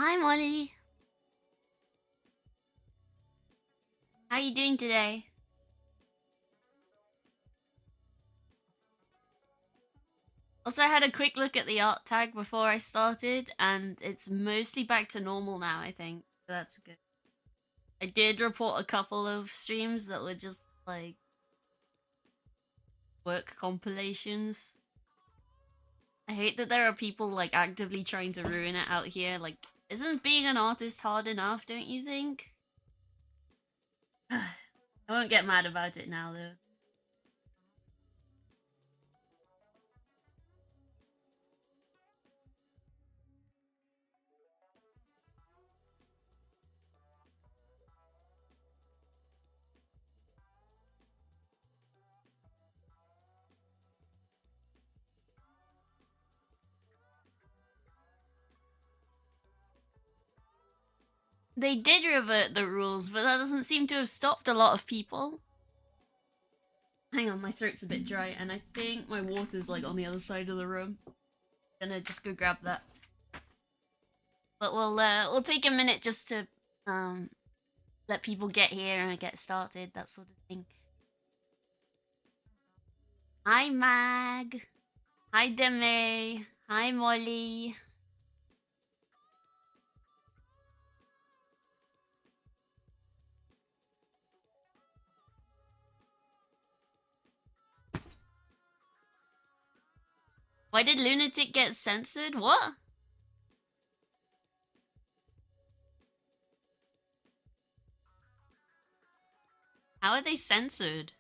Hi, Molly. How you doing today? Also, I had a quick look at the art tag before I started, and it's mostly back to normal now, I think. So that's good. I did report a couple of streams that were just, like, work compilations. I hate that there are people, like, actively trying to ruin it out here. Like, isn't being an artist hard enough, don't you think? I won't get mad about it now, though. They did revert the rules, but that doesn't seem to have stopped a lot of people. Hang on, my throat's a bit dry, and I think my water's like on the other side of the room. Gonna just go grab that. But we'll take a minute just to um let people get here and get started, that sort of thing. Hi Mag. Hi Deme. Hi Molly. Why did Lunatic get censored? What? How are they censored?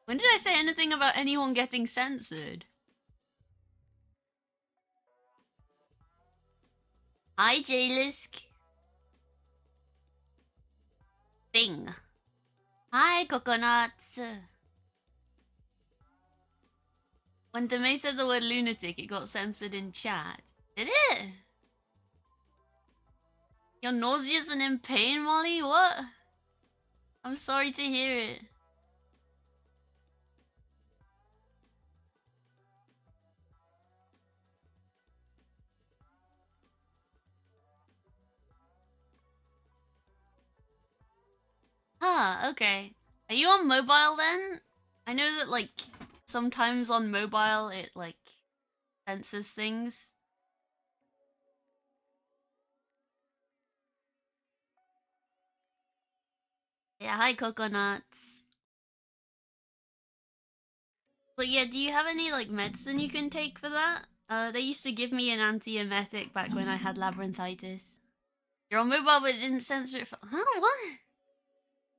When did I say anything about anyone getting censored? Hi Jalisk. Thing. Hi Coconuts. When Deme said the word lunatic, it got censored in chat. Did it? You're nauseous and in pain, Molly? What? I'm sorry to hear it. Huh, okay. Are you on mobile then? I know that, like, sometimes on mobile it, like, censors things. Yeah, hi, coconuts. But yeah, do you have any, like, medicine you can take for that? They used to give me an antiemetic back when I had labyrinthitis. You're on mobile, but it didn't censor it for. Huh? What?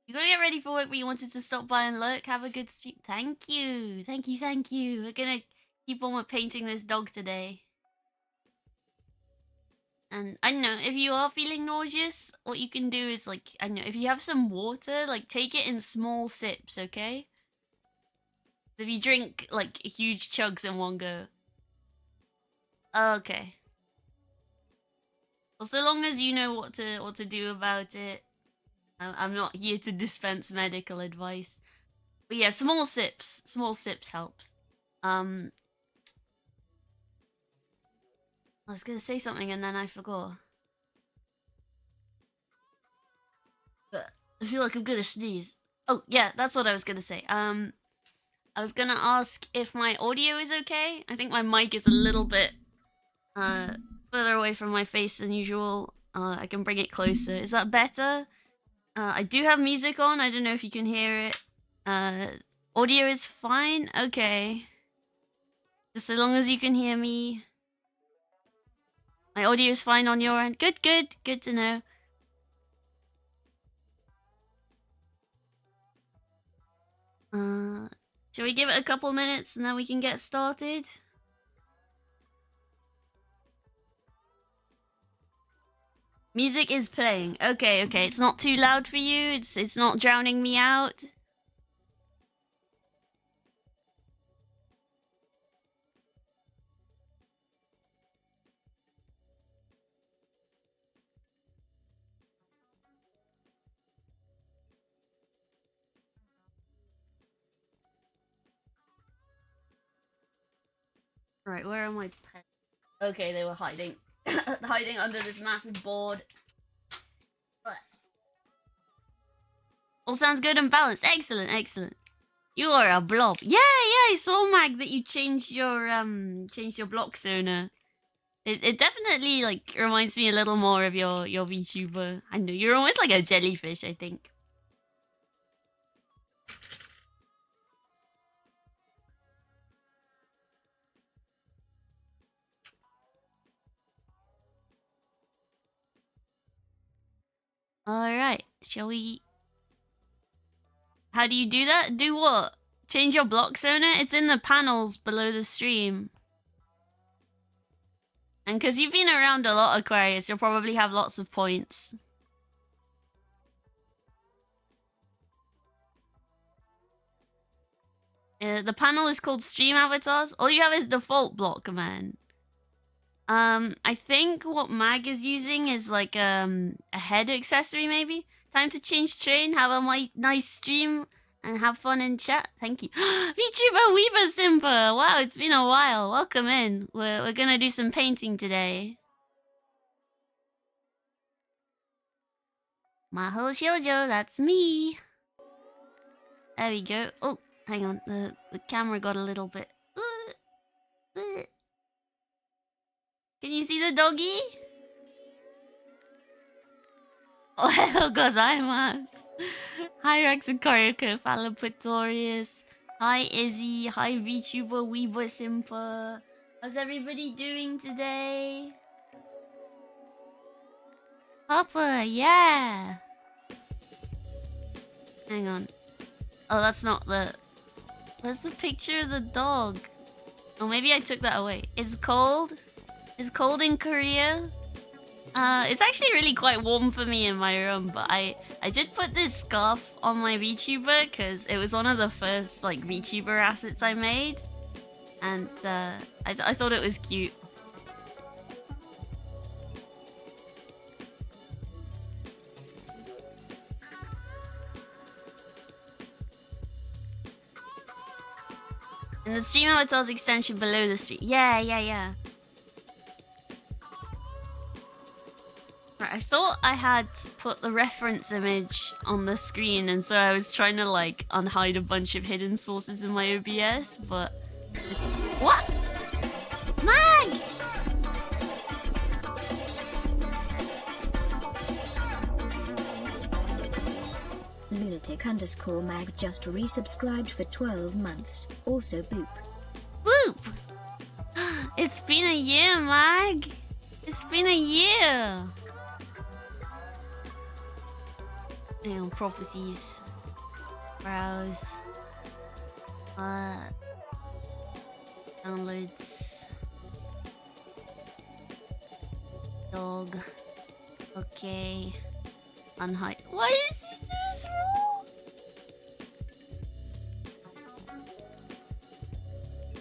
You gotta get ready for work, but you wanted to stop by and look. Have a good stream. Thank you. Thank you, thank you. We're gonna keep on with painting this dog today. And I don't know, if you are feeling nauseous, what you can do is, like, I don't know, if you have some water, like, take it in small sips, okay? If you drink, like, huge chugs in one go. Okay. Well, so long as you know what to do about it, I'm not here to dispense medical advice. But yeah, small sips helps. Um, I was gonna say something and then I forgot. But I feel like I'm gonna sneeze. Oh yeah, that's what I was gonna say. I was gonna ask if my audio is okay. I think my mic is a little bit uh further away from my face than usual. I can bring it closer. Is that better? I do have music on. I don't know if you can hear it. Uh, audio is fine. Okay, just so long as you can hear me. My audio is fine on your end. Good, good, good to know. Uh, shall we give it a couple minutes and then we can get started? Music is playing. Okay, okay. It's not too loud for you. It's not drowning me out. Right, where are my pets? Okay, they were hiding. Hiding under this massive board. All sounds good and balanced. Excellent, excellent. You are a blob. Yeah, I saw, Mag, that you changed your block zoner. It definitely like reminds me a little more of your VTuber. I know you're almost like a jellyfish, I think. Alright, shall we... How do you do that? Do what? Change your block zoner? It's in the panels below the stream. And because you've been around a lot, Aquarius, you'll probably have lots of points. The panel is called Stream Avatars. All you have is default block command. I think what Mag is using is like a head accessory, maybe. Time to change train. Have a nice stream and have fun in chat. Thank you. VTuber Weaver Simper. Wow, it's been a while. Welcome in. We're gonna do some painting today. Maho Shoujo, that's me. There we go. Oh, hang on. The camera got a little bit. Can you see the doggy? Oh, hello, gozaimasu. Hi, Rex and Koryoko, Falapatorius. Hi, Izzy. Hi, VTuber Weeba Simpa. How's everybody doing today? Papa, yeah. Hang on. Oh, that's not the... Where's the picture of the dog? Oh, maybe I took that away. It's cold. It's cold in Korea. It's actually really quite warm for me in my room, but I did put this scarf on my VTuber because it was one of the first like VTuber assets I made, and I thought it was cute. And the Stream Avatars extension below the stream. Yeah. I thought I had put the reference image on the screen, and so I was trying to like unhide a bunch of hidden sources in my OBS, but... What? Mag! Lunatic_Mag just resubscribed for 12 months. Also boop. Boop! It's been a year, Mag! It's been a year! Hang on, properties. Browse. Downloads. Dog. Okay. Unhide. Why is this so small?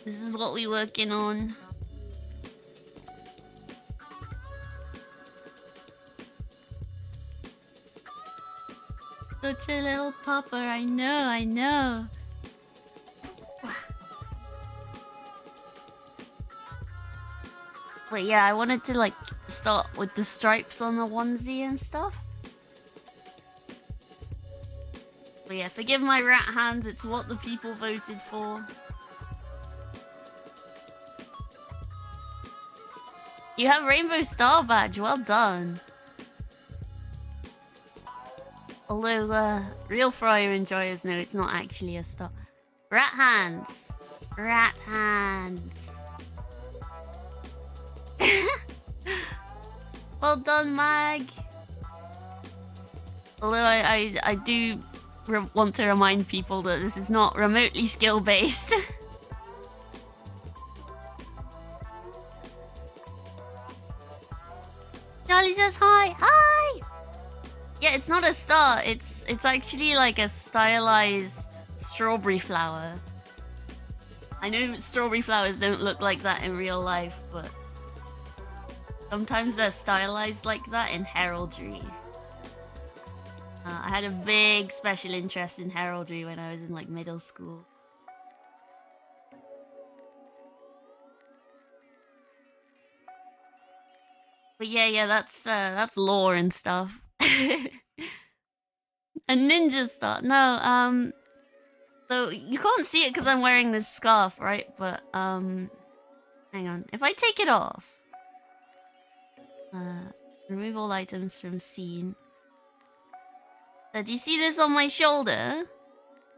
This is what we're working on. Such a little popper, I know. But yeah, I wanted to like start with the stripes on the onesie and stuff. But yeah, forgive my rat hands, it's what the people voted for. You have Rainbow Star Badge, well done. Although, real Fryer enjoyers know it's not actually a star. Rat hands. Rat hands. Well done, Mag. Although I do want to remind people that this is not remotely skill-based. Charlie says hi. Hi! Yeah, it's not a star. It's actually like a stylized strawberry flower. I know strawberry flowers don't look like that in real life, but sometimes they're stylized like that in heraldry. I had a big special interest in heraldry when I was in like middle school. But yeah, that's lore and stuff. A ninja star. No, so you can't see it because I'm wearing this scarf, right? But hang on. If I take it off, remove all items from scene. Do you see this on my shoulder?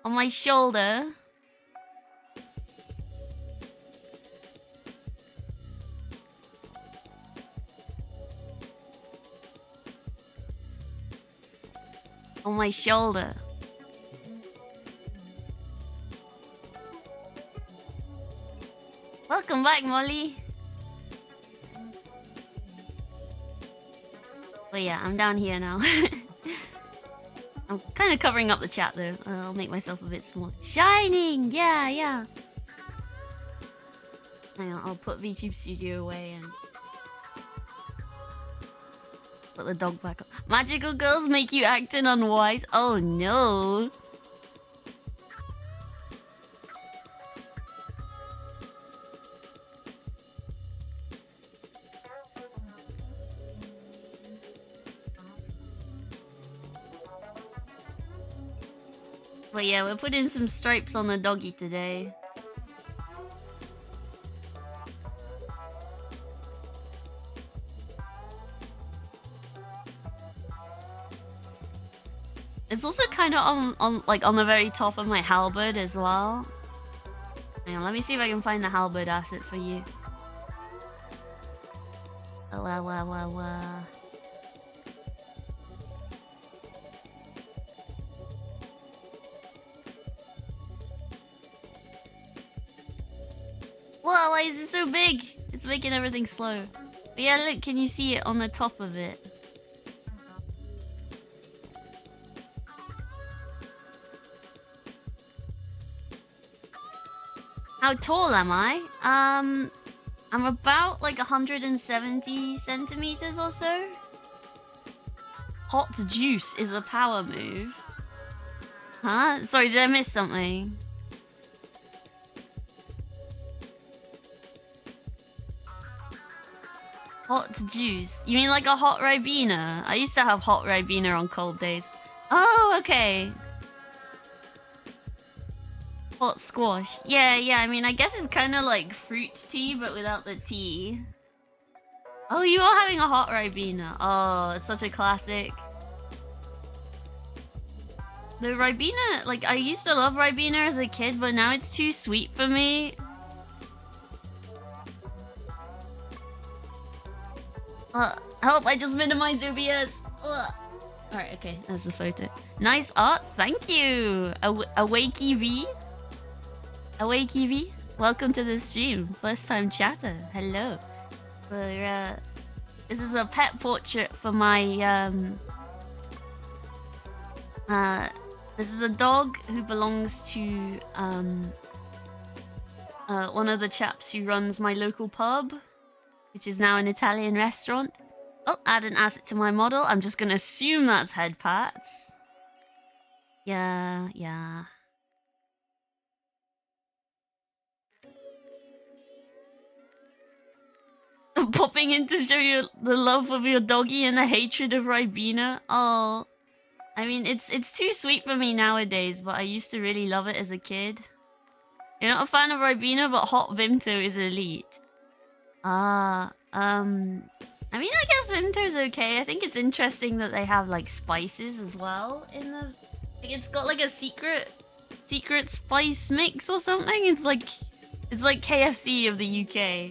On my shoulder. On my shoulder. Welcome back, Molly. But yeah, I'm down here now. I'm kind of covering up the chat though. I'll make myself a bit small. Shining! Yeah. Hang on, I'll put VTube Studio away and put the dog back on. Magical girls make you acting unwise? Oh no! But yeah, we're putting some stripes on the doggy today. It's also kind of on the very top of my halberd as well. Hang on, let me see if I can find the halberd asset for you. Whoa, why is it so big? It's making everything slow. But yeah, look, can you see it on the top of it? How tall am I? I'm about like 170 centimeters or so. Hot juice is a power move. Huh? Sorry, did I miss something? Hot juice. You mean like a hot Ribena? I used to have hot Ribena on cold days. Oh, okay. Hot squash. Yeah, I mean, I guess it's kind of like fruit tea, but without the tea. Oh, you are having a hot Ribena. Oh, it's such a classic. The Ribena, like, I used to love Ribena as a kid, but now it's too sweet for me. Help, I just minimized OBS. Alright, okay, that's the photo. Nice art, thank you! Awakey V? Awakey V? Welcome to the stream. First time chatter. Hello. This is a pet portrait for my, this is a dog who belongs to, one of the chaps who runs my local pub, which is now an Italian restaurant. Oh, add an asset to my model. I'm just gonna assume that's head pats. Yeah. Popping in to show you the love of your doggy and the hatred of Ribena. Oh, I mean, it's too sweet for me nowadays, but I used to really love it as a kid. You're not a fan of Ribena, but hot Vimto is elite. I mean, I guess Vimto's okay. I think it's interesting that they have like spices as well in the. Like, it's got like a secret spice mix or something. It's like KFC of the UK.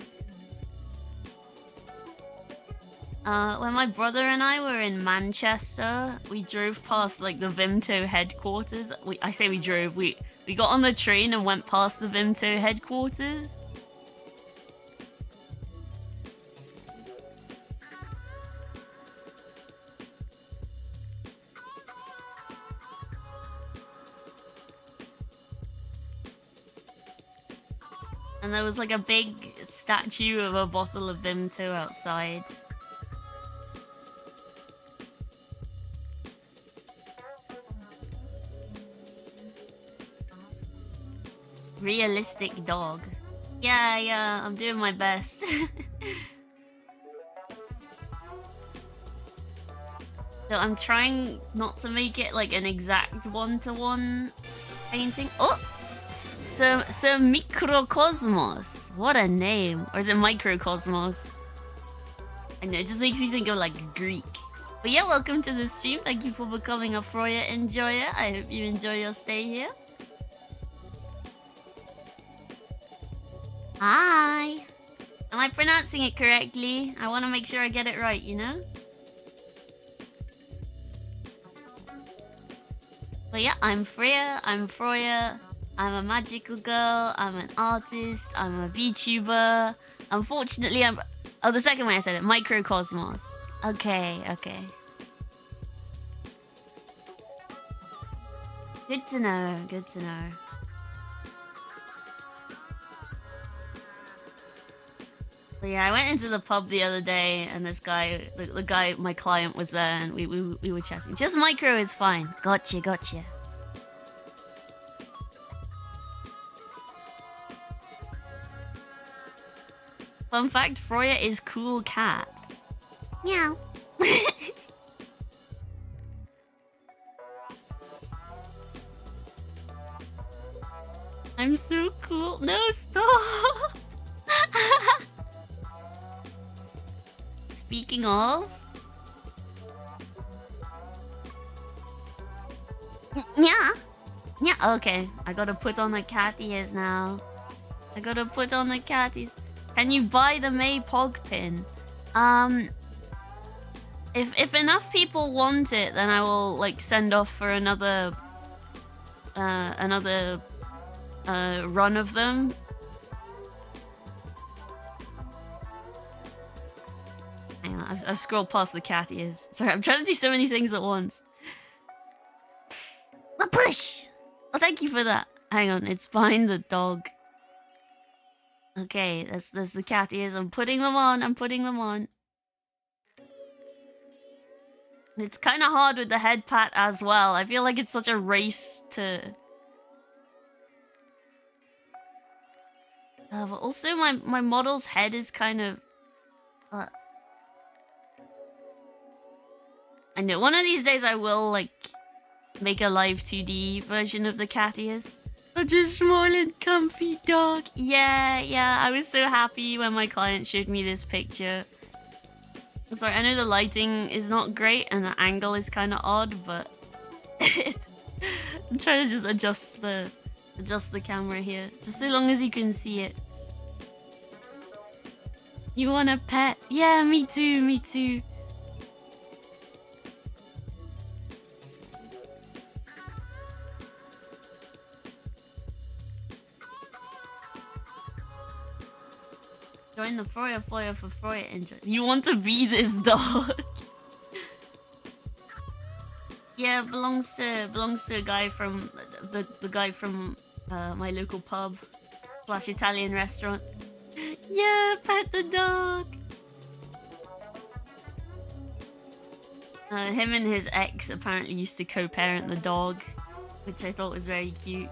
When my brother and I were in Manchester, we drove past like the Vimto headquarters. I say we drove. We got on the train and went past the Vimto headquarters. And there was like a big statue of a bottle of Vimto outside. Realistic dog. Yeah, I'm doing my best. So I'm trying not to make it like an exact one-to-one painting. Oh! So Microcosmos. What a name. Or is it Microcosmos? I know, it just makes me think of like Greek. But yeah, welcome to the stream. Thank you for becoming a Froya enjoyer. I hope you enjoy your stay here. Hi! Am I pronouncing it correctly? I want to make sure I get it right, you know? But yeah, I'm Freya, I'm Froya, I'm a magical girl, I'm an artist, I'm a VTuber. Unfortunately, I'm... Oh, the second way I said it, Microcosmos. Okay, okay. Good to know, good to know. But yeah, I went into the pub the other day and this guy, the guy, my client was there and we were chatting. Just Micro is fine. Gotcha, gotcha. Fun fact, Froya is cool cat. Meow. I'm so cool. No, stop. Speaking of... Yeah. Yeah, okay. I gotta put on the cat ears now. I gotta put on the cat ears. Can you buy the May Pog pin? If enough people want it, then I will like send off for another run of them. Hang on, I've scrolled past the cat ears. Sorry, I'm trying to do so many things at once. A push! Oh, thank you for that. Hang on, it's behind the dog. Okay, that's the cat ears. I'm putting them on. I'm putting them on. It's kind of hard with the head pat as well. I feel like it's such a race to... but also my model's head is kind of... I know, one of these days I will, like, make a live 2D version of the cat ears. Such a small and comfy dog. Yeah, I was so happy when my client showed me this picture. Sorry, I know the lighting is not great and the angle is kind of odd, but... I'm trying to just adjust the camera here. Just so long as you can see it. You want a pet? Yeah, me too, me too. Join the Froya for Froya enjoy. You want to be this dog? Yeah, belongs to a guy from the guy from my local pub / Italian restaurant. Yeah, pet the dog. Him and his ex apparently used to co-parent the dog, which I thought was very cute.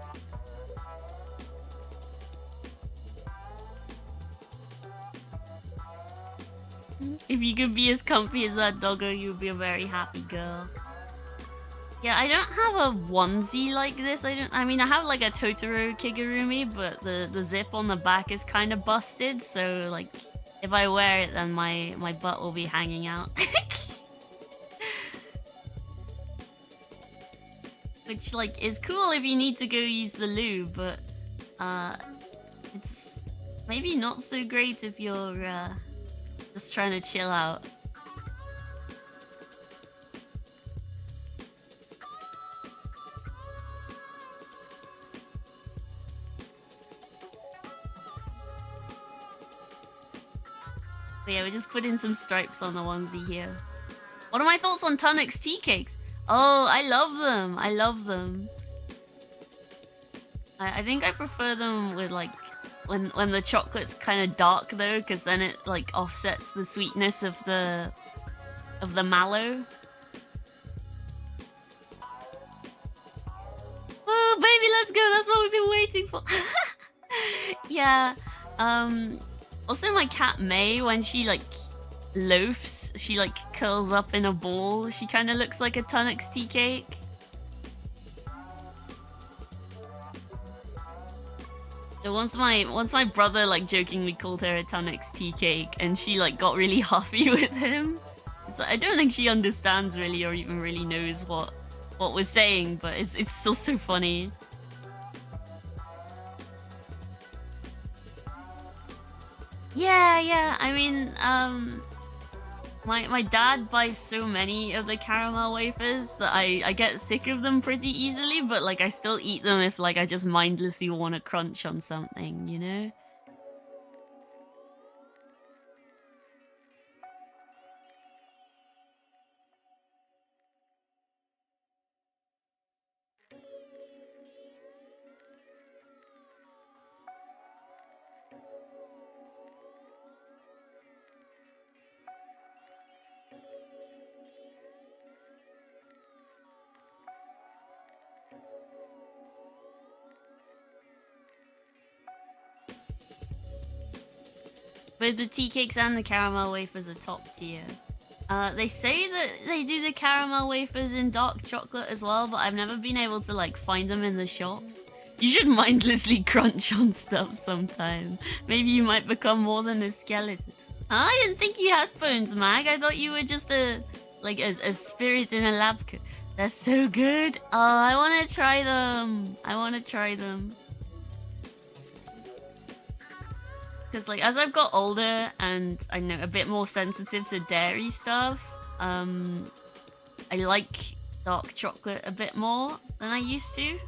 If you could be as comfy as that doggo, you'd be a very happy girl. Yeah, I don't have a onesie like this. I mean, I have like a Totoro Kigurumi, but the zip on the back is kind of busted. So like, if I wear it, then my butt will be hanging out. Which like is cool if you need to go use the loo, but it's maybe not so great if you're just trying to chill out. But yeah, we just put in some stripes on the onesie here. What are my thoughts on Tunnock's tea cakes? Oh, I love them. I love them. I think I prefer them with like when the chocolate's kind of dark though, because then it like offsets the sweetness of the mallow. Oh baby, let's go. That's what we've been waiting for. Yeah. Also my cat May, when she like loafs. She like curls up in a ball. She kind of looks like a Tunnux tea cake. So once my brother like jokingly called her a Tunnux tea cake, and she like got really huffy with him. It's like, I don't think she understands really or even really knows what we're saying, but it's still so funny. Yeah. I mean, my dad buys so many of the caramel wafers that I get sick of them pretty easily, but like I still eat them if like I just mindlessly want to crunch on something, you know? But the tea cakes and the caramel wafers are top tier. They say that they do the caramel wafers in dark chocolate as well, but I've never been able to like find them in the shops. You should mindlessly crunch on stuff sometime. Maybe you might become more than a skeleton. Huh? I didn't think you had bones, Mag. I thought you were just a spirit in a lab coat. They're so good. Oh, I want to try them. Because like as I've got older and I know a bit more sensitive to dairy stuff, I like dark chocolate a bit more than I used to.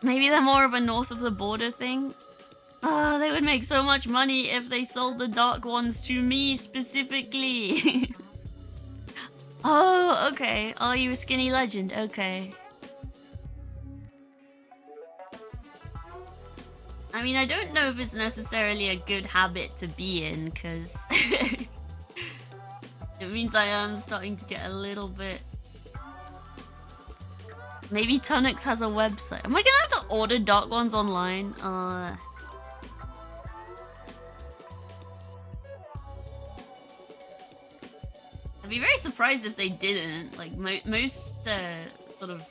Maybe they're more of a north of the border thing. Oh, they would make so much money if they sold the dark ones to me specifically. Oh, okay. Oh, you a skinny legend. Okay. I mean, I don't know if it's necessarily a good habit to be in, because it means I am starting to get a little bit... Maybe Tunnux has a website. Am I gonna have to order dark ones online? I'd be very surprised if they didn't. Like, most sort of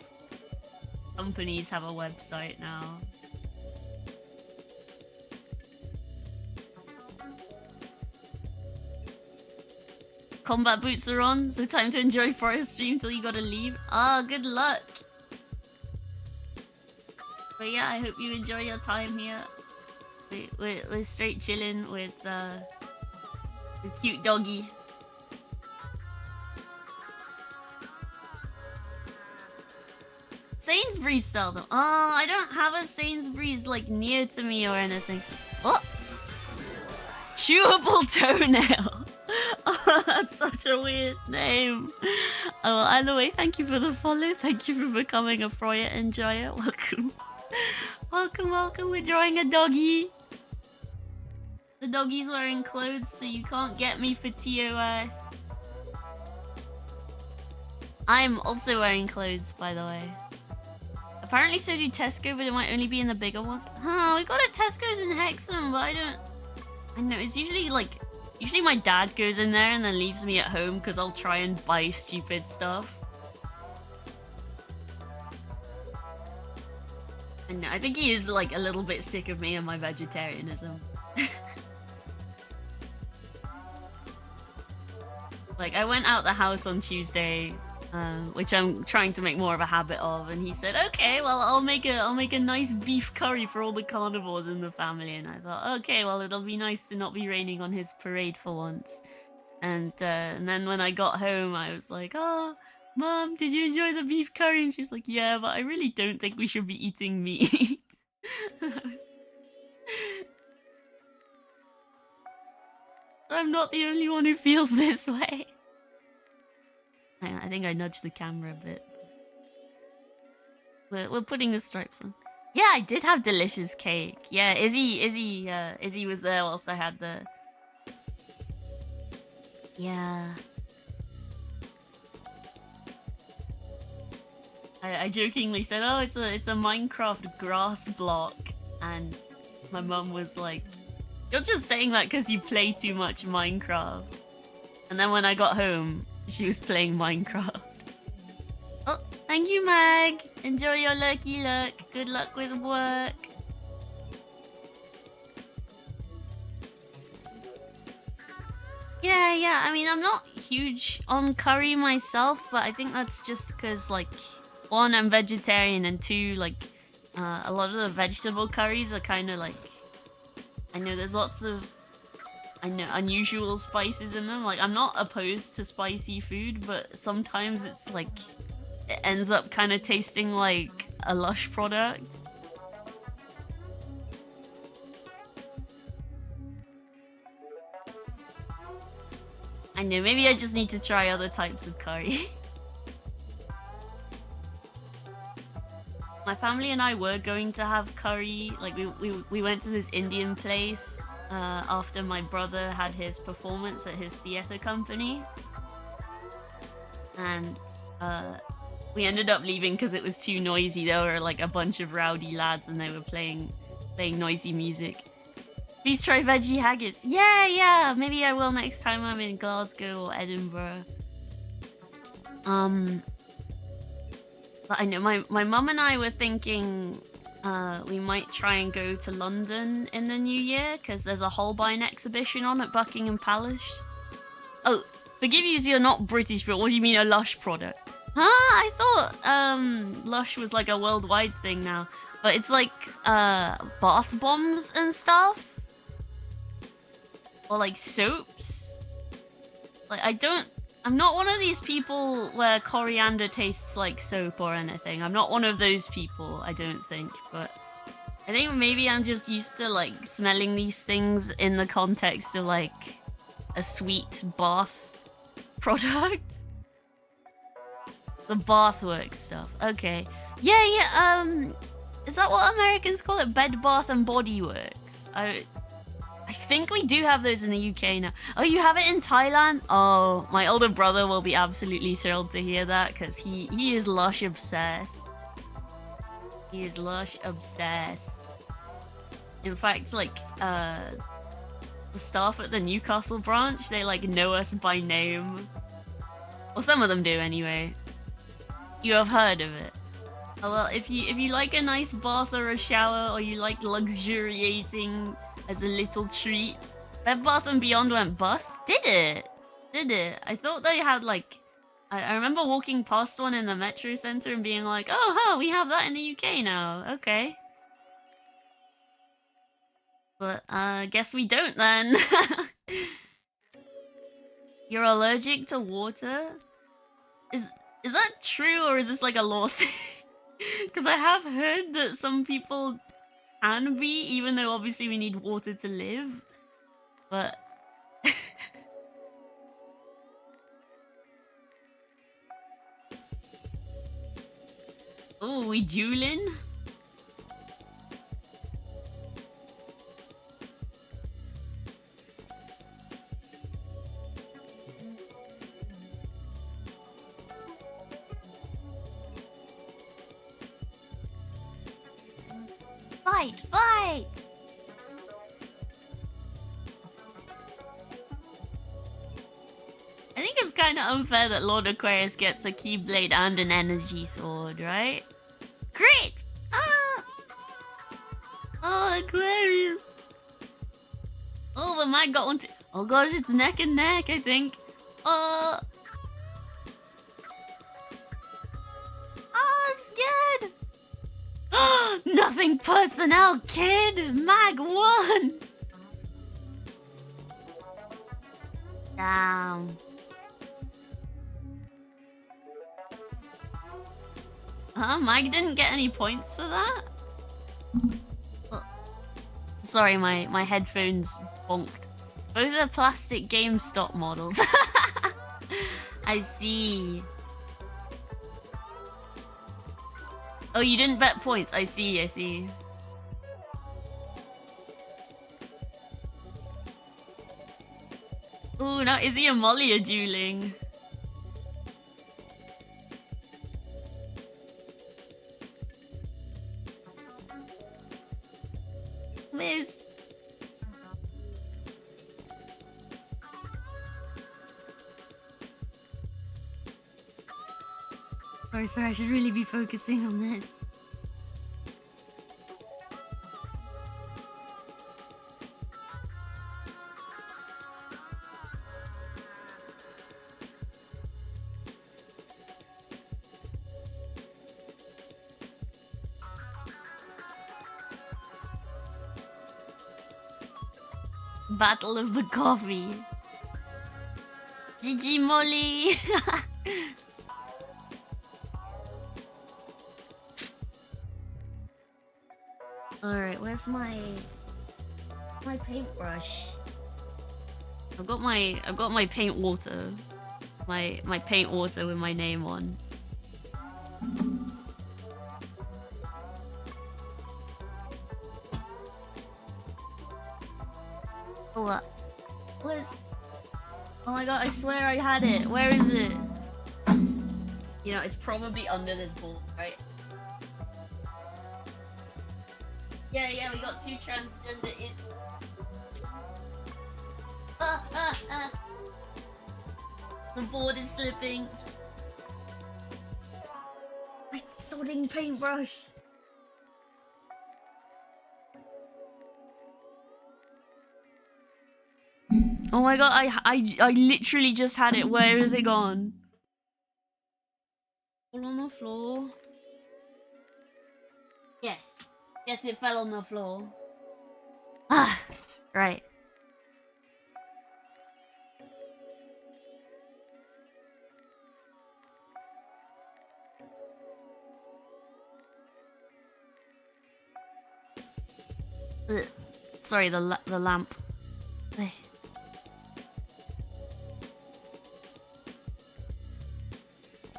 companies have a website now. Combat boots are on, so time to enjoy Forest Stream till you gotta leave. Ah, good luck. But yeah, I hope you enjoy your time here. We're straight chilling with the cute doggy. Sainsbury's sell them. Oh, I don't have a Sainsbury's like near to me or anything. Oh! Chewable toenail! Oh, that's such a weird name. Oh, either way, thank you for the follow. Thank you for becoming a Froya enjoyer. Welcome. Welcome. We're drawing a doggy. The doggy's wearing clothes, so you can't get me for TOS. I'm also wearing clothes, by the way. Apparently so do Tesco, but it might only be in the bigger ones. Huh, we got a Tesco's in Hexham, but I know, it's usually like... Usually my dad goes in there and then leaves me at home because I'll try and buy stupid stuff. And I think he is like a little bit sick of me and my vegetarianism. Like I went out the house on Tuesday, which I'm trying to make more of a habit of, and he said, "Okay, well I'll make a nice beef curry for all the carnivores in the family." And I thought, okay, well it'll be nice to not be raining on his parade for once. And then when I got home, I was like, "Oh, Mom, did you enjoy the beef curry?" And she was like, "Yeah, but I really don't think we should be eating meat." I'm not the only one who feels this way. I think I nudged the camera a bit. We're putting the stripes on. Yeah, I did have delicious cake. Yeah, Izzy was there whilst I had the... Yeah. I jokingly said, "Oh, it's a Minecraft grass block," and my mum was like, You're just saying that because you play too much Minecraft. And then when I got home, she was playing Minecraft. Oh, thank you, Mag. Enjoy your lucky luck. Good luck with work. Yeah, I mean, I'm not huge on curry myself, but I think that's just because, like, one, I'm vegetarian, and two, like, a lot of the vegetable curries are kind of like, I know there's lots of, unusual spices in them. Like, I'm not opposed to spicy food, but sometimes it's like, it ends up kind of tasting like a Lush product. I know, maybe I just need to try other types of curry. My family and I were going to have curry. Like, we went to this Indian place after my brother had his performance at his theater company. And we ended up leaving because it was too noisy. There were like a bunch of rowdy lads and they were playing noisy music. Please try veggie haggis. Yeah, maybe I will next time I'm in Glasgow or Edinburgh. But I know my mum and I were thinking we might try and go to London in the new year because there's a Holbein exhibition on at Buckingham Palace. Oh, forgive you, you're not British, but what do you mean a Lush product? Huh? I thought Lush was like a worldwide thing now, but it's like bath bombs and stuff. Or like soaps. Like I'm not one of these people where coriander tastes like soap or anything. I'm not one of those people, I don't think. But I think maybe I'm just used to like smelling these things in the context of like a sweet bath product. The bathworks stuff. Okay. Yeah, is that what Americans call it? Bed Bath and Body Works. I think we do have those in the UK now. Oh, you have it in Thailand? Oh, my older brother will be absolutely thrilled to hear that because he is Lush obsessed. He is Lush obsessed. In fact, like, the staff at the Newcastle branch, they like know us by name. Well, some of them do anyway. You have heard of it. Oh, well, if you like a nice bath or a shower, or you like luxuriating as a little treat, Bed Bath & Beyond went bust. Did it? I thought they had like, I remember walking past one in the Metro Centre and being like, oh, we have that in the UK now. Okay. But guess we don't then. You're allergic to water? Is that true, or is this like a law thing? Because I have heard that some people can be, even though obviously we need water to live. But oh, we dueling? Fight! I think it's kind of unfair that Lord Aquarius gets a Keyblade and an energy sword, right? Great! Ah! Oh, Aquarius! Oh, but Mike got one too. Oh gosh, it's neck and neck, I think. Oh, I'm scared! Nothing personnel, kid! Mag won! Damn. Mag didn't get any points for that? Oh. Sorry, my headphones bonked. Both are plastic GameStop models. I see. Oh, you didn't bet points. I see. Ooh, now Izzy and Molly are dueling. Miss. Sorry, I should really be focusing on this. Battle of the Coffee. GG Molly. Alright, where's my paintbrush? I've got my paint water. My paint water with my name on. What? What is... Oh my god, I swear I had it. Where is it? You know, it's probably under this ball, right? Yeah, we got 2 transgender is... The board is slipping. My sodding paintbrush. Oh my god, I literally just had it. Where is it gone? Fall on the floor. Yes. Yes, it fell on the floor. Ah, right. Sorry, the lamp.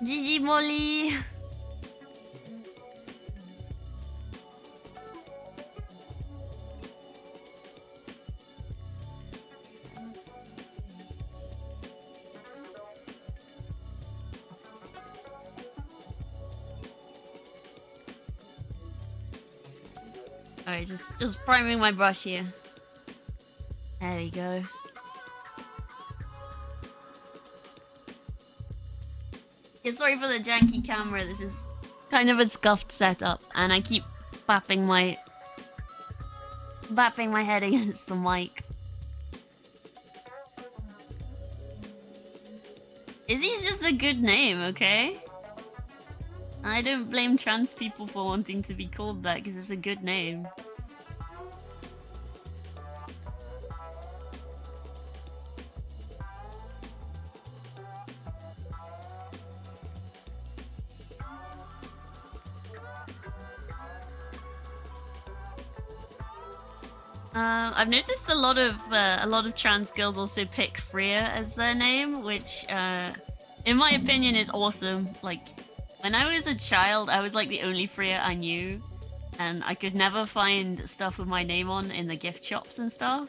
GG Molly. Alright, just priming my brush here. There we go. Yeah, sorry for the janky camera. This is kind of a scuffed setup, and I keep bapping my head against the mic. Izzy's just a good name, okay? I don't blame trans people for wanting to be called that because it's a good name. I've noticed a lot of trans girls also pick Freya as their name, which, in my opinion, is awesome. Like, when I was a child, I was like the only Freya I knew, and I could never find stuff with my name on in the gift shops and stuff.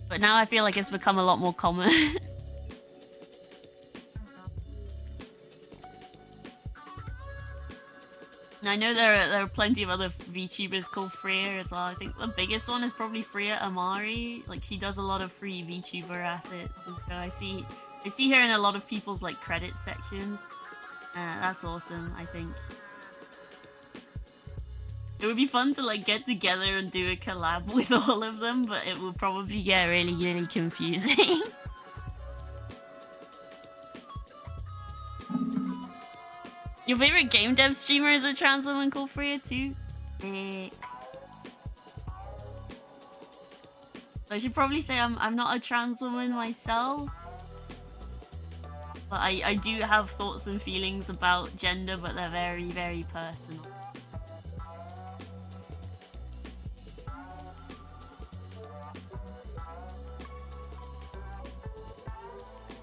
But now I feel like it's become a lot more common. I know there are plenty of other VTubers called Freya as well. I think the biggest one is probably Freya Amari. Like, she does a lot of free VTuber assets, and so I see her in a lot of people's like credit sections. That's awesome, I think. It would be fun to like get together and do a collab with all of them, but it would probably get really, really confusing. Your favorite game dev streamer is a trans woman called Freya too? Sick. I should probably say I'm not a trans woman myself. But I do have thoughts and feelings about gender, but they're very, very personal.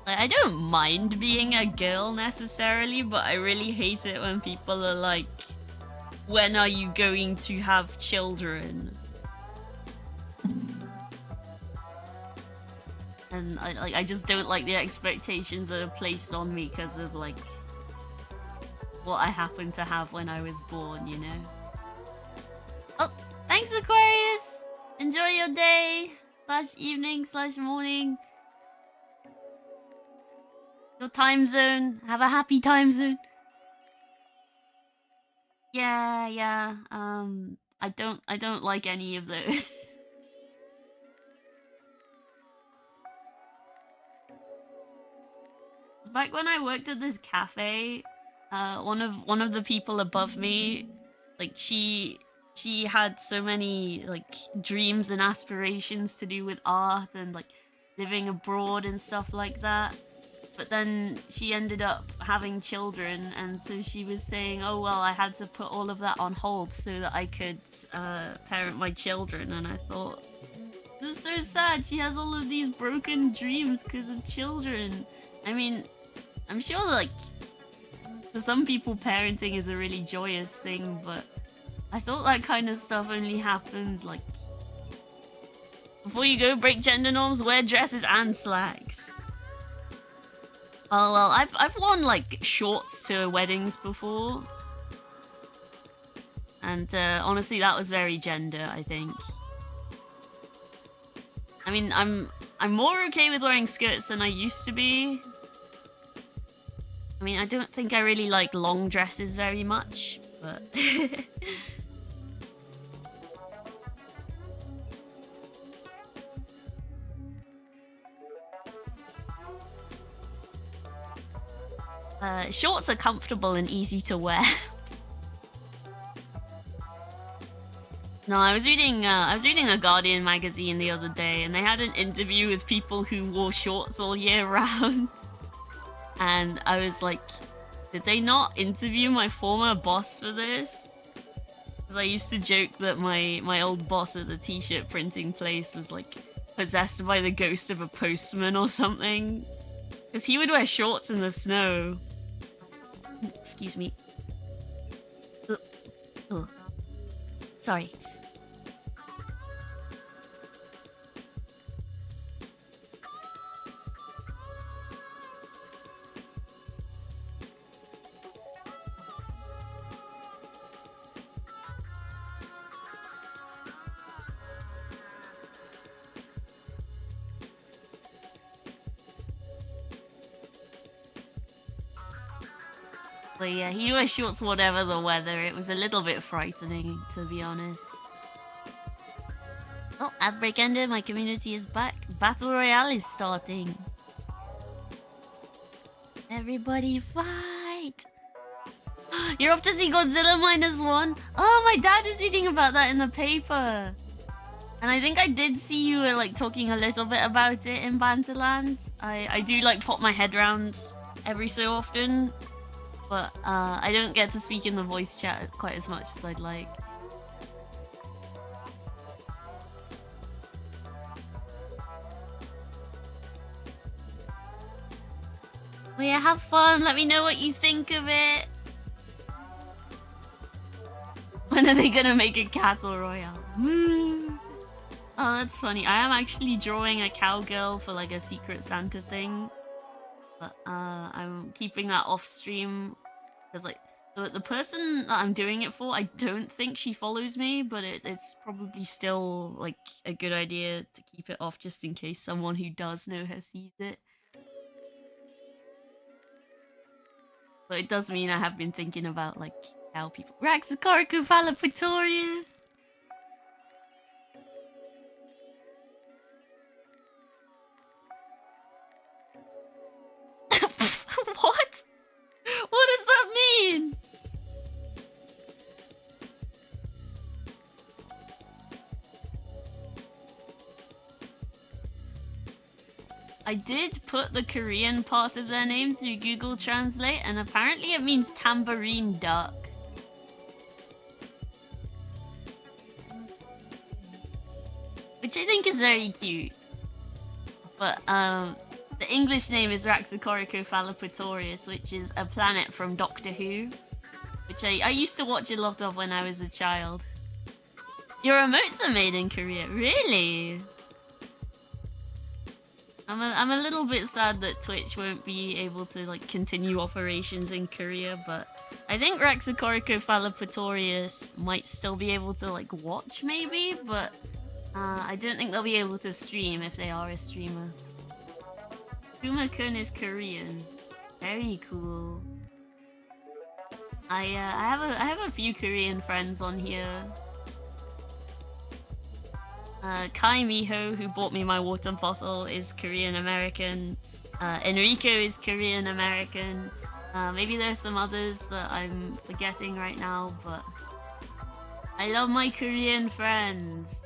I don't mind being a girl necessarily, but I really hate it when people are like, when are you going to have children? And I just don't like the expectations that are placed on me because of like what I happened to have when I was born, you know? Oh, thanks Aquarius! Enjoy your day, / evening / morning. Your time zone. Have a happy time zone. Yeah. I don't like any of those. Back when I worked at this cafe, one of the people above me, like she had so many like dreams and aspirations to do with art and like living abroad and stuff like that. But then she ended up having children, and so she was saying, "Oh well, I had to put all of that on hold so that I could parent my children." And I thought, this is so sad. She has all of these broken dreams because of children. I mean, I'm sure like for some people parenting is a really joyous thing, but I thought that kind of stuff only happened like before you go break gender norms, wear dresses and slacks. Oh well, I've worn like shorts to weddings before, and honestly, that was very gender. I think. I mean, I'm more okay with wearing skirts than I used to be. I mean, I don't think I really like long dresses very much, but. Shorts are comfortable and easy to wear. No, I was reading a Guardian magazine the other day, and they had an interview with people who wore shorts all year round. And I was like, did they not interview my former boss for this? Because I used to joke that my old boss at the t-shirt printing place was like possessed by the ghost of a postman or something. Because he would wear shorts in the snow. Excuse me. Oh. Sorry. But yeah, he wears shorts whatever the weather. It was a little bit frightening, to be honest. Oh, Outbreak ended. My community is back. Battle Royale is starting. Everybody fight! You're off to see Godzilla -1? Oh, my dad was reading about that in the paper. And I think I did see you were like talking a little bit about it in Banterland. I do like pop my head round every so often. But I don't get to speak in the voice chat quite as much as I'd like. Well, yeah, have fun. Let me know what you think of it. When are they gonna make a Battle Royale? Oh, that's funny. I am actually drawing a cowgirl for like a Secret Santa thing. But I'm keeping that off stream because like the person that I'm doing it for, I don't think she follows me, but it's probably still like a good idea to keep it off just in case someone who does know her sees it. But it does mean I have been thinking about like how people Raxacorico Valapatorius. What? What does that mean? I did put the Korean part of their name through Google Translate, and apparently it means tambourine duck. Which I think is very cute. But, the English name is Raxacorico Valapatorius, which is a planet from Doctor Who, which I used to watch a lot of when I was a child. Your emotes are made in Korea? Really? I'm a little bit sad that Twitch won't be able to like continue operations in Korea, but I think Raxacorico Valapatorius might still be able to like watch maybe, but I don't think they'll be able to stream if they are a streamer. Kuma-kun is Korean. Very cool. I have a few Korean friends on here. Kai Miho, who bought me my water bottle, is Korean American. Enrico is Korean American. Maybe there's some others that I'm forgetting right now, but I love my Korean friends.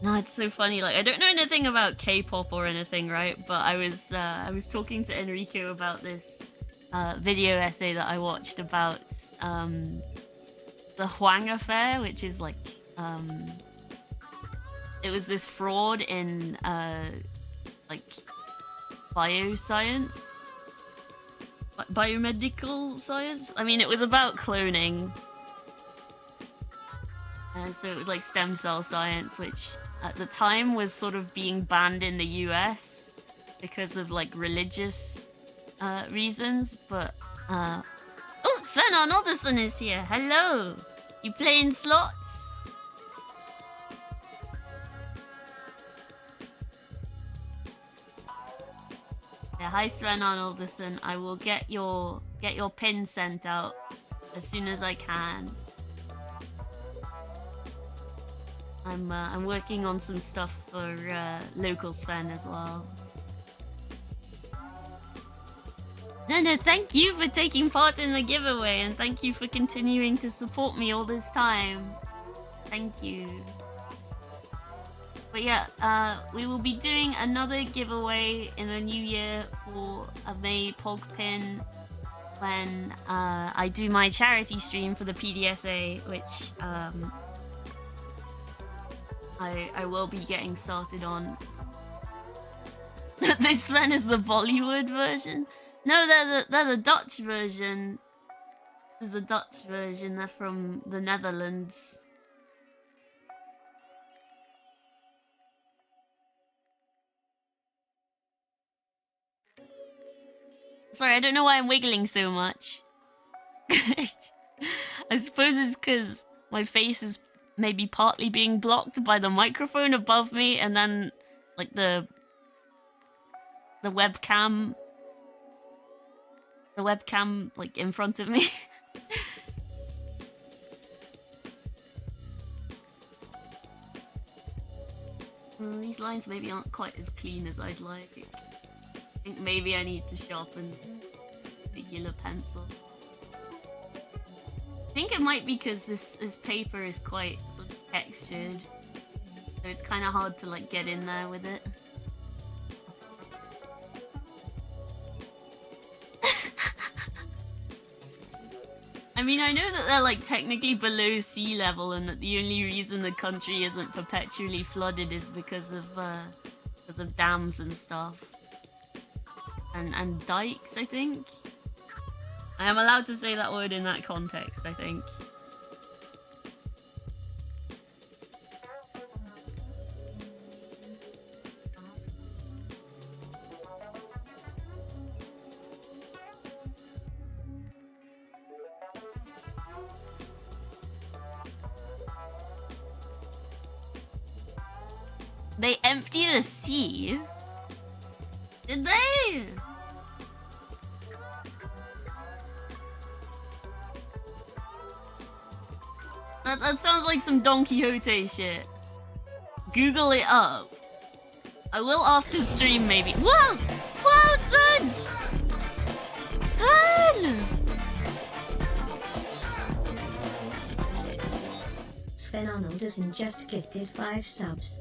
No, it's so funny. Like, I don't know anything about K-pop or anything, right? But I was talking to Enrico about this video essay that I watched about the Hwang affair, which is like it was this fraud in like bioscience, biomedical science. I mean, it was about cloning, so it was like stem cell science, which at the time was sort of being banned in the US because of like religious reasons. But oh, Sven Arnoldsson is here. Hello, you playing slots? Yeah, hi Sven Arnoldsson. I will get your pin sent out as soon as I can. I'm working on some stuff for local Sven as well. No, thank you for taking part in the giveaway, and thank you for continuing to support me all this time. Thank you. But yeah, we will be doing another giveaway in the new year for a May Pog pin when I do my charity stream for the PDSA, which I will be getting started on. This one is the Bollywood version. No, they're the Dutch version. This is the Dutch version. They're from the Netherlands. Sorry, I don't know why I'm wiggling so much. I suppose it's because my face is maybe partly being blocked by the microphone above me, and then like the webcam like in front of me. These lines maybe aren't quite as clean as I'd like. I think maybe I need to sharpen the yellow pencil. I think it might be because this paper is quite sort of textured, so it's kind of hard to like get in there with it. I mean, I know that they're like technically below sea level, and that the only reason the country isn't perpetually flooded is because of dams and stuff, and dikes. I think I am allowed to say that word in that context, I think. They emptied a sea? Did they? That sounds like some Don Quixote shit. Google it up. I will after stream maybe. Whoa! Whoa, Sven! Sven! Sven Arnoldsson just gifted 5 subs.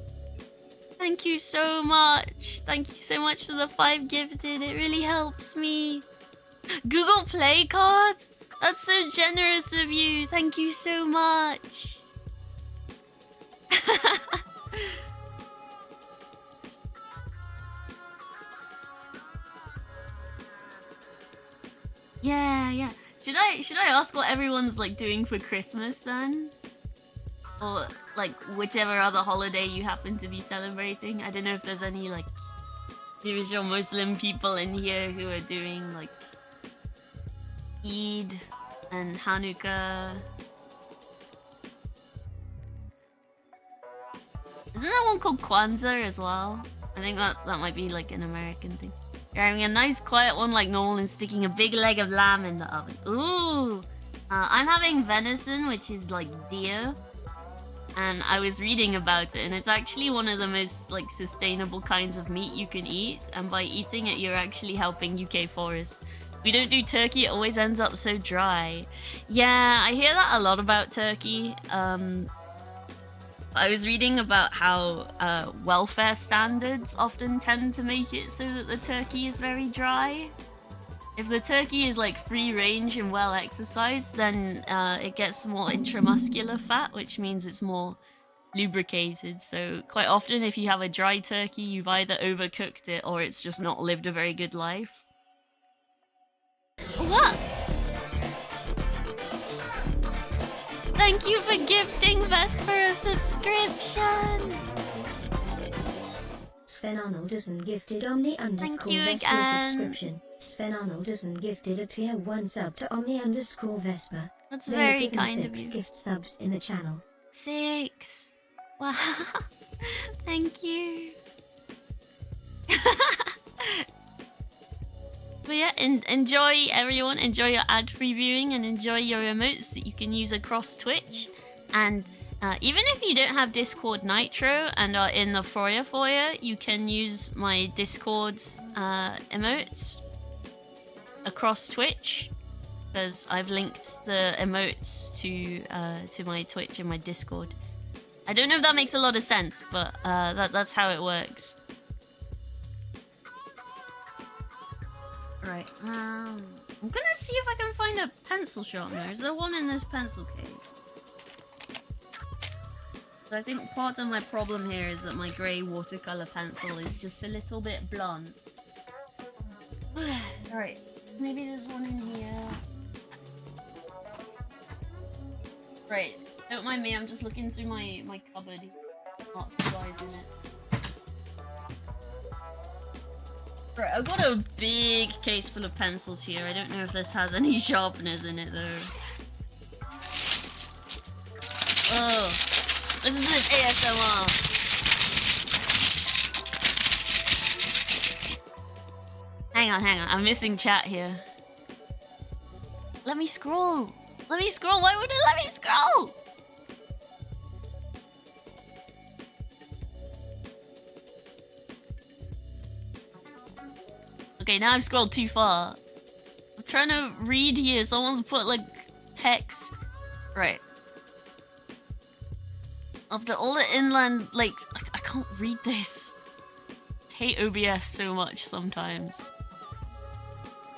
Thank you so much. Thank you so much for the 5 gifted. It really helps me. Google Play cards? That's so generous of you. Thank you so much. Yeah. Should I ask what everyone's like doing for Christmas then? Or like whichever other holiday you happen to be celebrating? I don't know if there's any like Jewish or Muslim people in here who are doing like Eid and Hanukkah. Isn't there one called Kwanzaa as well? I think that might be like an American thing. You're having a nice quiet one like normal and sticking a big leg of lamb in the oven. Ooh! I'm having venison, which is like deer. And I was reading about it, and it's actually one of the most like sustainable kinds of meat you can eat. And by eating it, you're actually helping UK forests. We don't do turkey, it always ends up so dry. Yeah, I hear that a lot about turkey. I was reading about how welfare standards often tend to make it so that the turkey is very dry. If the turkey is like free range and well exercised, then it gets more intramuscular fat, which means it's more lubricated. So quite often if you have a dry turkey, you've either overcooked it or it's just not lived a very good life. What? Thank you for gifting Vesper a subscription! Sven Arnoldson gifted Omni_Vesper subscription. Sven Arnoldson gifted a tier 1 sub to Omni_Vesper. That's very kind of you. 6 gift subs in the channel. 6! Wow. Thank you. But yeah, enjoy everyone, enjoy your ad-free viewing and enjoy your emotes that you can use across Twitch. And even if you don't have Discord Nitro and are in the foyer, you can use my Discord emotes across Twitch, because I've linked the emotes to my Twitch and my Discord. I don't know if that makes a lot of sense, but that's how it works. Right, I'm gonna see if I can find a pencil sharpener. Is there one in this pencil case? So I think part of my problem here is that my grey watercolour pencil is just a little bit blunt. Alright, maybe there's one in here. Right, don't mind me, I'm just looking through my cupboard. Art supplies in it. Right, I've got a big case full of pencils here. I don't know if this has any sharpeners in it though. Oh, listen to this ASMR. Hang on, I'm missing chat here. Let me scroll. Let me scroll. Why would it let me scroll? Okay, now I've scrolled too far. I'm trying to read here. Someone's put like text. Right. After all the inland lakes, I can't read this. I hate OBS so much sometimes.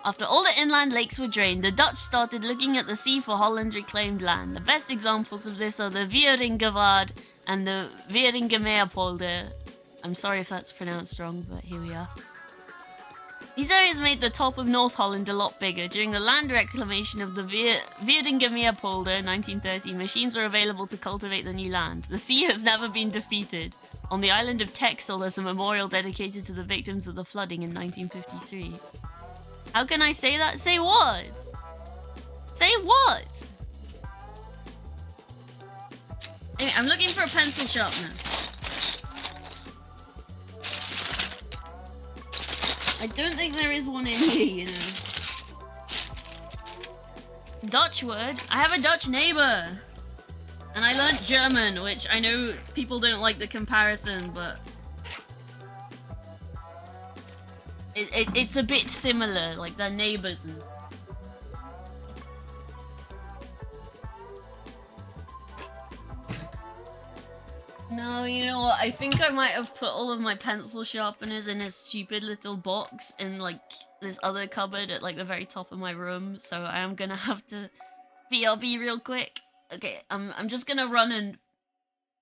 After all the inland lakes were drained, the Dutch started looking at the sea for Holland reclaimed land. The best examples of this are the Wieringerwaard and the Wieringermeerpolder. I'm sorry if that's pronounced wrong, but here we are. These areas made the top of North Holland a lot bigger. During the land reclamation of the Wieringermeerpolder in 1930, machines were available to cultivate the new land. The sea has never been defeated. On the island of Texel, there's a memorial dedicated to the victims of the flooding in 1953. How can I say that? Say what? Say what? Anyway, I'm looking for a pencil sharpener. I don't think there is one in here, you know. Dutch word? I have a Dutch neighbor! And I learnt German, which I know people don't like the comparison, but... It's a bit similar, like they're neighbors and stuff. No, you know what? I think I might have put all of my pencil sharpeners in a stupid little box in like this other cupboard at like the very top of my room. So I am gonna have to BRB real quick. Okay, I'm just gonna run and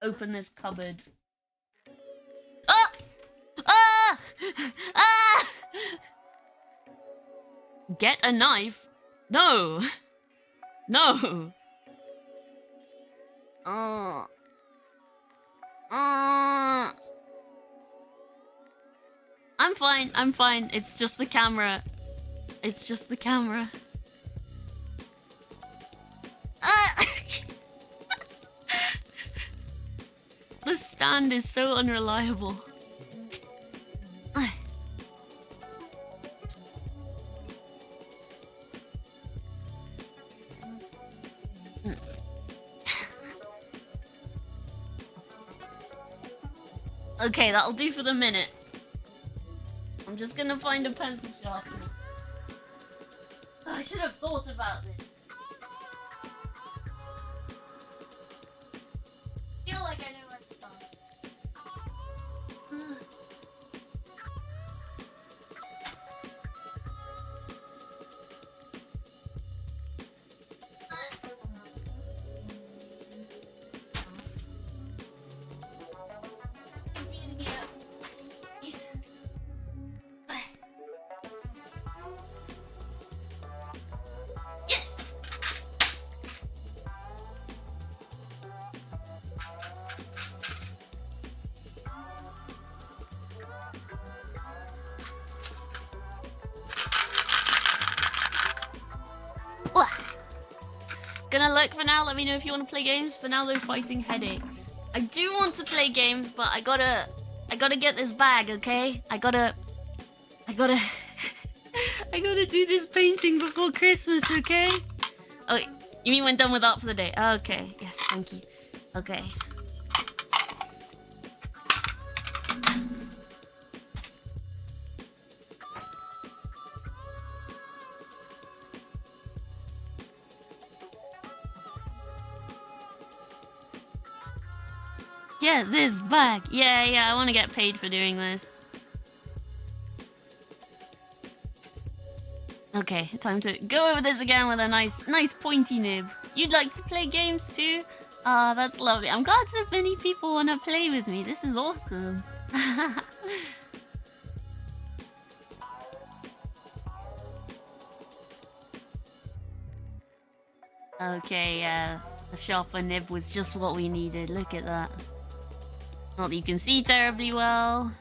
open this cupboard. Ah! Ah! Ah! Get a knife? No! No! Oh. I'm fine. It's just the camera. It's just the camera. The stand is so unreliable. Okay, that'll do for the minute. I'm just gonna find a pencil sharpener. I should have thought about this. I feel like I know where to start. Gonna look for now. Let me know if you want to play games. For now, though, fighting headache. I do want to play games, but I gotta get this bag, okay? I gotta I gotta do this painting before Christmas, okay? Oh, you mean when done with art for the day? Okay, yes, thank you. Okay. Yeah, this bag. Yeah, I want to get paid for doing this. Okay, time to go over this again with a nice pointy nib. You'd like to play games too? Ah, that's lovely. I'm glad so many people want to play with me. This is awesome. Okay, yeah. The sharper nib was just what we needed. Look at that. Not that you can see terribly well.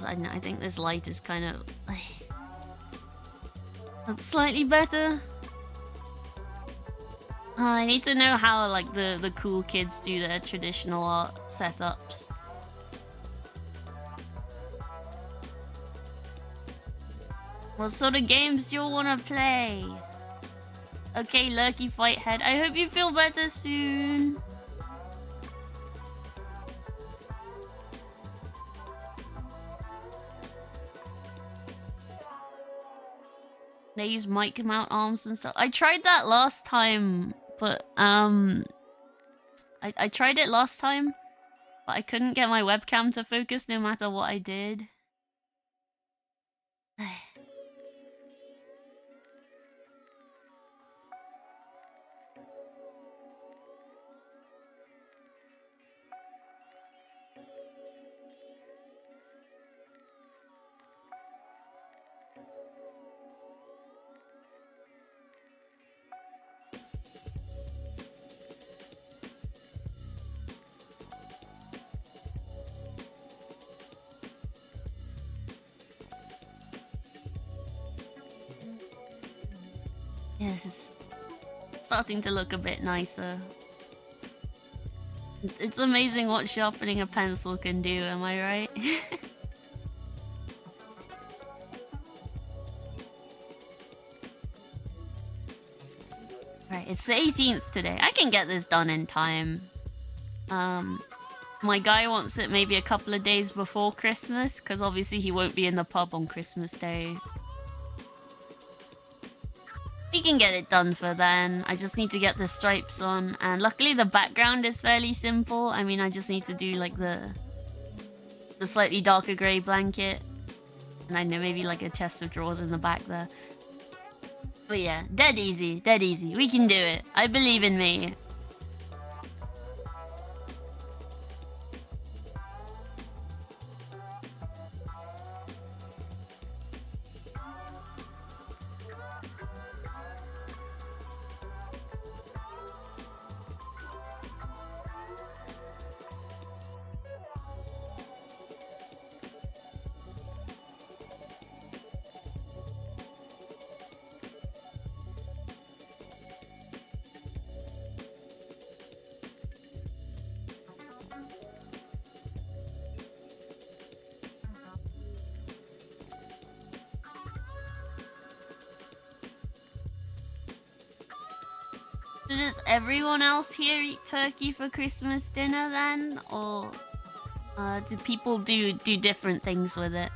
I think this light is kind of... That's slightly better. I need to know how like the cool kids do their traditional art setups. What sort of games do you want to play? Okay, Lurky Fighthead. I hope you feel better soon. They use mic mount arms and stuff. I tried that last time, but I tried it last time, but I couldn't get my webcam to focus no matter what I did. Yeah, this is starting to look a bit nicer. It's amazing what sharpening a pencil can do, am I right? Right, it's the 18th today. I can get this done in time. My guy wants it maybe a couple of days before Christmas, because obviously he won't be in the pub on Christmas Day. We can get it done for then. I just need to get the stripes on, and luckily the background is fairly simple. I mean, I just need to do like the slightly darker grey blanket, and I know maybe like a chest of drawers in the back there. But yeah, dead easy, dead easy. We can do it. I believe in me. Does everyone else here eat turkey for Christmas dinner then, or Do people do different things with it?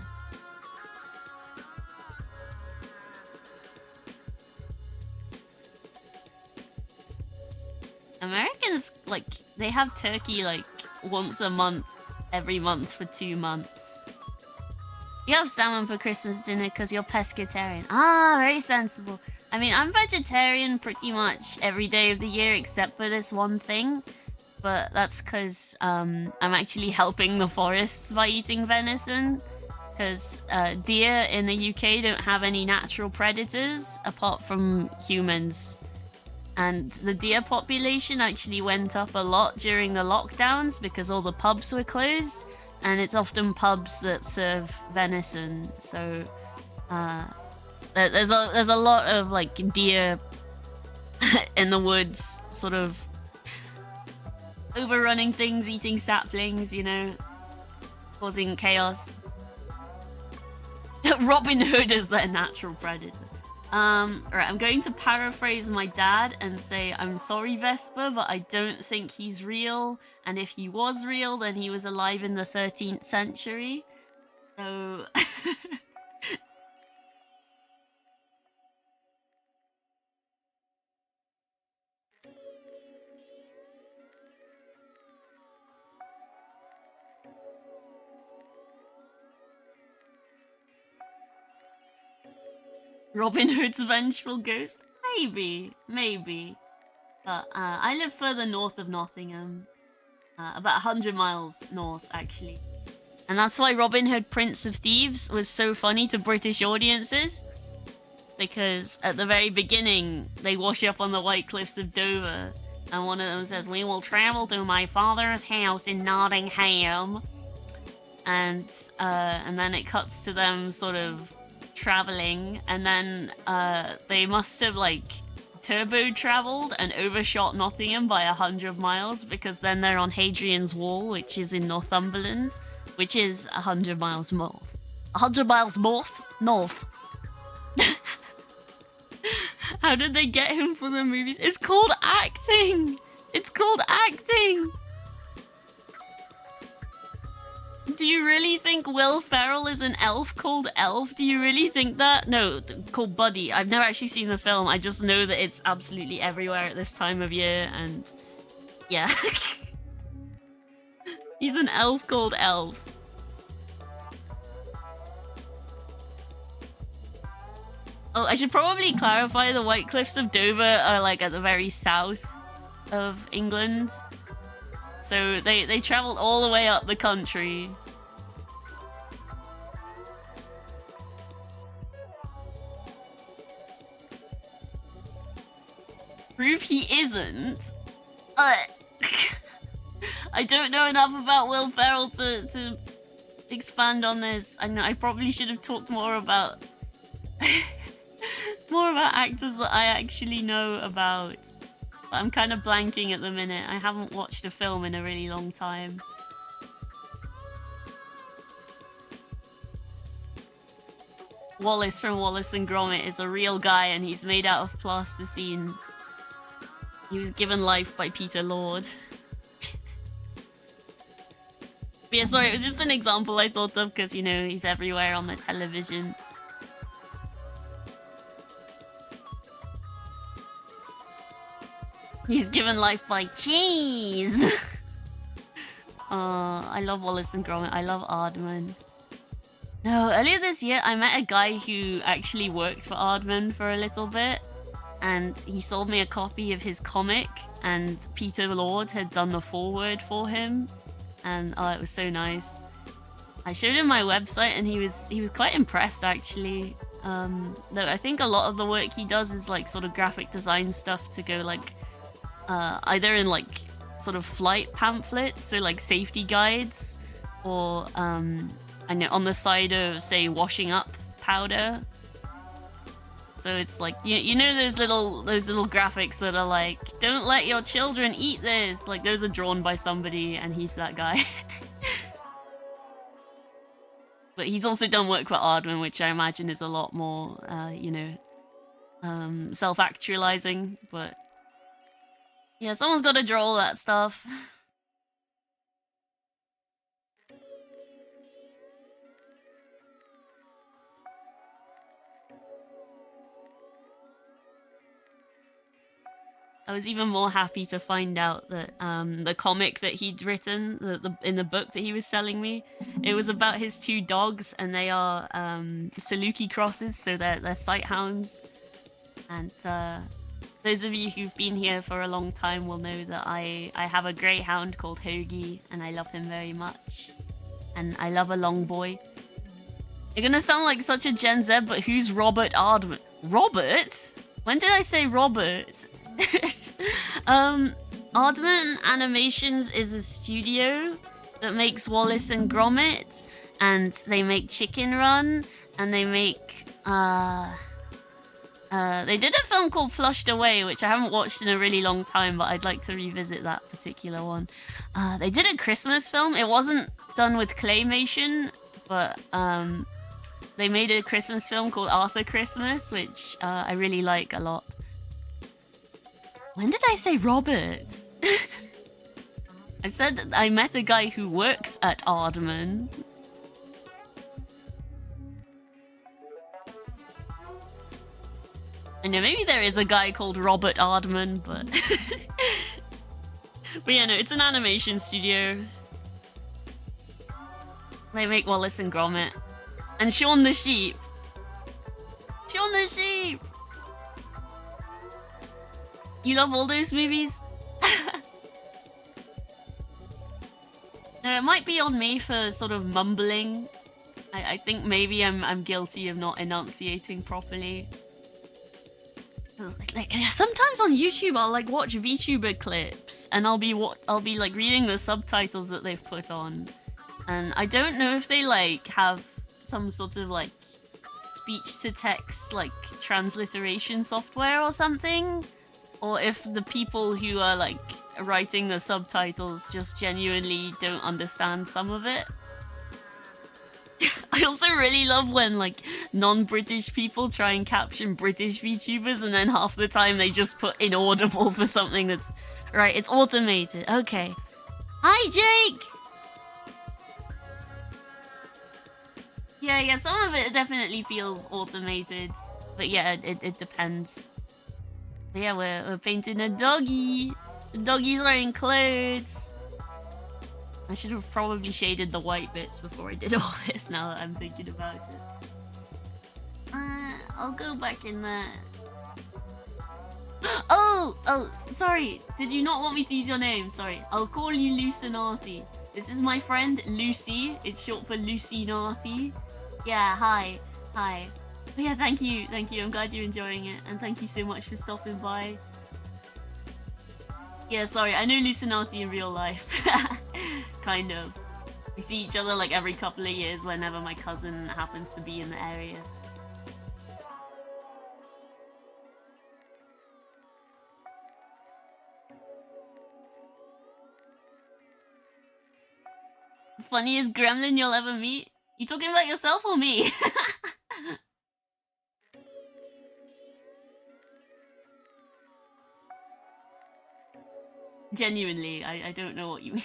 Americans, like, they have turkey, like, once a month, every month for 2 months. You have salmon for Christmas dinner because you're pescatarian. Ah, very sensible. I mean, I'm vegetarian pretty much every day of the year except for this one thing. But that's because I'm actually helping the forests by eating venison. Because deer in the UK don't have any natural predators apart from humans. And the deer population actually went up a lot during the lockdowns because all the pubs were closed. And it's often pubs that serve venison. So there's a lot of like deer in the woods, sort of overrunning things, eating saplings, you know, causing chaos. Robin Hood is their natural predator. Alright, I'm going to paraphrase my dad and say, I'm sorry, Vesper, but I don't think he's real. And if he was real, then he was alive in the 13th century. So... Robin Hood's vengeful ghost? Maybe. But I live further north of Nottingham. About 100 miles north, actually. And that's why Robin Hood, Prince of Thieves was so funny to British audiences. Because at the very beginning, they wash up on the White Cliffs of Dover. And one of them says, we will travel to my father's house in Nottingham. And then it cuts to them sort of traveling, and then they must have like turbo traveled and overshot Nottingham by 100 miles, because then they're on Hadrian's Wall, which is in Northumberland, which is 100 miles north. 100 miles north. How did they get him for the movies? It's called acting. It's called acting. Do you really think Will Ferrell is an elf called Elf? Do you really think that? No, called Buddy. I've never actually seen the film. I just know that it's absolutely everywhere at this time of year, and yeah. He's an elf called Elf. Oh, I should probably clarify the White Cliffs of Dover are like at the very south of England. So they traveled all the way up the country. Prove he isn't? I don't know enough about Will Ferrell to expand on this. I know I probably should have talked more about more about actors that I actually know about. But I'm kind of blanking at the minute. I haven't watched a film in a really long time. Wallace from Wallace and Gromit is a real guy, and he's made out of plasticine. He was given life by Peter Lord. But yeah, sorry, it was just an example I thought of because, you know, he's everywhere on the television. He's given life by cheese! I love Wallace and Gromit. I love Aardman. No, earlier this year I met a guy who actually worked for Aardman for a little bit. And he sold me a copy of his comic, and Peter Lord had done the foreword for him. And oh, it was so nice. I showed him my website and he was quite impressed, actually. Though I think a lot of the work he does is like sort of graphic design stuff to go like either in like sort of flight pamphlets, so like safety guides, or I know on the side of, say, washing up powder. So it's like, you know those little graphics that are like, don't let your children eat this. Like those are drawn by somebody, and he's that guy. But he's also done work for Aardman, which I imagine is a lot more, you know, self-actualizing. But yeah, someone's got to draw all that stuff. I was even more happy to find out that the comic that he'd written, in the book that he was selling me, it was about his 2 dogs, and they are Saluki crosses, so they're sight hounds. And those of you who've been here for a long time will know that I have a greyhound called Hoagie, and I love him very much. And I love a long boy. You're gonna sound like such a Gen Z, but who's Robert Aardman? Robert? When did I say Robert? Aardman Animations is a studio that makes Wallace and Gromit, and they make Chicken Run, and they make they did a film called Flushed Away, which I haven't watched in a really long time, but I'd like to revisit that particular one. They did a Christmas film. It wasn't done with claymation, but they made a Christmas film called Arthur Christmas, which I really like a lot. When did I say Robert? I said that I met a guy who works at Aardman. I know, maybe there is a guy called Robert Aardman, but... But yeah, no, it's an animation studio. They make Wallace and Gromit. And Shaun the Sheep. Shaun the Sheep! You love all those movies? No, it might be on me for sort of mumbling. I think maybe I'm guilty of not enunciating properly. Like, sometimes on YouTube I'll like watch VTuber clips and I'll be like reading the subtitles that they've put on, and I don't know if they like have some sort of like speech to text like transliteration software or something, or if the people who are like writing the subtitles just genuinely don't understand some of it. I also really love when like non-British people try and caption British VTubers, and then half the time they just put inaudible for something that's... Right, it's automated. Okay. Hi, Jake! Yeah, some of it definitely feels automated. But yeah, it depends. But yeah, we're painting a doggy. The doggy's wearing clothes. I should have probably shaded the white bits before I did all this, now that I'm thinking about it. I'll go back in there. Oh, sorry. Did you not want me to use your name? Sorry. I'll call you Lucinati. This is my friend Lucy. It's short for Lucinati. Yeah, hi. But yeah, thank you. I'm glad you're enjoying it, and thank you so much for stopping by. Yeah, sorry, I know Lucinati in real life. Kind of. We see each other like every couple of years whenever my cousin happens to be in the area. Funniest gremlin you'll ever meet? You talking about yourself or me? Genuinely, I don't know what you mean.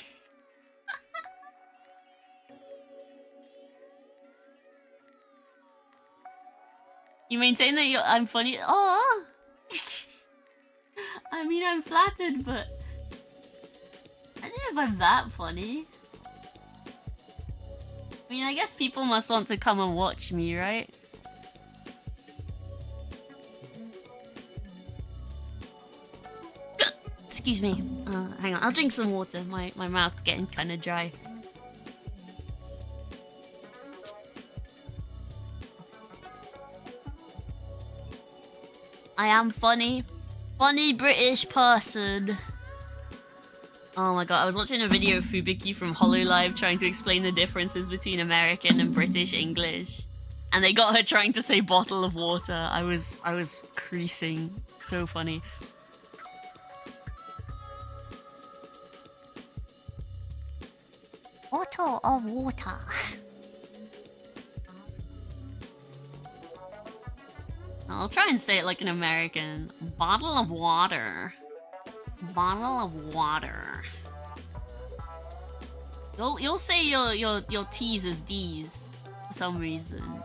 You maintain that I'm funny? Oh! I mean, I'm flattered, but... I don't know if I'm that funny. I mean, I guess people must want to come and watch me, right? Excuse me. Hang on, I'll drink some water. My mouth's getting kind of dry. I am funny. Funny British person. Oh my god, I was watching a video of Fubiki from HoloLive trying to explain the differences between American and British English. And they got her trying to say bottle of water. I was creasing. So funny. Bottle of water. I'll try and say it like an American. Bottle of water. Bottle of water. You'll say your T's as D's for some reason.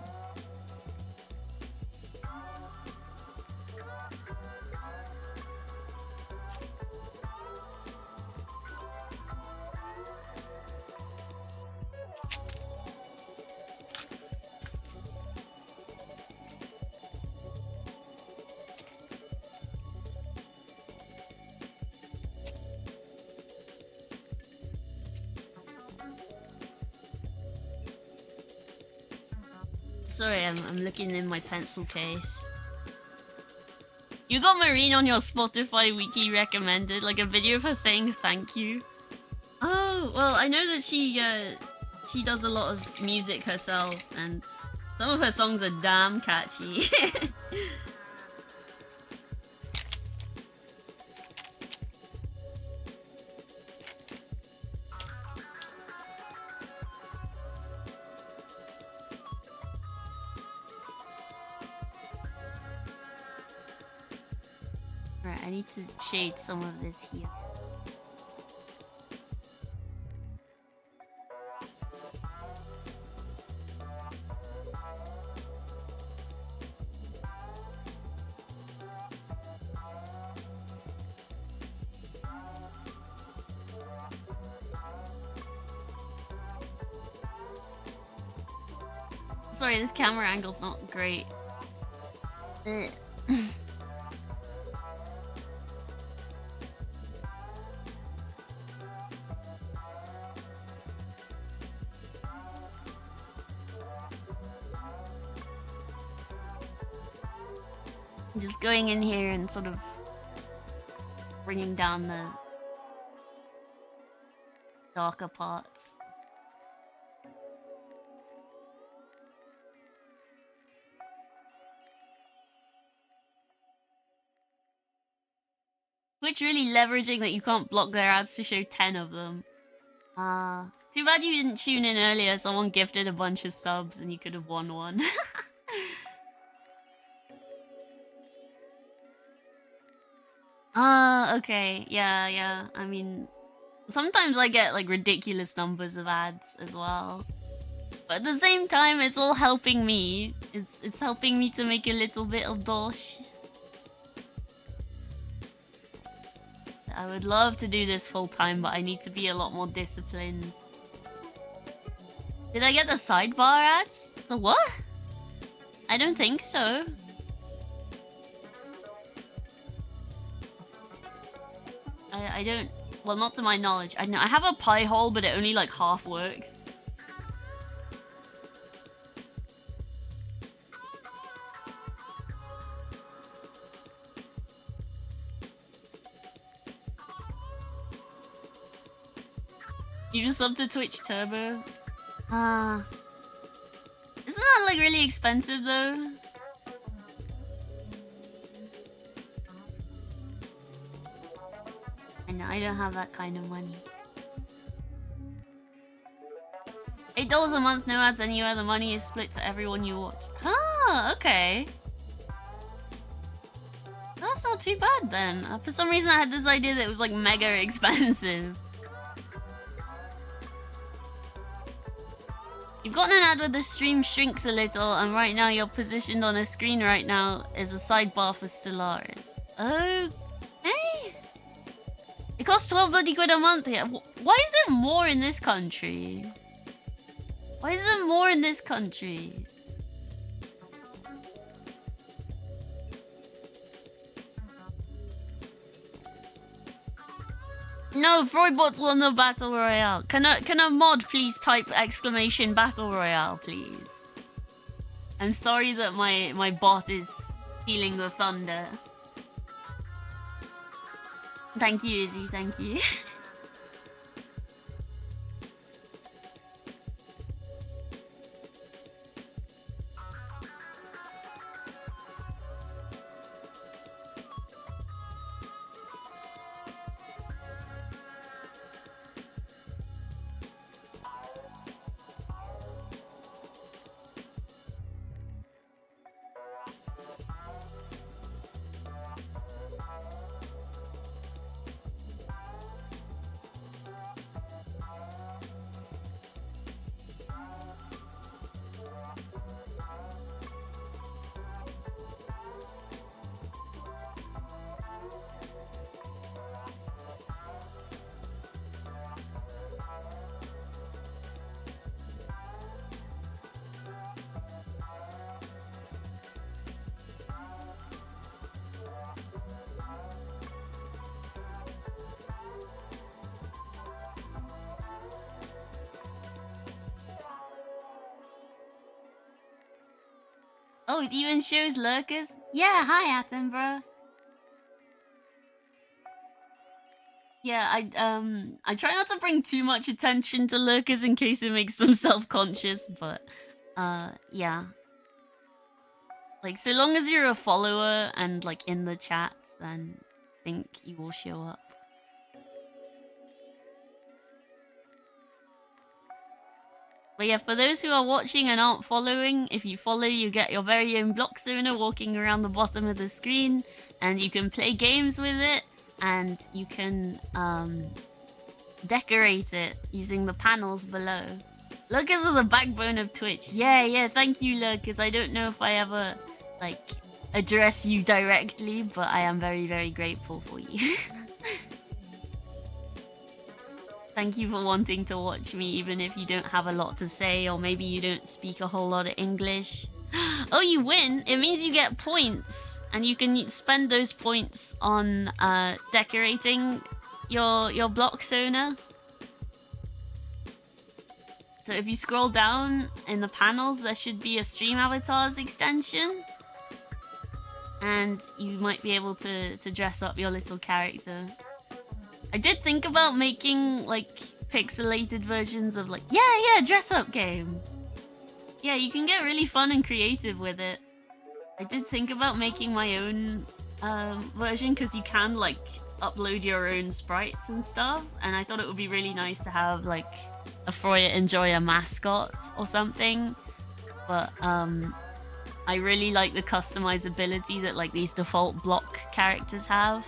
Sorry, I'm looking in my pencil case. You got Marine on your Spotify wiki recommended, like a video of her saying thank you. Oh, well, I know that she does a lot of music herself, and some of her songs are damn catchy. Alright, I need to shade some of this here. Sorry, this camera angle's not great. I'm just going in here and sort of bringing down the darker parts. Twitch really leveraging that you can't block their ads to show 10 of them. Too bad you didn't tune in earlier. Someone gifted a bunch of subs and you could have won one. Okay. Yeah. I mean, sometimes I get like ridiculous numbers of ads as well. But at the same time, it's all helping me. It's helping me to make a little bit of dosh. I would love to do this full time, but I need to be a lot more disciplined. Did I get the sidebar ads? The what? I don't think so. I don't... Well, not to my knowledge. I know I have a pie hole, but it only like half works. You just subbed to Twitch Turbo? Isn't that like really expensive though? I know, I don't have that kind of money. $8 a month, no ads anywhere. The money is split to everyone you watch. Ah, okay. That's not too bad then. For some reason I had this idea that it was like mega expensive. You've gotten an ad where the stream shrinks a little, and right now you're positioned on a screen right now as a sidebar for Stellaris. Okay. It costs 12 bloody quid a month here. Why is it more in this country? Why is it more in this country? No, Freudbots won the Battle Royale. Can a mod please type exclamation Battle Royale, please? I'm sorry that my bot is stealing the thunder. Thank you, Izzy, thank you. Oh, it even shows lurkers? Yeah, hi Attenborough. Yeah, I try not to bring too much attention to lurkers in case it makes them self-conscious, but yeah. Like, so long as you're a follower and like in the chat, then I think you will show up. But yeah, for those who are watching and aren't following, if you follow, you get your very own Bloxoner walking around the bottom of the screen, and you can play games with it, and you can decorate it using the panels below. Lurkers are the backbone of Twitch. Yeah, thank you, Lurkers. I don't know if I ever, like, address you directly, but I am very, very grateful for you. Thank you for wanting to watch me, even if you don't have a lot to say, or maybe you don't speak a whole lot of English. Oh, you win? It means you get points, and you can spend those points on decorating your Bloxoner. So if you scroll down in the panels, there should be a Stream Avatars extension. And you might be able to dress up your little character. I did think about making, like, pixelated versions of, like, yeah, dress up game. Yeah, you can get really fun and creative with it. I did think about making my own version, because you can, like, upload your own sprites and stuff. And I thought it would be really nice to have, like, a Froya Enjoyer mascot or something. But, I really like the customizability that, like, these default block characters have.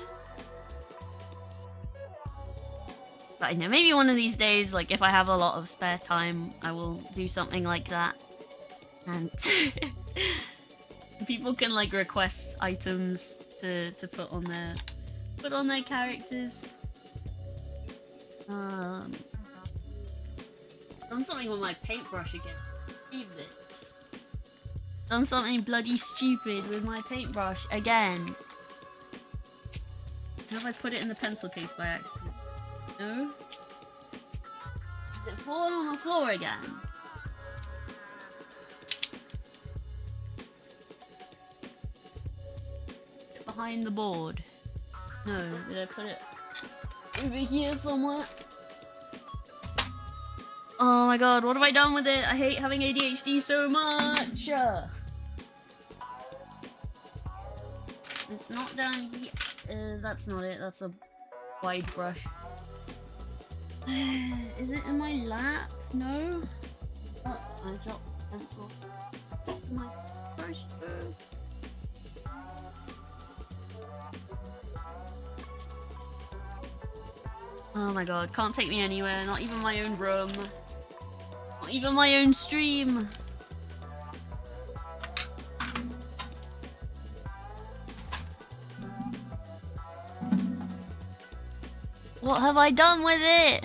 But I know, maybe one of these days, like, if I have a lot of spare time, I will do something like that. And people can, like, request items to put on their characters. Done something with my paintbrush again. Leave this. Done something bloody stupid with my paintbrush again. How have I put it in the pencil case by accident? No? Is it falling on the floor again? Is it behind the board? No, did I put it over here somewhere? Oh my god, what have I done with it? I hate having ADHD so much! It's not down here. That's not it, that's a wide brush. Is it in my lap? No? Oh, I dropped the pencil. My brush though. Oh my god, can't take me anywhere, not even my own room. Not even my own stream. What have I done with it?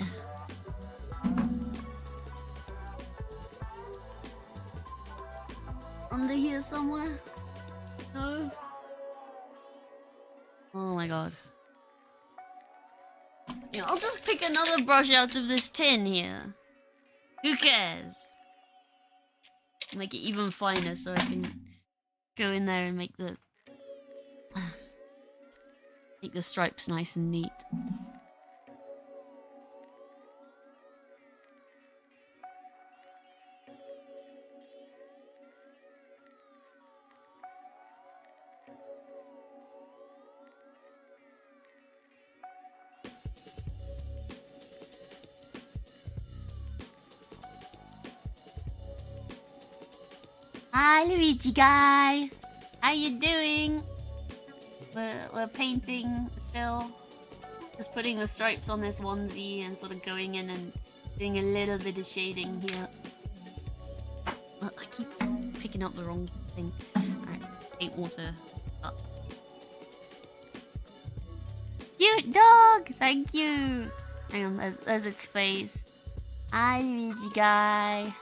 Under here somewhere? No? Oh my god. Yeah, I'll just pick another brush out of this tin here. Who cares? Make it even finer so I can go in there and make the stripes nice and neat. Hi, Luigi guy. How you doing? We're painting still. Just putting the stripes on this onesie and sort of going in and doing a little bit of shading here. I keep picking up the wrong thing. Alright, paint water up. Cute dog! Thank you! Hang on, there's its face. Hi, Luigi guy.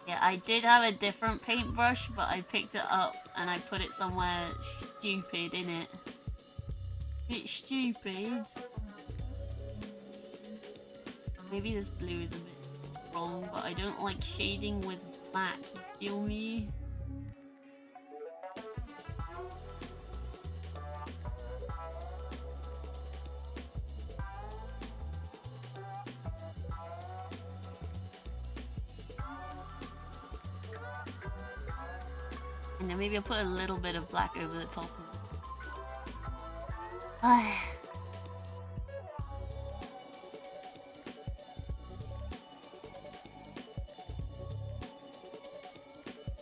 Yeah, I did have a different paintbrush, but I picked it up and I put it somewhere stupid in it. Bit stupid. Maybe this blue is a bit strong, but I don't like shading with black. You feel me? And then maybe I'll put a little bit of black over the top of it.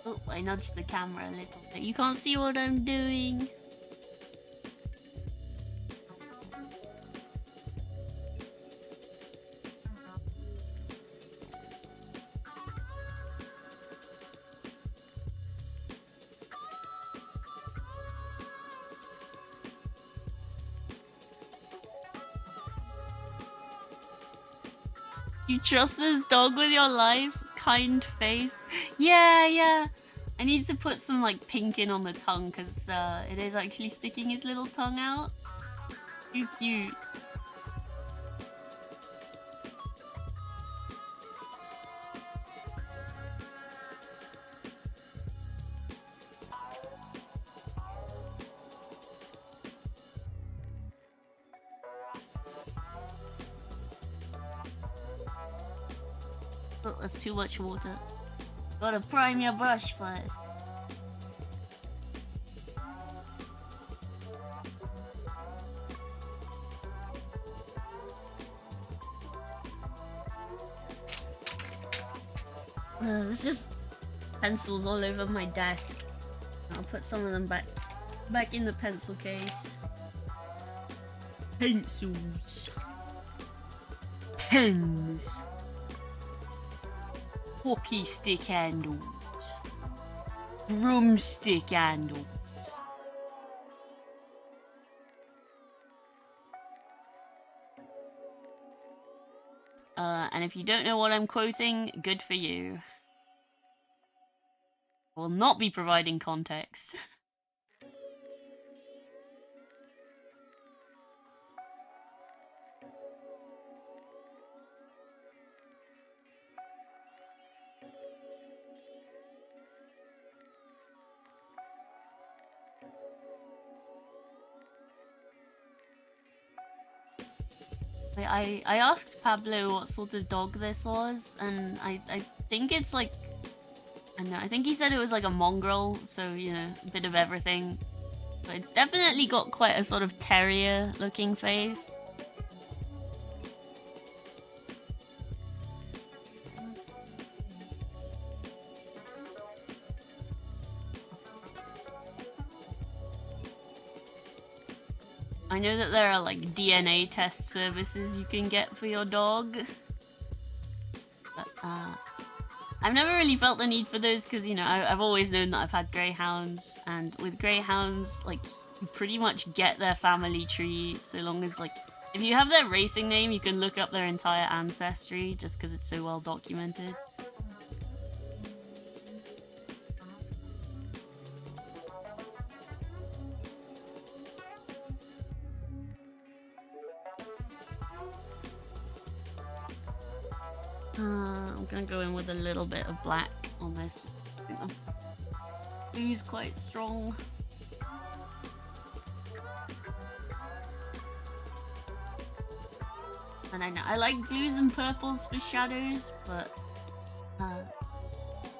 Oh, I nudged the camera a little bit. You can't see what I'm doing. You trust this dog with your life? Kind face. Yeah. I need to put some like pink in on the tongue because it is actually sticking his little tongue out. Too cute. Oh, that's too much water. Gotta prime your brush first. There's just pencils all over my desk. I'll put some of them back in the pencil case. Pencils. Pens. Hockey stick handles. Broomstick handles. And if you don't know what I'm quoting, good for you. I will not be providing context. I asked Pablo what sort of dog this was, and I think it's like, I don't know, I think he said it was like a mongrel, so, you know, a bit of everything. But it's definitely got quite a sort of terrier looking face. I know that there are like DNA test services you can get for your dog. But, I've never really felt the need for those because, you know, I've always known that I've had greyhounds, and with greyhounds, like, you pretty much get their family tree so long as, like, if you have their racing name, you can look up their entire ancestry just because it's so well documented. I'm gonna go in with a little bit of black on this, just, you know, blue's quite strong. And I know I like blues and purples for shadows, but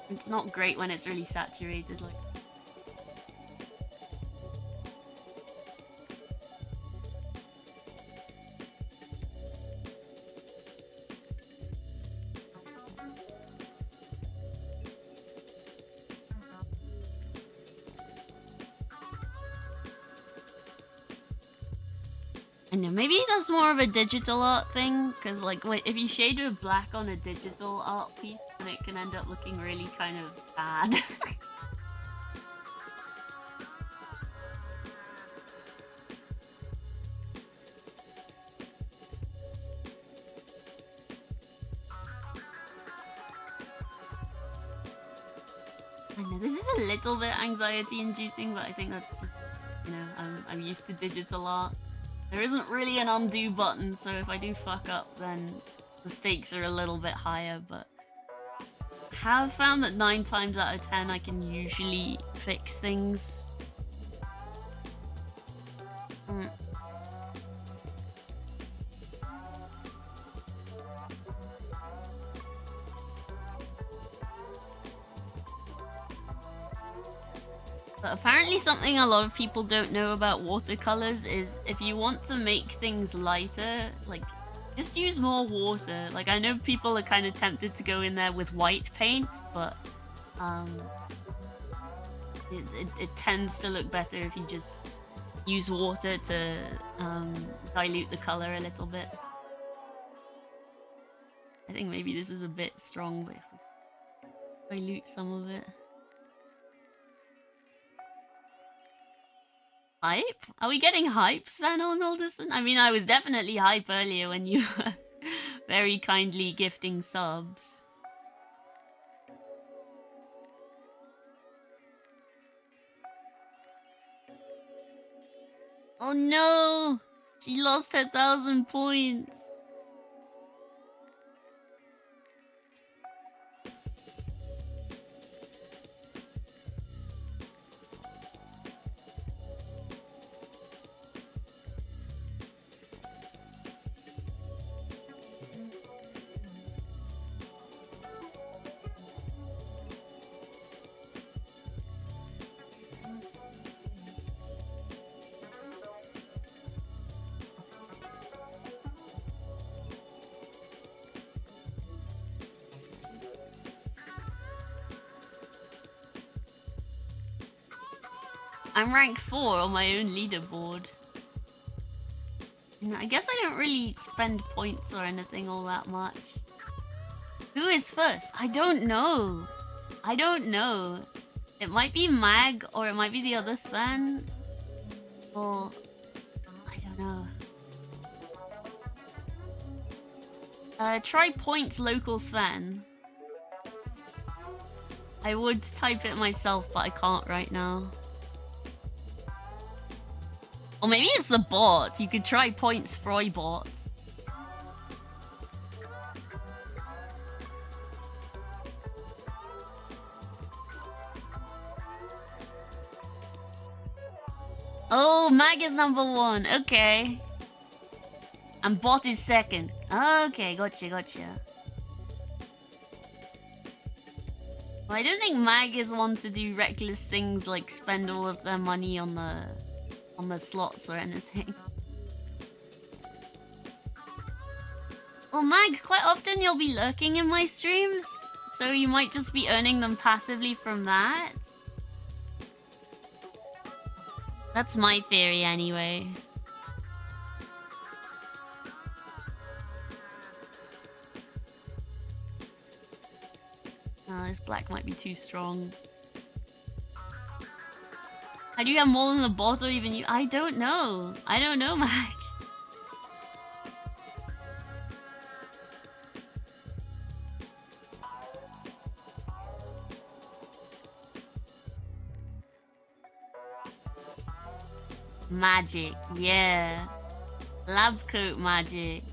it's not great when it's really saturated like. I know, maybe that's more of a digital art thing, because like if you shade with black on a digital art piece, then it can end up looking really kind of sad. I know, this is a little bit anxiety inducing, but I think that's just, you know, I'm used to digital art. There isn't really an undo button, so if I do fuck up, then the stakes are a little bit higher, but have found that 9 times out of 10 I can usually fix things. But apparently something a lot of people don't know about watercolors is if you want to make things lighter, like, just use more water. Like, I know people are kind of tempted to go in there with white paint, but it tends to look better if you just use water to dilute the color a little bit. I think maybe this is a bit strong, but if we dilute some of it. Hype? Are we getting hype, Sven Arnoldson? I mean, I was definitely hype earlier when you were very kindly gifting subs. Oh no! She lost her 1,000 points. I'm rank 4 on my own leaderboard. I guess I don't really spend points or anything all that much. Who is first? I don't know. I don't know. It might be Mag or it might be the other Sven. Or I don't know. Try points local Sven. I would type it myself, but I can't right now. Or maybe it's the bot. You could try points Froybot. Oh, Mag is number 1. Okay. And bot is second. Okay, gotcha. Well, I don't think Mag is one to do reckless things like spend all of their money on the slots or anything. Well, Mag, quite often you'll be lurking in my streams, so you might just be earning them passively from that. That's my theory anyway. This black might be too strong. How do you have more than the bot or even you? I don't know. I don't know, Mac. Magic, yeah. Lab coat magic.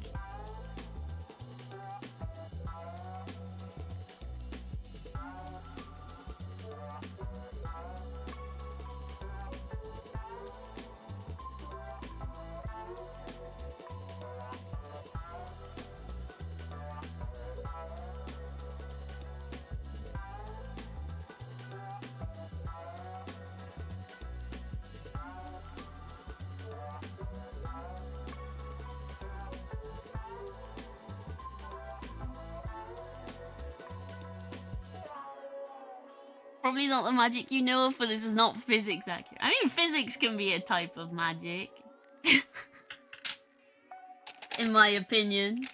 Probably not the magic you know of, but this is not physics accurate. I mean, physics can be a type of magic. In my opinion.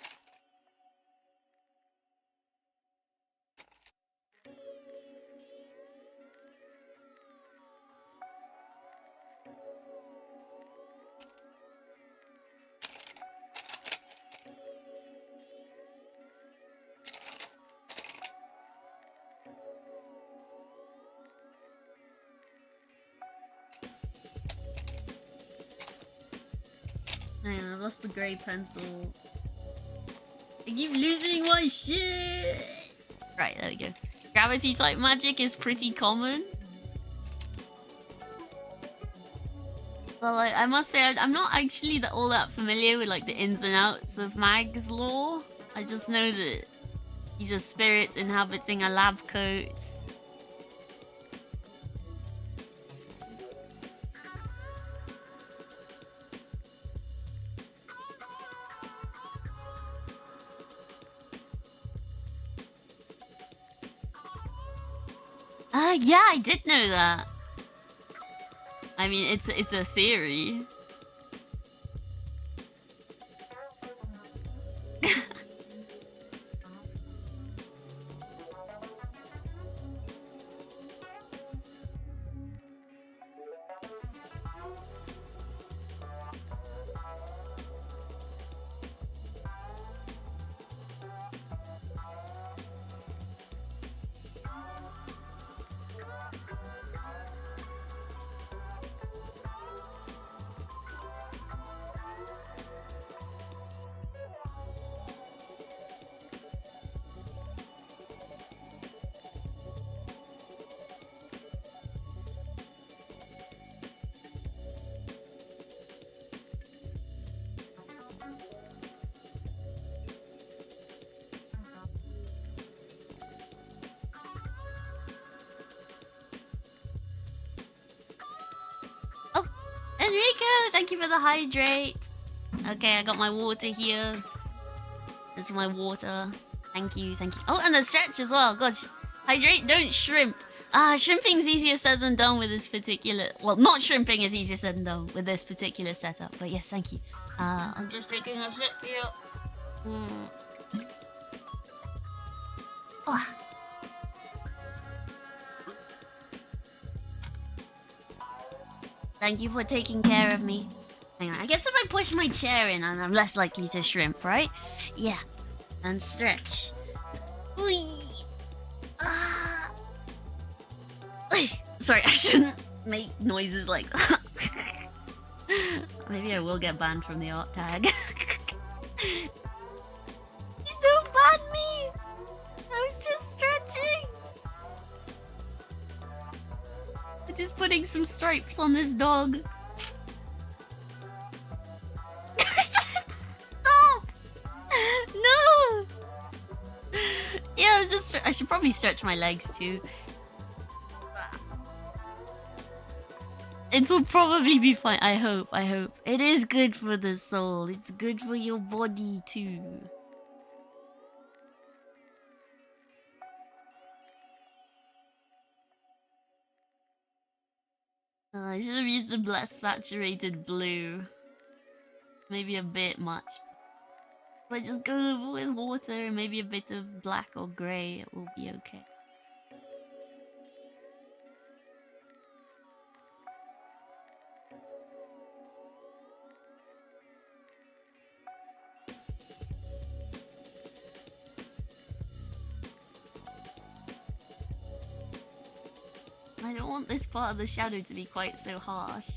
Man, I've lost the grey pencil. I keep losing my shit! Right, there we go. Gravity type magic is pretty common. Well, like, I must say, I'm not actually all that familiar with like the ins and outs of Mag's lore. I just know that he's a spirit inhabiting a lab coat. Yeah, I did know that. I mean, it's a theory. Thank you for the hydrate. Okay, I got my water here. This is my water. Thank you, thank you. Oh, and the stretch as well. Gosh, hydrate, don't shrimp. Shrimping's easier said than done with this particular... Well, not shrimping is easier said than done with this particular setup. But yes, thank you. I'm just taking a sip here. Oh. Thank you for taking care of me. Hang on, I guess if I push my chair in, I'm less likely to shrimp, right? Yeah. And stretch. Whee! Sorry, I shouldn't make noises like that. Maybe I will get banned from the art tag. Please don't ban me! I was just stretching! I'm just putting some stripes on this dog. No! Yeah, I should probably stretch my legs too. It'll probably be fine. I hope. It is good for the soul. It's good for your body too. I should have used a less saturated blue. Maybe a bit much. If I just go with water and maybe a bit of black or grey, it will be okay. I don't want this part of the shadow to be quite so harsh.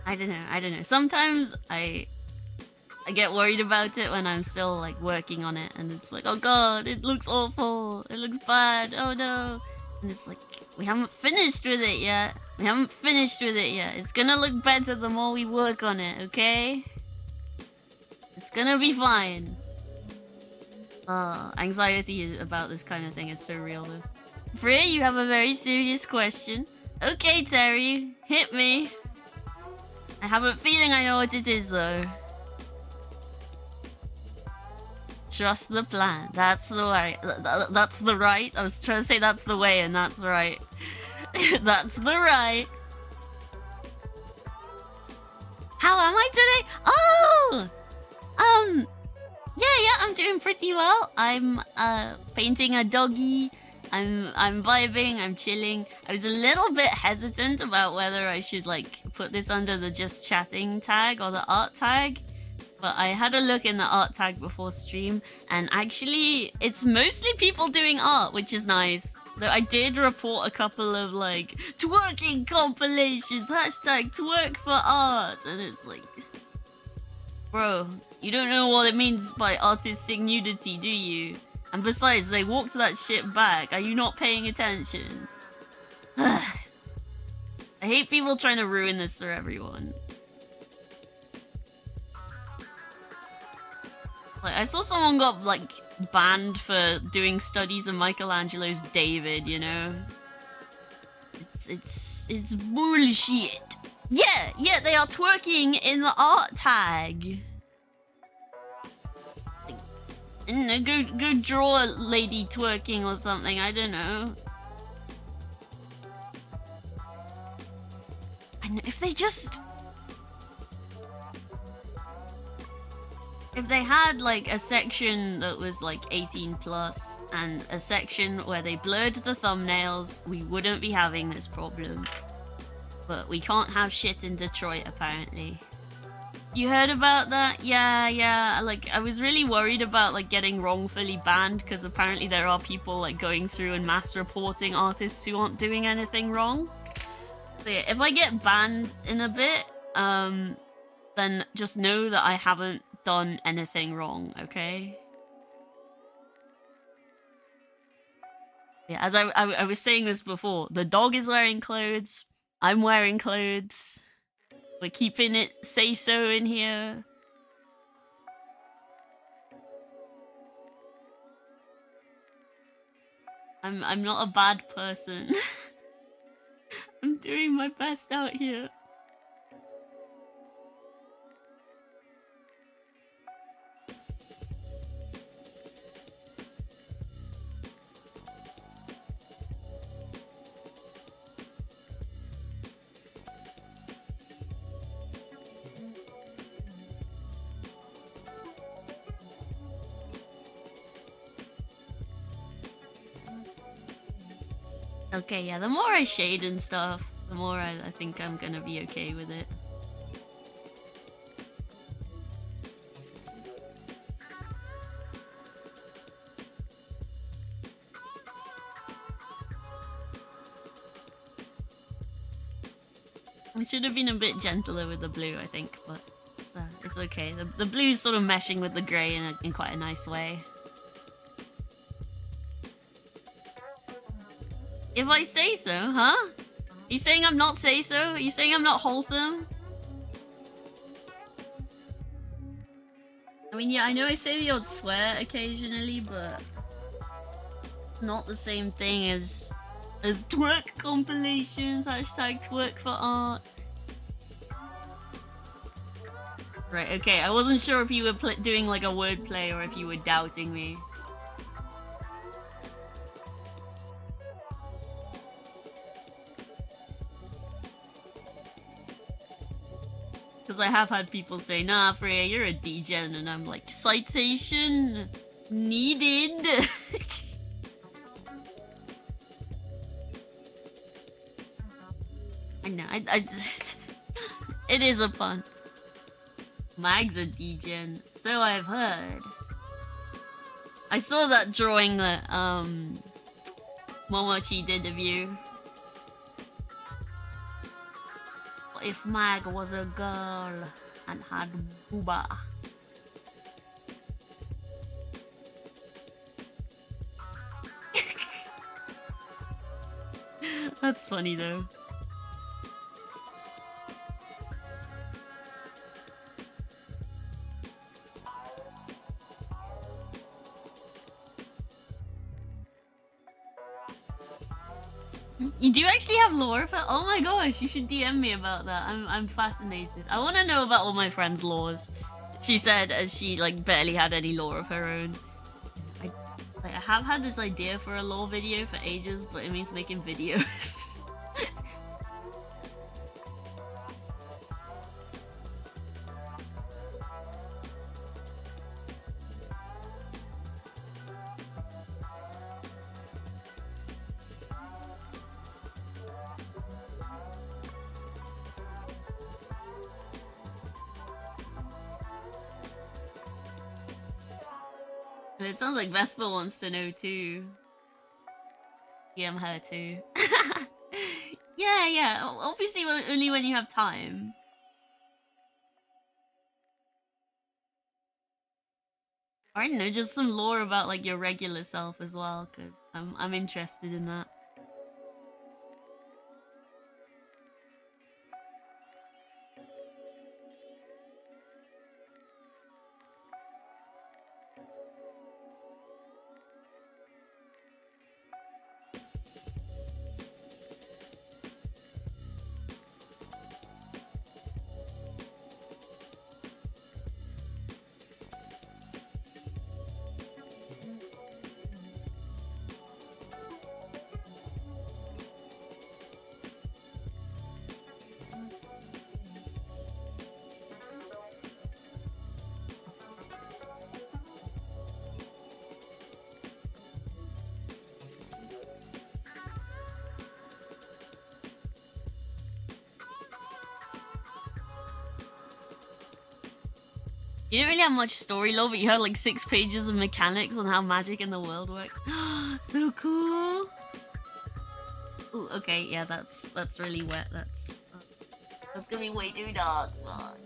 I don't know. Sometimes I get worried about it when I'm still like working on it, and it's like, oh god, it looks awful, it looks bad, oh no. And it's like, we haven't finished with it yet. It's gonna look better the more we work on it, okay? It's gonna be fine. Anxiety about this kind of thing is so real though. Freya, you have a very serious question. Okay, Terry, hit me. I have a feeling I know what it is though. Trust the plan. That's the way. That's the right. I was trying to say that's the way, and that's right. That's the right. How am I today? Oh! Yeah, I'm doing pretty well. I'm painting a doggy. I'm vibing, I'm chilling. I was a little bit hesitant about whether I should like put this under the just chatting tag or the art tag. But I had a look in the art tag before stream, and actually, it's mostly people doing art, which is nice. Though I did report a couple of like twerking compilations, hashtag twerk for art, and it's like, bro, you don't know what it means by artistic nudity, do you? And besides, they walked that shit back. Are you not paying attention? I hate people trying to ruin this for everyone. Like, I saw someone got, like, banned for doing studies of Michelangelo's David, you know? It's bullshit. Yeah, they are twerking in the art tag. Like, I don't know, go draw a lady twerking or something, I don't know. And if they just... If they had, like, a section that was, like, 18 plus, and a section where they blurred the thumbnails, we wouldn't be having this problem. But we can't have shit in Detroit, apparently. You heard about that? Yeah, like, I was really worried about, like, getting wrongfully banned, because apparently there are people, like, going through and mass reporting artists who aren't doing anything wrong. So yeah, if I get banned in a bit, then just know that I haven't done anything wrong, okay? Yeah, as I was saying this before, the dog is wearing clothes, I'm wearing clothes, we're keeping it say-so in here. I'm not a bad person. I'm doing my best out here. Okay, yeah, the more I shade and stuff, the more I think I'm gonna be okay with it. We should have been a bit gentler with the blue, I think, but it's okay. The blue's sort of meshing with the grey in quite a nice way. If I say so, huh? You saying I'm not say so? Are you saying I'm not wholesome? I mean, yeah, I know I say the odd swear occasionally, but not the same thing as twerk compilations, hashtag twerk for art. Right, okay, I wasn't sure if you were doing like a wordplay or if you were doubting me. Because I have had people say, nah, Freya, you're a degen, and I'm like, citation needed. I know, it is a pun. Mag's a degen, so I've heard. I saw that drawing that, Momochi did of you. If Mag was a girl and had booba. That's funny though. You do actually have lore for? Oh my gosh, you should DM me about that. I'm fascinated. I want to know about all my friends' lores. She said as she like barely had any lore of her own. I have had this idea for a lore video for ages, but it means making videos. It sounds like Vespa wants to know too. DM her too. Yeah. Obviously, only when you have time. I don't know, just some lore about like your regular self as well, because I'm interested in that. You didn't really have much story lore, but you had like 6 pages of mechanics on how magic in the world works. So cool! Ooh, okay, yeah, that's really wet. That's gonna be way too dark. Fuck.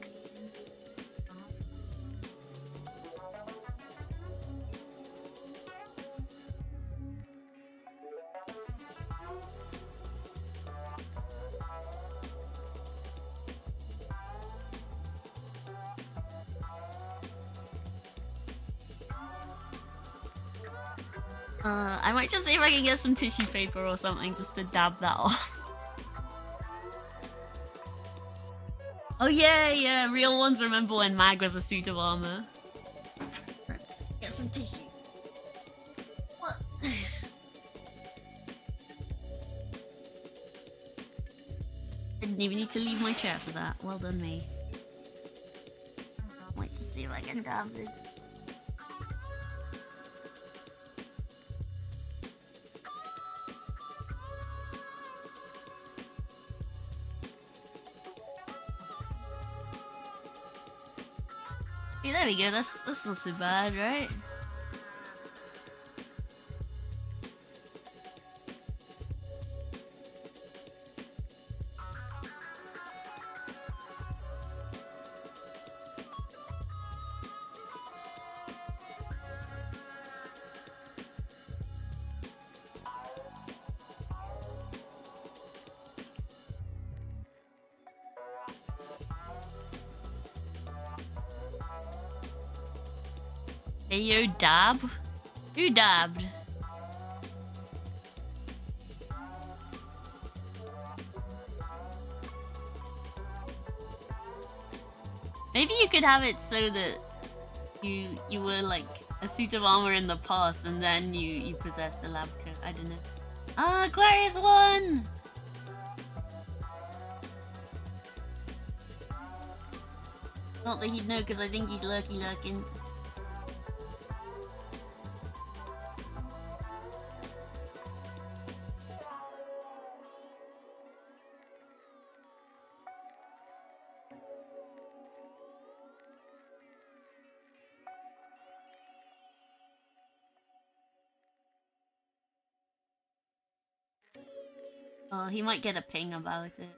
I might just see if I can get some tissue paper or something just to dab that off. Oh yeah, real ones remember when Mag was a suit of armor. Get some tissue. What? Didn't even need to leave my chair for that. Well done, me. Might just see if I can dab this. Yeah, there we go. That's not so bad, right? Hey yo, dab? Who dabbed? Maybe you could have it so that you were like a suit of armor in the past and then you possessed a lab coat. I don't know. Ah, Aquarius won! Not that he'd know because I think he's lurking. Oh, he might get a ping about it,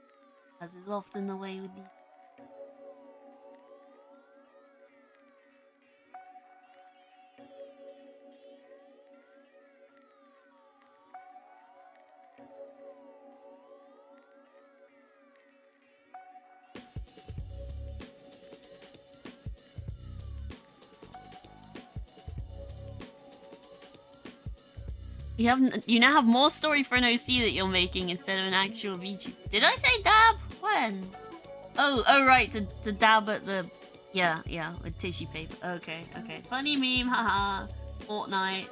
as is often the way with these. You now have more story for an OC that you're making instead of an actual VTuber. Did I say dab? When? Oh right, to dab at the... Yeah, with tissue paper. Okay. Funny meme, haha. Fortnite.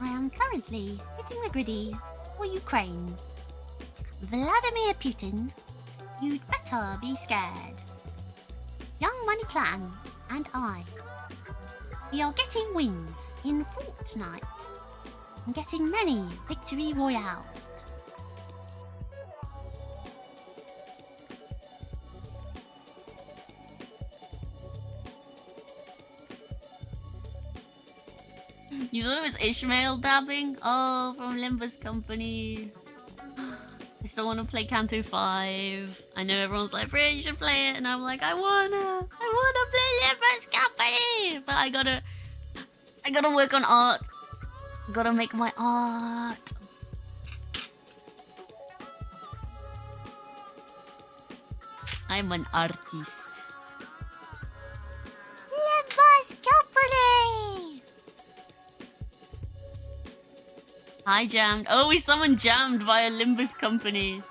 I am currently hitting the griddy for Ukraine. Vladimir Putin, you'd better be scared. Young Money Clan and I, we are getting wins in Fortnite and getting many victory royales. You thought it was Ishmael dabbing? Oh, from Limbus Company. I still want to play Canto 5. I know everyone's like, Bray, you should play it. And I'm like, I wanna play Limbus Company. But I gotta work on art. Gotta make my art. I'm an artist. Limbus Company! Hi, Jammed. Oh, we summoned Jammed via Limbus Company.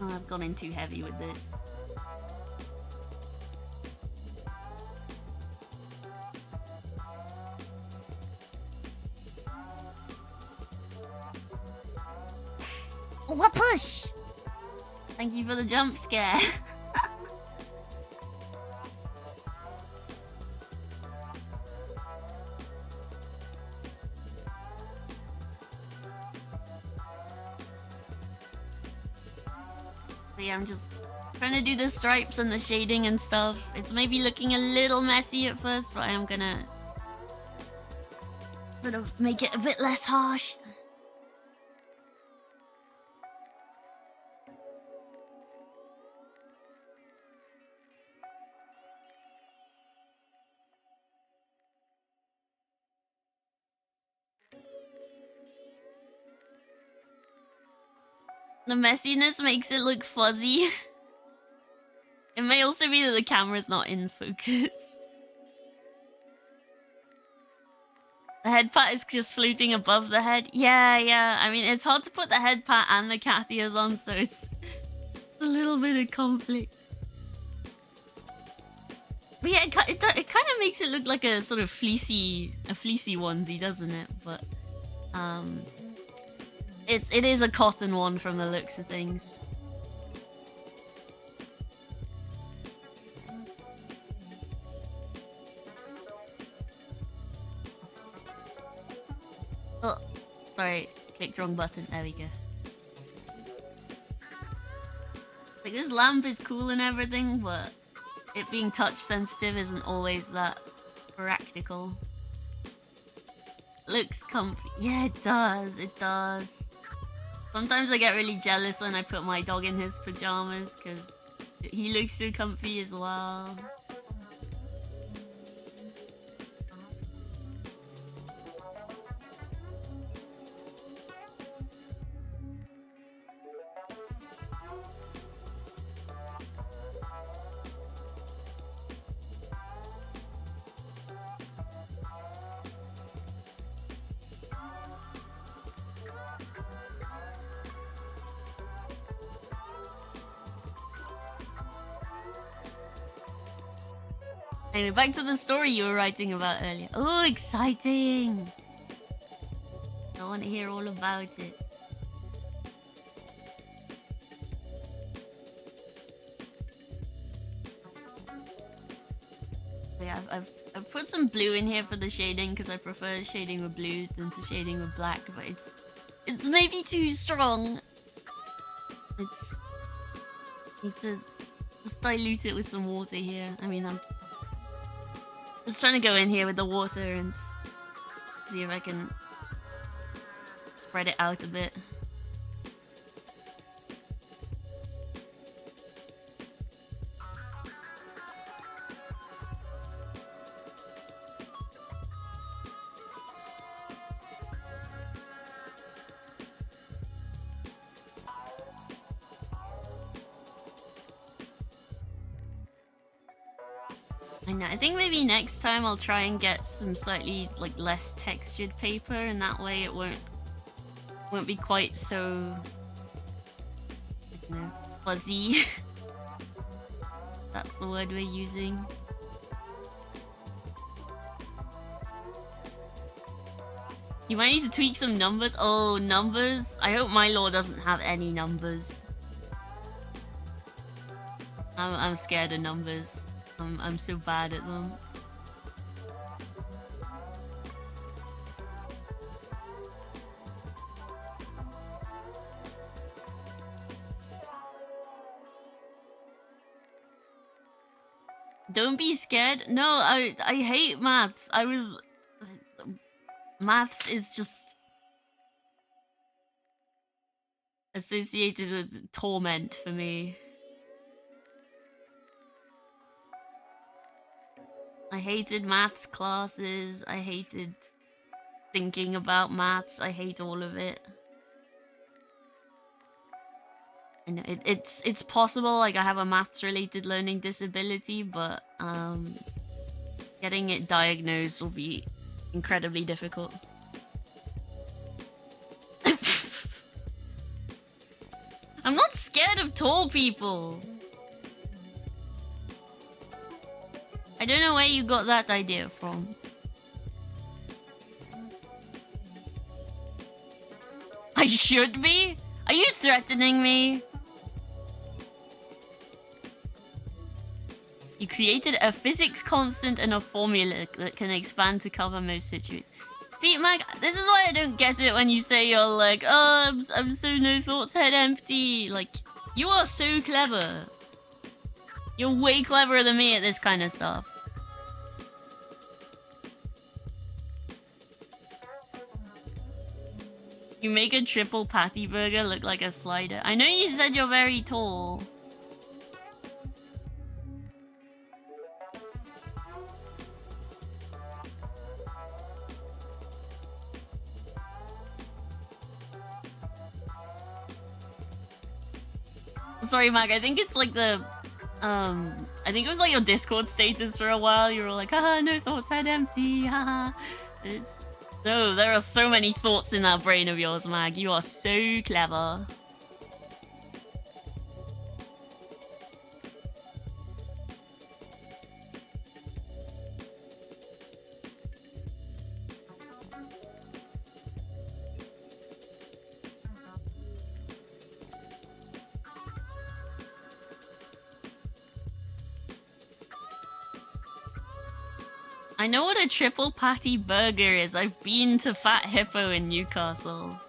Oh, I've gone in too heavy with this. What push? Thank you for the jump scare. Yeah, I'm just trying to do the stripes and the shading and stuff. It's maybe looking a little messy at first, but I am gonna sort of make it a bit less harsh. The messiness makes it look fuzzy. It may also be that the camera's not in focus. The head pat is just floating above the head. Yeah. I mean, it's hard to put the head pat and the cat ears on, so it's a little bit of conflict. But yeah, it kind of makes it look like a sort of fleecy onesie, doesn't it? But it is a cotton one from the looks of things. Oh, sorry, clicked wrong button. There we go. Like, this lamp is cool and everything, but it being touch sensitive isn't always that practical. Looks comfy. Yeah, it does. It does. Sometimes I get really jealous when I put my dog in his pajamas because he looks so comfy as well. Anyway, back to the story you were writing about earlier. Oh, exciting! I want to hear all about it. Yeah, I've put some blue in here for the shading because I prefer shading with blue than to shading with black, but it's maybe too strong. Need to just dilute it with some water here. I mean, I'm just trying to go in here with the water and see if I can spread it out a bit. I know. I think maybe next time I'll try and get some slightly like less textured paper, and that way it won't be quite so, you know, fuzzy. That's the word we're using. You might need to tweak some numbers. Oh, numbers? I hope my law doesn't have any numbers. I'm scared of numbers. I'm so bad at them. Don't be scared. No, I hate maths. Maths is just associated with torment for me. I hated maths classes. I hated thinking about maths. I hate all of it. I know it's possible, like I have a maths related learning disability, but getting it diagnosed will be incredibly difficult. I'm not scared of tall people. I don't know where you got that idea from. I should be? Are you threatening me? You created a physics constant and a formula that can expand to cover most situations. See, Mag, this is why I don't get it when you say you're like, oh, I'm so no thoughts, head empty. Like, you are so clever. You're way cleverer than me at this kind of stuff. You make a triple patty burger look like a slider. I know you said you're very tall. Sorry, Mag, I think it's like the, I think it was like your Discord status for a while. You were like, haha, no thoughts, head empty, haha. No, there are so many thoughts in that brain of yours, Mag. You are so clever. I know what a triple patty burger is. I've been to Fat Hippo in Newcastle.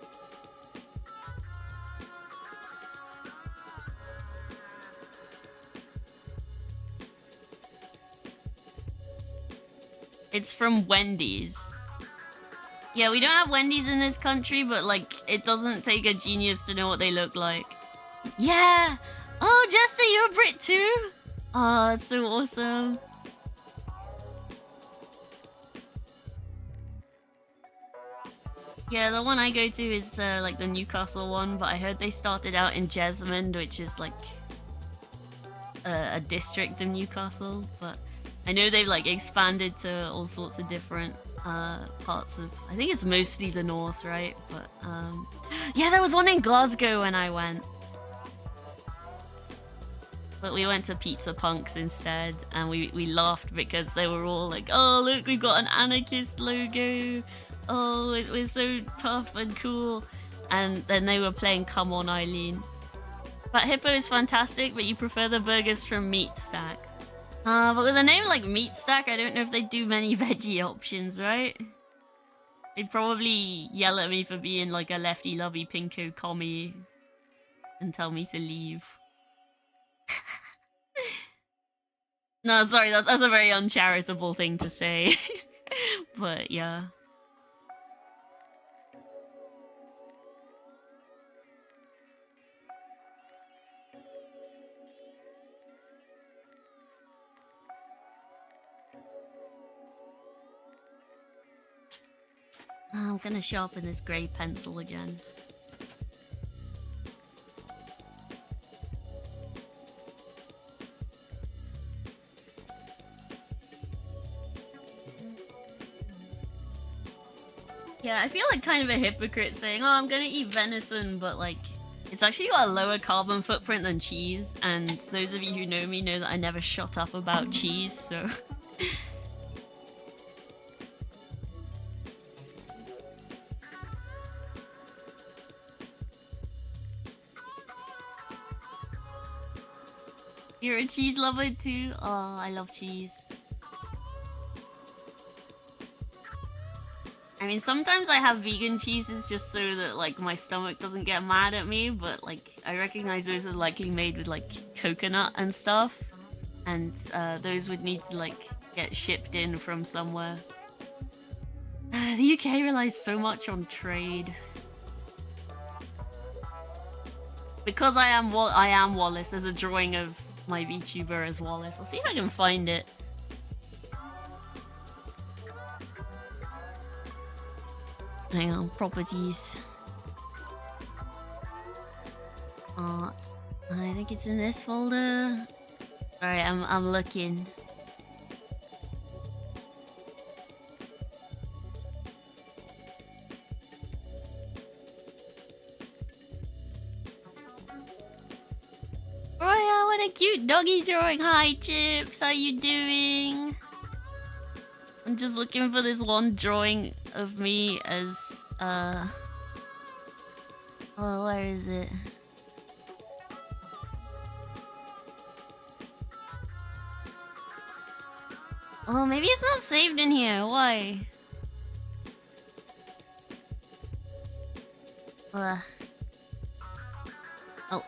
It's from Wendy's. Yeah, we don't have Wendy's in this country, but like, it doesn't take a genius to know what they look like. Yeah! Oh, Jester, you're a Brit too? Oh, that's so awesome. Yeah, the one I go to is like the Newcastle one, but I heard they started out in Jesmond, which is like a district of Newcastle. But I know they've like expanded to all sorts of different parts of. I think it's mostly the north, right? But yeah, there was one in Glasgow when I went. But we went to Pizza Punks instead, and we laughed because they were all like, "Oh, look, we've got an anarchist logo. Oh, it was so tough and cool." And then they were playing Come On Eileen. Fat Hippo is fantastic, but you prefer the burgers from Meat Stack. But with a name like Meat Stack, I don't know if they do many veggie options, right? They'd probably yell at me for being like a lefty lovey pinko commie and tell me to leave. No, sorry, that's a very uncharitable thing to say. But yeah. I'm gonna sharpen this grey pencil again. Yeah, I feel like kind of a hypocrite saying, oh, I'm gonna eat venison, but like, it's actually got a lower carbon footprint than cheese, and those of you who know me know that I never shut up about cheese, so... You're a cheese lover too? Oh, I love cheese. I mean, sometimes I have vegan cheeses just so that, like, my stomach doesn't get mad at me, but, like, I recognize those are likely made with, like, coconut and stuff. And, those would need to, like, get shipped in from somewhere. The UK relies so much on trade. Because I am Wallace, there's a drawing of my VTuber as Wallace. I'll see if I can find it. Hang on, properties. Art. I think it's in this folder. Alright, I'm looking. Oh yeah, what a cute doggy drawing. Hi Chips, how you doing? I'm just looking for this one drawing of me as, oh, where is it? Oh, maybe it's not saved in here. Why? Oh,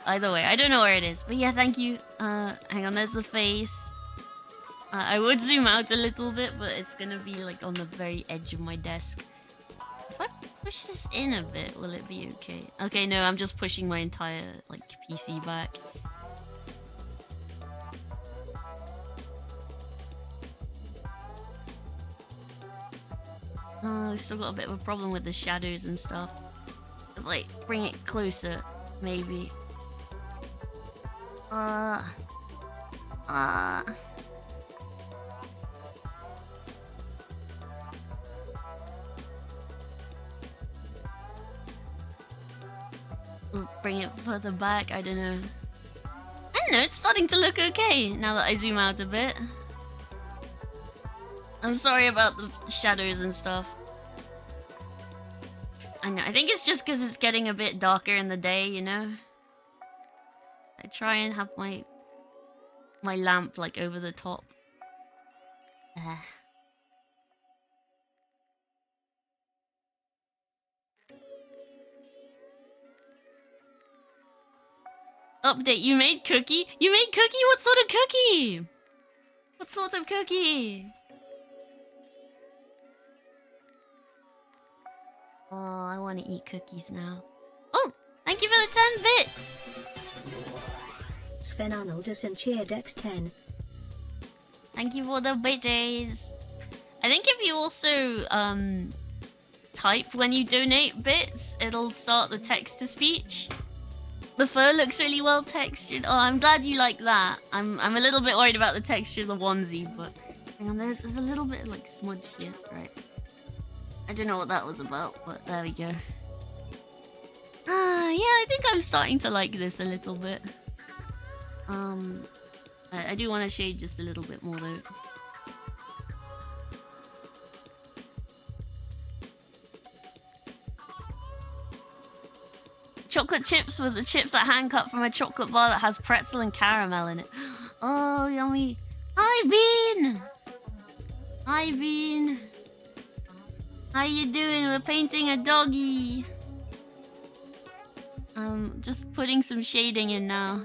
either way, I don't know where it is. But yeah, thank you. Hang on, there's the face. I would zoom out a little bit, but it's gonna be like on the very edge of my desk. If I push this in a bit, will it be okay? Okay, no, I'm just pushing my entire, like, PC back. Oh, we still got a bit of a problem with the shadows and stuff. Like, bring it closer, maybe. Bring it further back, I don't know. I don't know, it's starting to look okay now that I zoom out a bit. I'm sorry about the shadows and stuff. I know, I think it's just because it's getting a bit darker in the day, you know? I try and have my lamp, like, over the top. Update, you made cookie? You made cookie? What sort of cookie? What sort of cookie? Oh, I want to eat cookies now. Oh, thank you for the 10 bits! Sven Arnoldus and Cheerdex 10. Thank you for the bitches. I think if you also type when you donate bits, it'll start the text-to-speech. The fur looks really well textured. Oh, I'm glad you like that. I'm a little bit worried about the texture of the onesie, but hang on, there's a little bit of, like, smudge here, right? I don't know what that was about, but there we go. Yeah, I think I'm starting to like this a little bit. I do want to shade just a little bit more though. Chocolate chips with the chips that hand cut from a chocolate bar that has pretzel and caramel in it. Oh, yummy. Hi, Bean! Hi, Bean. How you doing? We're painting a doggy. Just putting some shading in now.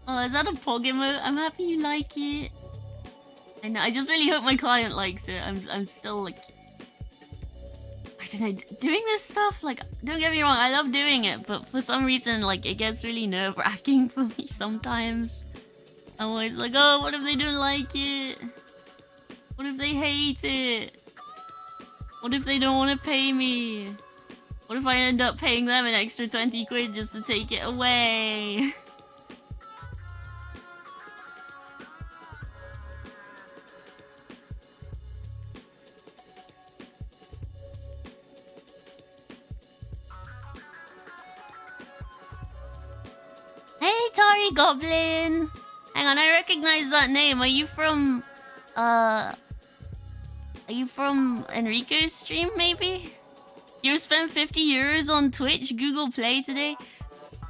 Oh, is that a Pog emote? I'm happy you like it. I know, I just really hope my client likes it. I'm still like... I don't know, doing this stuff, like, don't get me wrong, I love doing it, but for some reason, like, it gets really nerve-wracking for me sometimes. I'm always like, oh, what if they don't like it? What if they hate it? What if they don't want to pay me? What if I end up paying them an extra 20 quid just to take it away? Hey, Tari Goblin! Hang on, I recognize that name. Are you from Enrico's stream, maybe? You spent 50 euros on Twitch, Google Play today?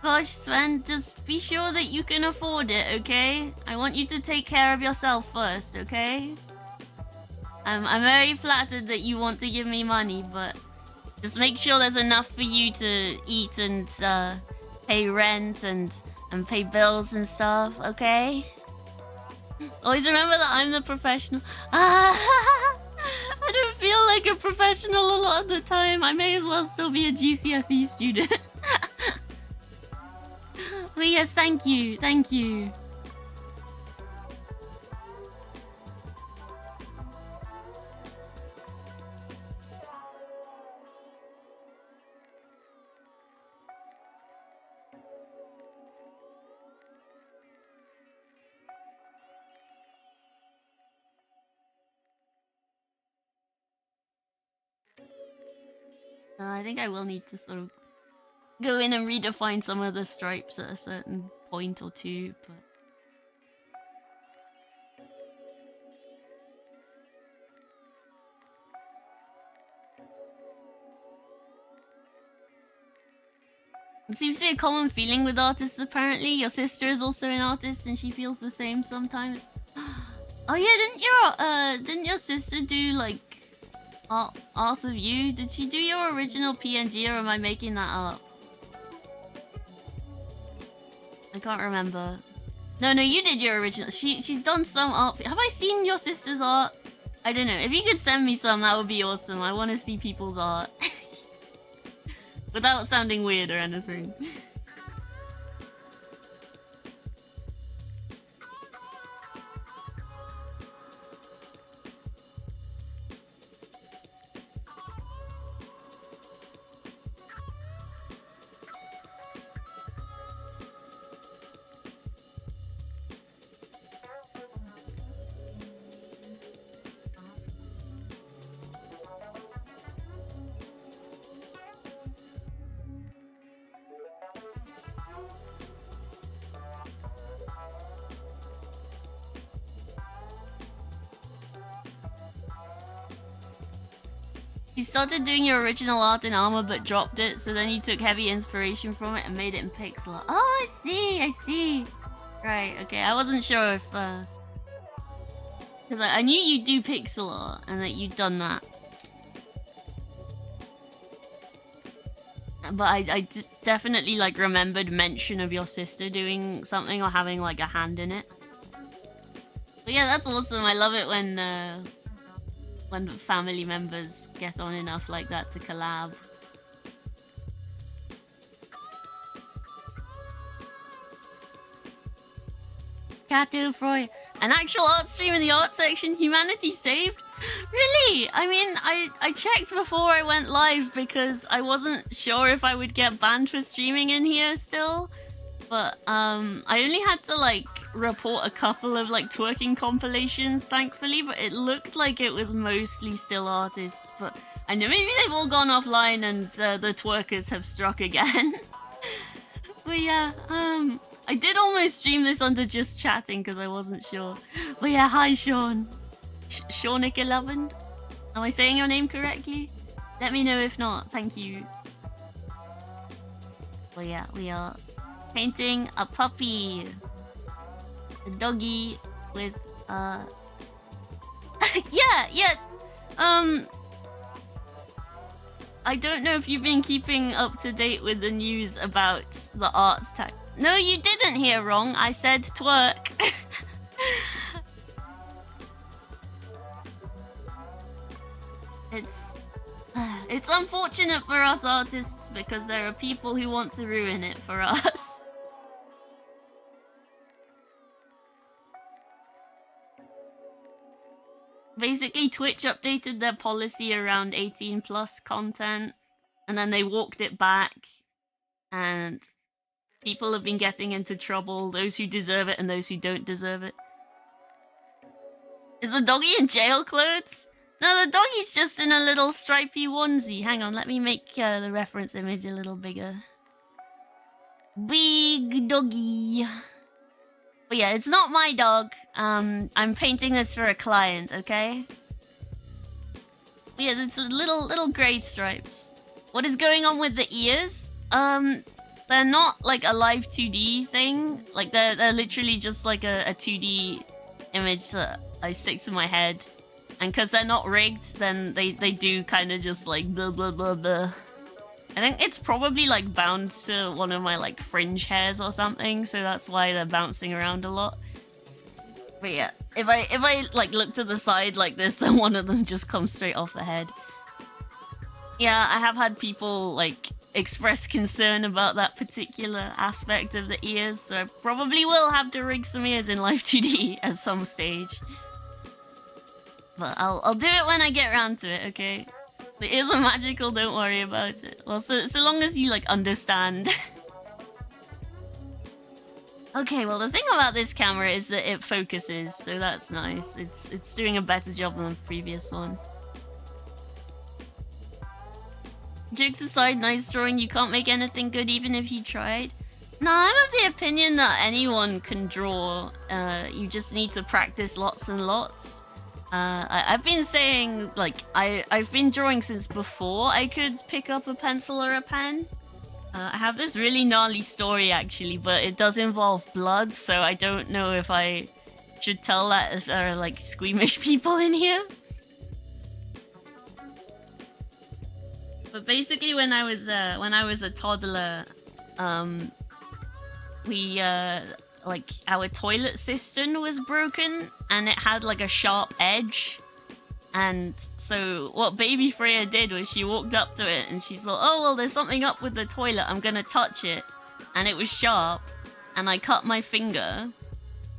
Gosh, Sven, just be sure that you can afford it, okay? I want you to take care of yourself first, okay? I'm very flattered that you want to give me money, but just make sure there's enough for you to eat and pay rent and pay bills and stuff, okay? Always remember that I'm the professional. I don't feel like a professional a lot of the time. I may as well still be a GCSE student. But yes, thank you. Thank you. I think I will need to sort of go in and redefine some of the stripes at a certain point or two, but... It seems to be a common feeling with artists, apparently. Your sister is also an artist and she feels the same sometimes. Oh yeah, didn't your sister do, like, Art of You? Did she do your original PNG, or am I making that up? I can't remember. No, you did your original. She's done some art. Have I seen your sister's art? I don't know. If you could send me some, that would be awesome. I want to see people's art. Without sounding weird or anything. You started doing your original art in Armor but dropped it, so then you took heavy inspiration from it and made it in pixel art. Oh, I see. Right, okay, I wasn't sure if, because I knew you do pixel art and that you'd done that. But I definitely, like, remembered mention of your sister doing something or having, like, a hand in it. But yeah, that's awesome. I love it when family members get on enough like that to collab. Kato Froy, an actual art stream in the art section, Humanity saved? Really? I mean, I checked before I went live because I wasn't sure if I would get banned for streaming in here still. But I only had to, like, report a couple of, like, twerking compilations, thankfully, but it looked like it was mostly still artists. But I know maybe they've all gone offline and the twerkers have struck again. But yeah, I did almost stream this under just chatting because I wasn't sure. But yeah, hi Sean. Shawnick11? Am I saying your name correctly? Let me know if not, thank you. But yeah, we are painting a puppy. A doggy with, yeah, I don't know if you've been keeping up to date with the news about the arts tag. No, you didn't hear wrong. I said twerk. It's unfortunate for us artists because there are people who want to ruin it for us. Basically, Twitch updated their policy around 18+ content, and then they walked it back, and people have been getting into trouble, those who deserve it and those who don't deserve it. Is the doggy in jail clothes? No, the doggy's just in a little stripy onesie. Hang on, let me make the reference image a little bigger. Big doggy. But yeah, it's not my dog. I'm painting this for a client, okay? But yeah, it's little grey stripes. What is going on with the ears? They're not like a live 2D thing. Like they're literally just like a 2D image that I stick to my head. And because they're not rigged, then they do kind of just like blah blah blah blah. I think it's probably like bound to one of my like fringe hairs or something, so that's why they're bouncing around a lot. But yeah, if I like look to the side like this, then one of them just comes straight off the head. Yeah, I have had people like express concern about that particular aspect of the ears, so I probably will have to rig some ears in Live 2D at some stage. But I'll do it when I get around to it, okay? The ears are magical, don't worry about it. Well, so long as you like understand. Okay, well the thing about this camera is that it focuses, so that's nice. It's doing a better job than the previous one. Jokes aside, nice drawing. You can't make anything good even if you tried. No, I'm of the opinion that anyone can draw. You just need to practice lots and lots. I've been saying, like, I've been drawing since before I could pick up a pencil or a pen. I have this really gnarly story, actually, but it does involve blood, so I don't know if I should tell that if there are, like, squeamish people in here. But basically, when I was a toddler, like, our toilet cistern was broken, and it had, like, a sharp edge. And so what baby Freya did was she walked up to it, and she's like, oh, well, there's something up with the toilet. I'm gonna touch it. And it was sharp, and I cut my finger.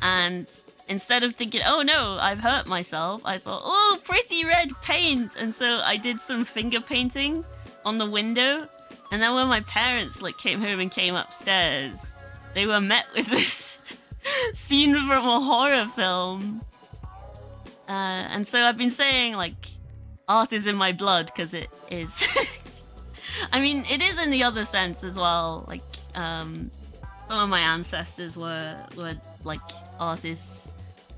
And instead of thinking, oh, no, I've hurt myself, I thought, oh, pretty red paint. And so I did some finger painting on the window. And then when my parents, like, came home and came upstairs, they were met with this scene from a horror film. And so I've been saying, like, art is in my blood, because it is. I mean, it is in the other sense as well. Like, some of my ancestors were like, artists.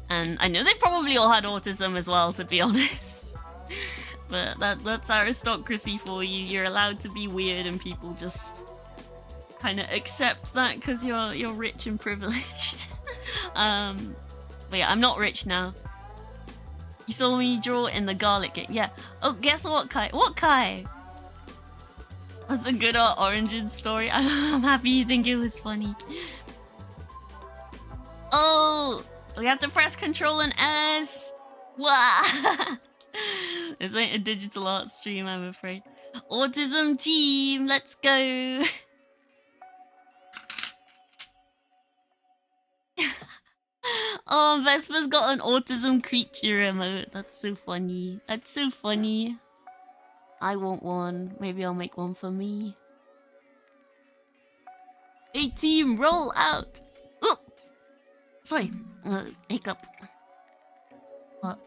And I know they probably all had autism as well, to be honest. But that's aristocracy for you. You're allowed to be weird, and people just kind of accept that because you're rich and privileged. But yeah, I'm not rich now. You saw me draw in the garlic game. Yeah. Oh, guess what, Kai? What, Kai? That's a good origin story. I'm happy you think it was funny. Oh, we have to press Control and S. Wow. This ain't a digital art stream, I'm afraid. Autism team, let's go. Oh, Vespa's got an autism creature emote. That's so funny. That's so funny. I want one. Maybe I'll make one for me. Hey team, roll out. Ooh. Sorry, hiccup. What?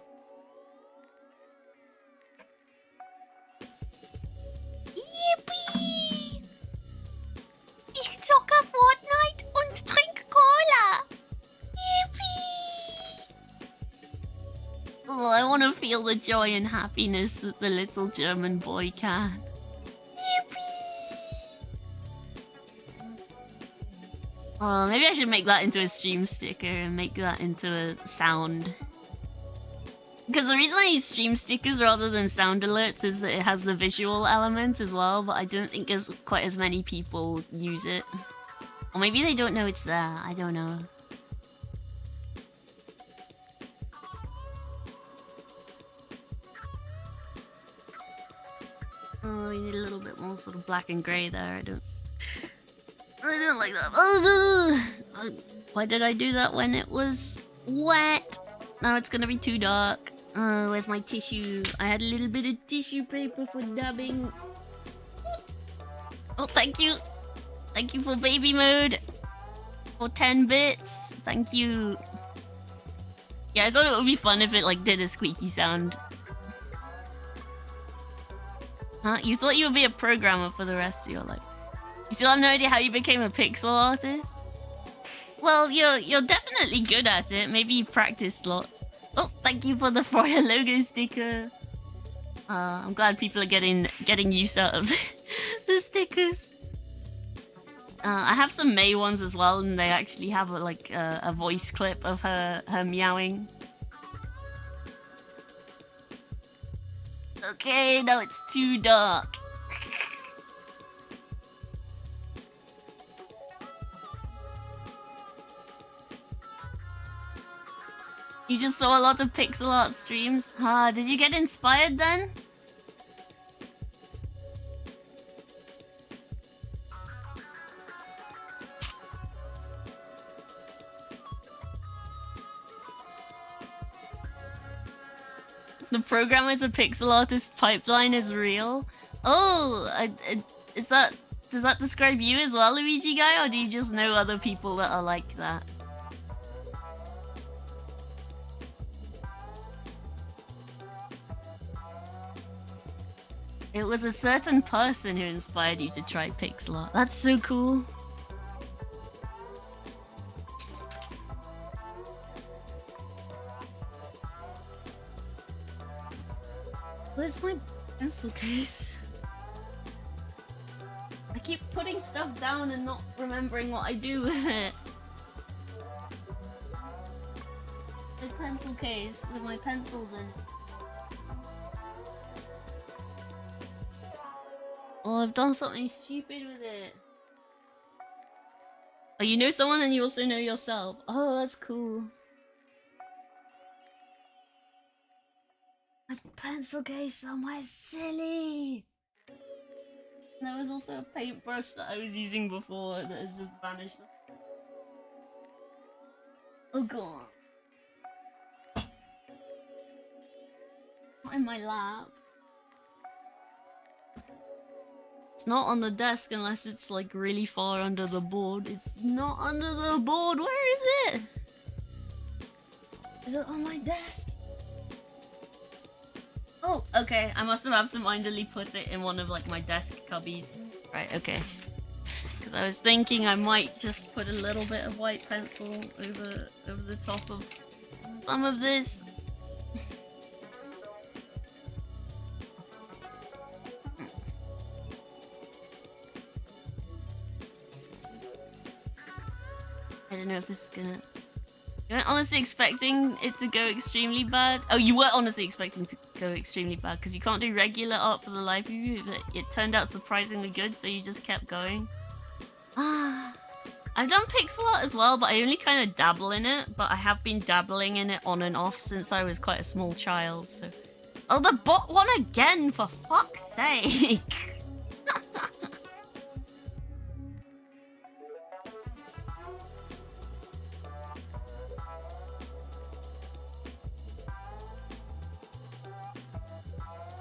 Yippee! Ich zocke Fortnite und trink Cola. Yippee! Oh, I want to feel the joy and happiness that the little German boy can. Yippee! Oh, maybe I should make that into a stream sticker and make that into a sound. Because the reason I use stream stickers rather than sound alerts is that it has the visual element as well, but I don't think there's quite as many people use it. Or maybe they don't know it's there, I don't know. Oh, we need a little bit more sort of black and grey there. I don't like that. Oh, why did I do that when it was wet? Now it's gonna be too dark. Where's my tissue? I had a little bit of tissue paper for dabbing. Oh, thank you. Thank you for baby mode. For 10 bits. Thank you. Yeah, I thought it would be fun if it like did a squeaky sound. Huh? You thought you would be a programmer for the rest of your life? You still have no idea how you became a pixel artist? Well, you're definitely good at it. Maybe you practiced lots. Oh, thank you for the Freya logo sticker. I'm glad people are getting use out of the stickers. I have some May ones as well, and they actually have a voice clip of her meowing. Okay, now it's too dark. You just saw a lot of pixel art streams. Did you get inspired then? The programmer's a pixel artist pipeline is real. Oh, does that describe you as well, Luigi guy, or do you just know other people that are like that? It was a certain person who inspired you to try pixel art. That's so cool. Where's my pencil case? I keep putting stuff down and not remembering what I do with it. The pencil case with my pencils in it. Oh, I've done something stupid with it. Oh, you know someone and you also know yourself. Oh, that's cool. My pencil case somewhere silly. There was also a paintbrush that I was using before that has just vanished. Oh god. Not in my lap. It's not on the desk unless it's like really far under the board. It's not under the board. Where is it? Is it on my desk? Oh, okay. I must have absentmindedly put it in one of like my desk cubbies. Right, okay. Because I was thinking I might just put a little bit of white pencil over the top of some of this. I don't know if this is gonna... You weren't honestly expecting it to go extremely bad? Oh, you were honestly expecting to go extremely bad because you can't do regular art for the life of you, but it turned out surprisingly good, so you just kept going. I've done pixel art as well, but I only kind of dabble in it, but I have been dabbling in it on and off since I was quite a small child, so... Oh, the bot one again, for fuck's sake!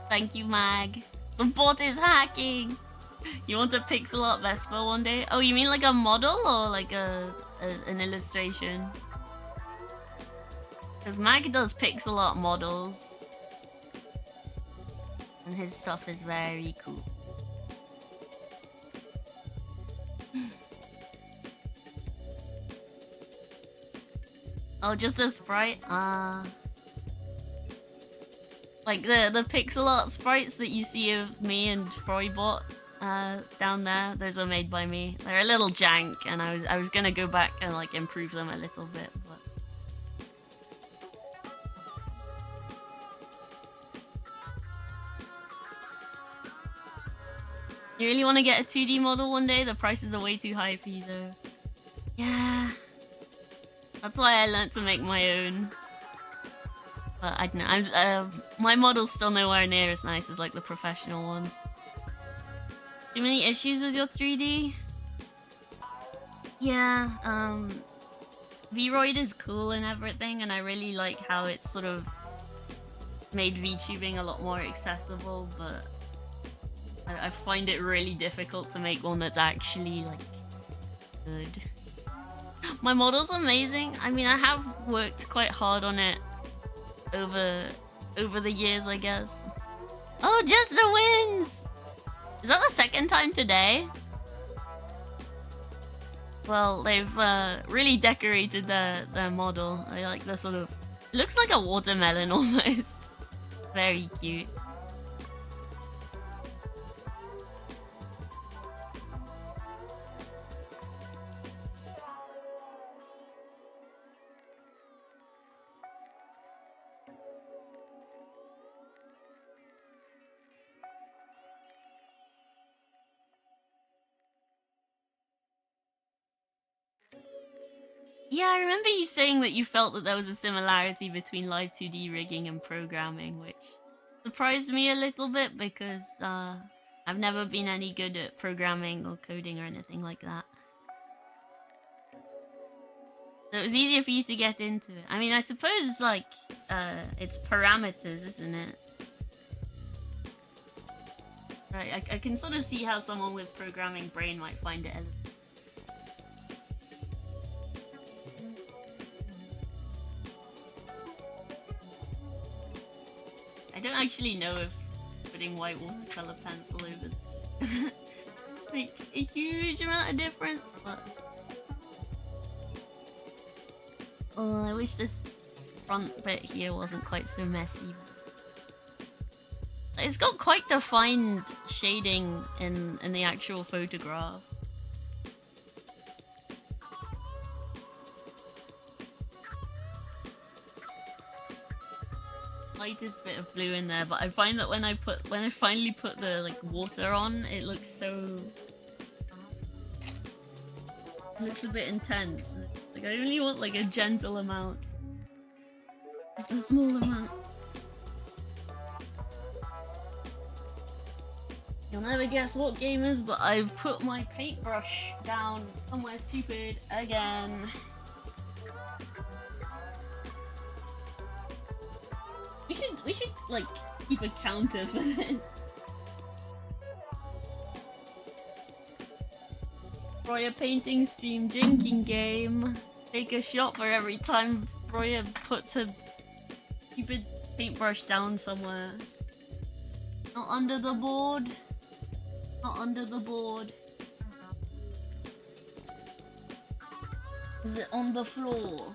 Thank you, Mag. The bot is hacking! You want a pixel art Vespa one day? Oh, you mean like a model or like an illustration? Because Mag does pixel art models. And his stuff is very cool. Oh, just a sprite? Like the pixel art sprites that you see of me and Froybot down there, those are made by me. They're a little jank, and I was gonna go back and like improve them a little bit, but... You really want to get a 2D model one day? The prices are way too high for you though. Yeah. That's why I learnt to make my own. But I don't know, my model's still nowhere near as nice as like the professional ones. Too many issues with your 3D? Yeah, Vroid is cool and everything, and I really like how it's sort of made VTubing a lot more accessible, but I find it really difficult to make one that's actually like good. My model's amazing. I mean, I have worked quite hard on it over the years, I guess. Oh, Jester wins! Is that the second time today? Well, they've really decorated their model. I like the sort of... Looks like a watermelon almost. Very cute. Yeah, I remember you saying that you felt that there was a similarity between live 2D rigging and programming, which surprised me a little bit because I've never been any good at programming or coding or anything like that. So it was easier for you to get into it. I mean, I suppose, like, it's parameters, isn't it? Right, I can sort of see how someone with programming brain might find it. I don't actually know if putting white watercolor pencil over like a huge amount of difference, but oh, I wish this front bit here wasn't quite so messy. It's got quite defined shading in the actual photograph. Lightest bit of blue in there, but I find that when I finally put the like water on, it looks so... It looks a bit intense. Like I only want like a gentle amount. Just a small amount. You'll never guess what, gamers, but I've put my paintbrush down somewhere stupid again. We should like keep a counter for this. Froya painting stream drinking game. Take a shot for every time Froya puts her stupid paintbrush down somewhere. Not under the board. Not under the board. Is it on the floor?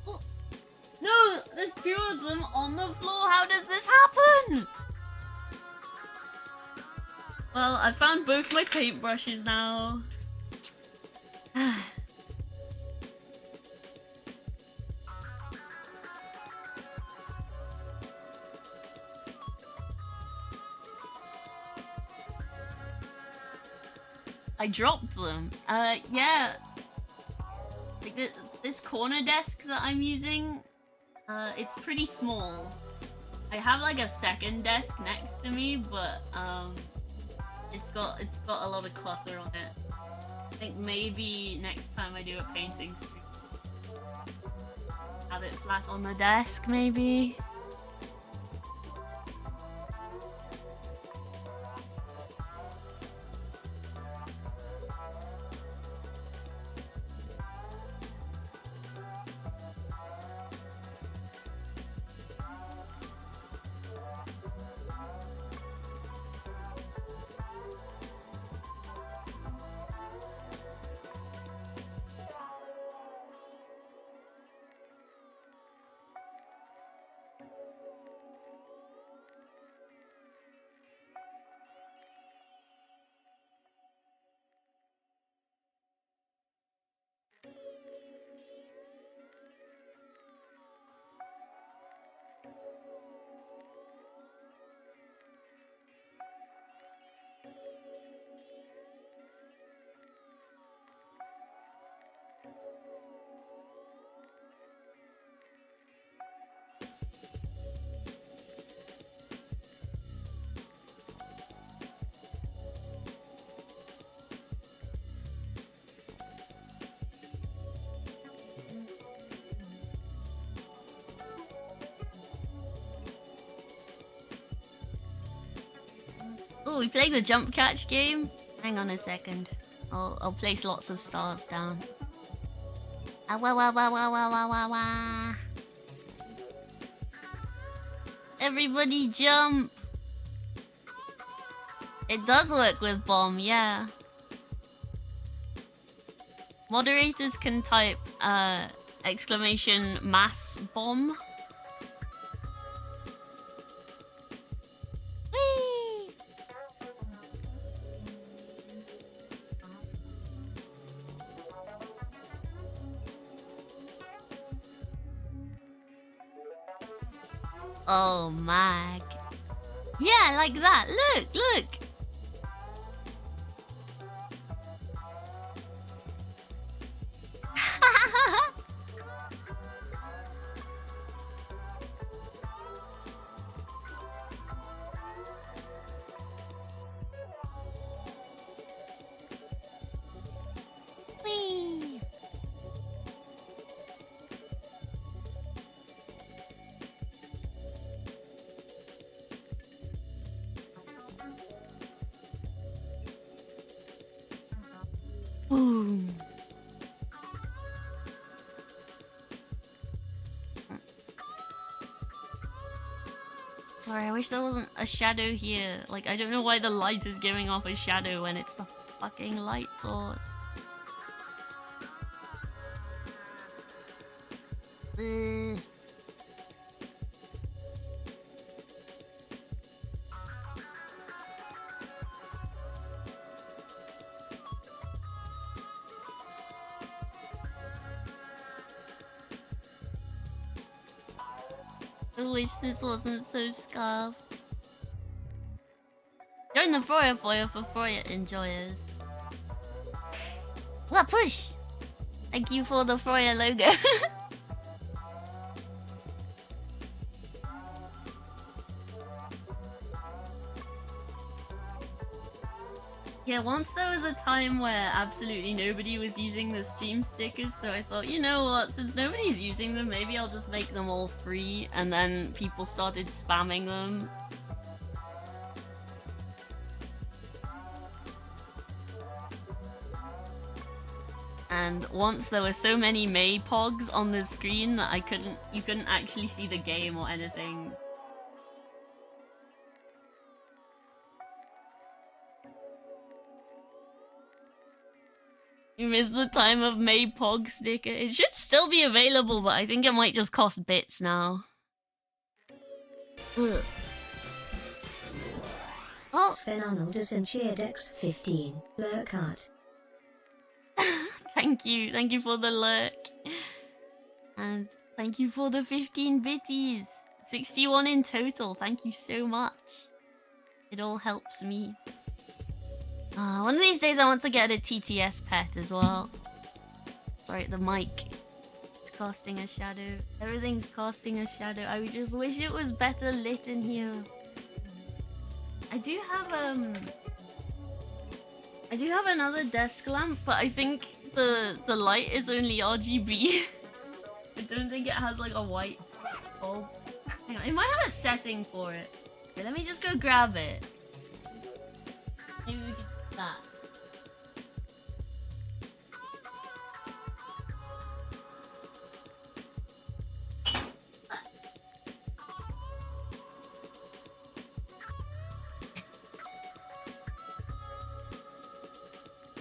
Oh. No! There's two of them on the floor! How does this happen? Well, I found both my paintbrushes now. I dropped them. Yeah. Like this corner desk that I'm using, it's pretty small. I have like a second desk next to me, but it's got a lot of clutter on it. I think maybe next time I do a painting stream, have it flat on the desk, maybe. Oh, we playing the jump catch game? Hang on a second. I'll place lots of stars down. Ah, wah, wah, wah, wah, wah, wah, wah, wah. Everybody jump! It does work with bomb, yeah. Moderators can type exclamation mass bomb. Whee! Oh, Mag. Yeah, like that. Look, look. Whee! Boom. Sorry, I wish there wasn't a shadow here. Like, I don't know why the light is giving off a shadow when it's the fucking light source. Ugh. I wish this wasn't so scuffed. Join the Froya Foya for Froya enjoyers. What push? Thank you for the Froya logo. Yeah, once there was a time where absolutely nobody was using the stream stickers, so I thought, you know what, since nobody's using them, maybe I'll just make them all free, and then people started spamming them. And once there were so many Maypogs on the screen that you couldn't actually see the game or anything. You missed the time of Maypog sticker. It should still be available, but I think it might just cost bits now. Ugh. Oh. Sven Arnoldus and Sheerdex 15. Lurkart. Thank you for the lurk. And thank you for the 15 bitties. 61 in total, thank you so much. It all helps me. One of these days I want to get a TTS pet as well. Sorry, the mic. It's casting a shadow. Everything's casting a shadow. I just wish it was better lit in here. I do have another desk lamp, but I think the light is only RGB. I don't think it has like a white bulb. Hang on, it might have a setting for it. Okay, let me just go grab it. Maybe we can do that.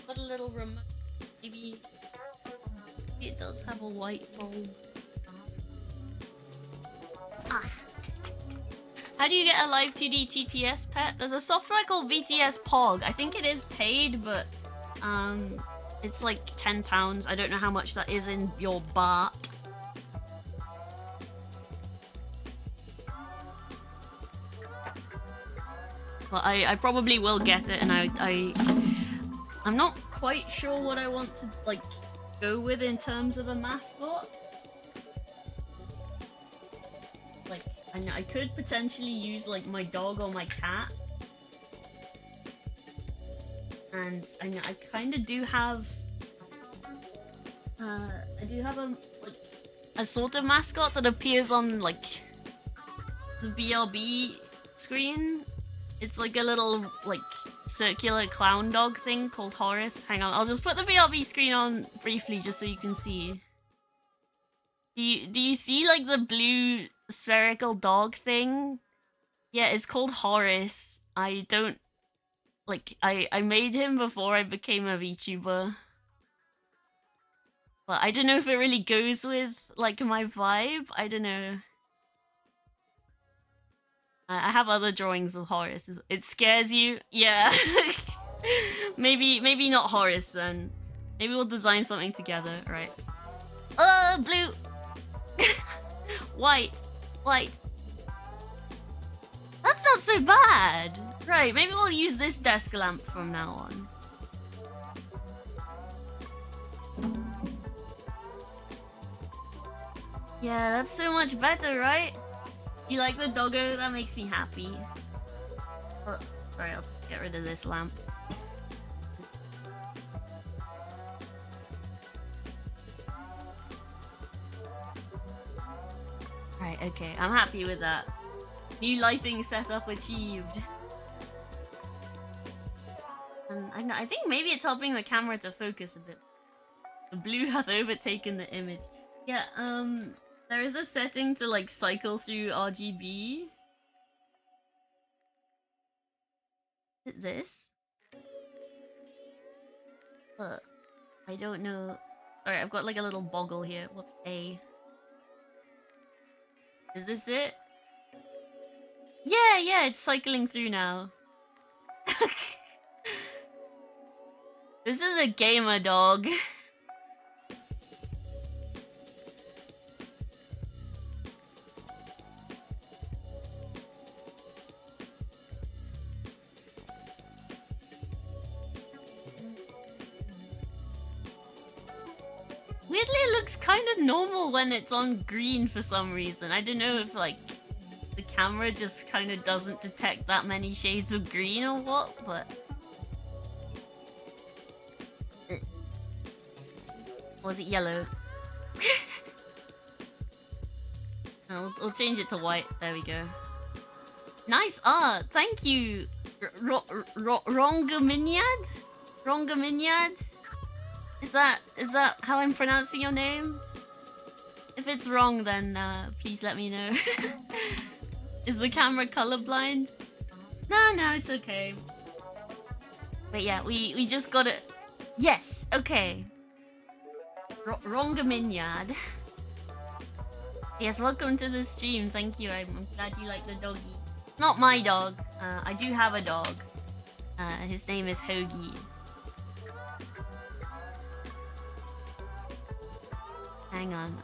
Got a little remote. Maybe it does have a white bulb. Ah. How do you get a live 2D TTS pet? There's a software called VTS Pog. I think it is paid, but it's like £10. I don't know how much that is in your baht. But I probably will get it, and I'm not quite sure what I want to like go with in terms of a mascot. Like, I could potentially use like my dog or my cat, and I kind of do have a sort of mascot that appears on like the BRB screen. It's like a little, like, circular clown dog thing called Horace. Hang on, I'll just put the BRB screen on briefly just so you can see. Do you see, like, the blue spherical dog thing? Yeah, it's called Horace. I don't... Like, I made him before I became a VTuber. But I don't know if it really goes with, like, my vibe. I don't know. I have other drawings of Horace. It scares you? Yeah. maybe not Horace then. Maybe we'll design something together, right? Blue! White! White! That's not so bad! Right, maybe we'll use this desk lamp from now on. Yeah, that's so much better, right? You like the doggo? That makes me happy. Oh, sorry, I'll just get rid of this lamp. Right, okay, I'm happy with that. New lighting setup achieved. And I think maybe it's helping the camera to focus a bit. The blue hath overtaken the image. Yeah, there is a setting to, like, cycle through RGB. Is it this? I don't know. Alright, I've got, like, a little boggle here. What's A? Is this it? Yeah, it's cycling through now. This is a gamer dog. Weirdly, it looks kind of normal when it's on green for some reason. I don't know if, like, the camera just kind of doesn't detect that many shades of green or what, but... Was it yellow? I'll change it to white. There we go. Nice art! Thank you! Rongaminyad? Rongaminyad? Is that how I'm pronouncing your name? If it's wrong, then please let me know. Is the camera colorblind? No, it's okay. But yeah, we just got it. Yes, okay. Rongaminyad. Yes, welcome to the stream. Thank you. I'm glad you like the doggy. Not my dog. I do have a dog. His name is Hoagie. Hang on,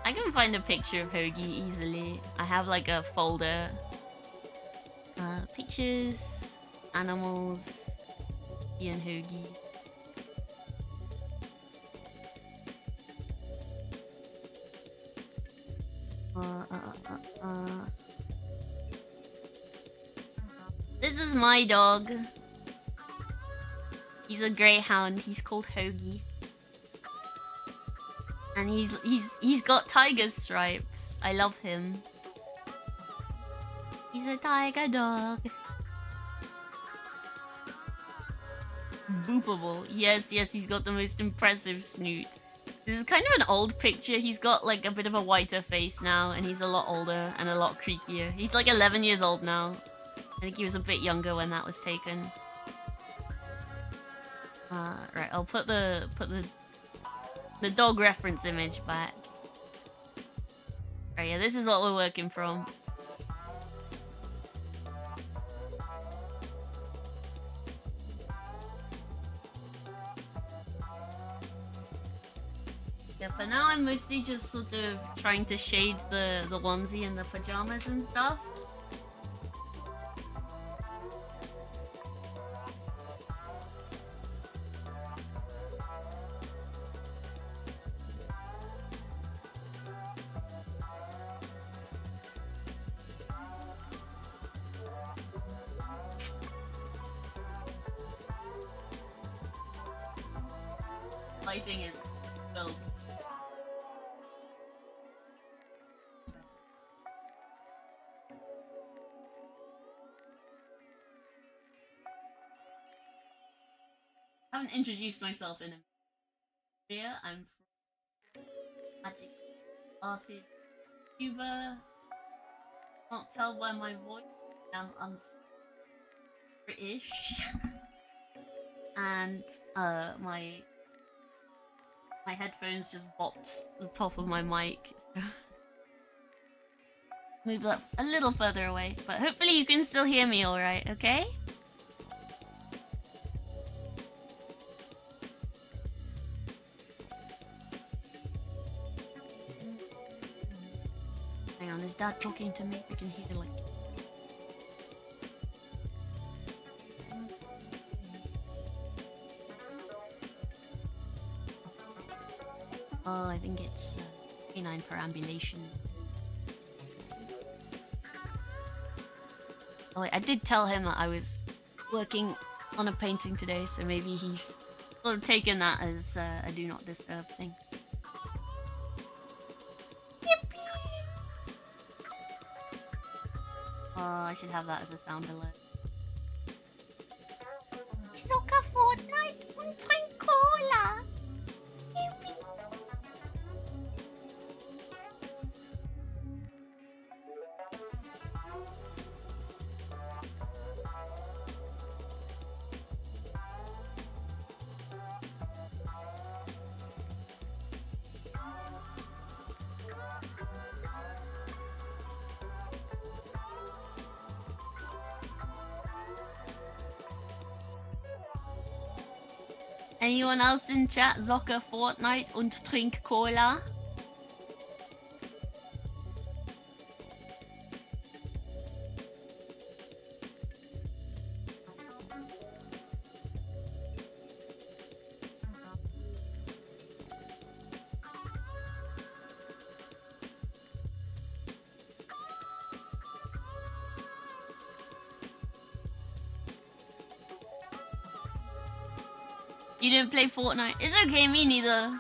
I can find a picture of Hoagie easily. I have like a folder. Pictures, animals, Ian Hoagie. This is my dog. He's a greyhound. He's called Hoagie. And he's got tiger stripes. I love him. He's a tiger dog. Boopable. Yes, he's got the most impressive snoot. This is kind of an old picture. He's got like a bit of a whiter face now, and he's a lot older and a lot creakier. He's like 11 years old now. I think he was a bit younger when that was taken. Right, I'll put the dog reference image back. Right, yeah, this is what we're working from. Yeah, for now I'm mostly just sort of trying to shade the onesie and the pajamas and stuff. Lighting is built. haven't introduced myself in a video. I'm magic artist, YouTuber. Can't tell by my voice. I'm British, and my headphones just bopped the top of my mic. So move up a little further away, but hopefully you can still hear me all right. Okay. Hang on, is Dad talking to me? I can hear like. Oh, I think it's canine perambulation. Oh, wait, I did tell him that I was working on a painting today, so maybe he's sort of taken that as a do not disturb thing. Oh, I should have that as a sound alert. Soccer Fortnite und trink Cola. Yippee. Anyone else in chat? Zocke Fortnite und trink Cola. You didn't play Fortnite? It's okay, me neither.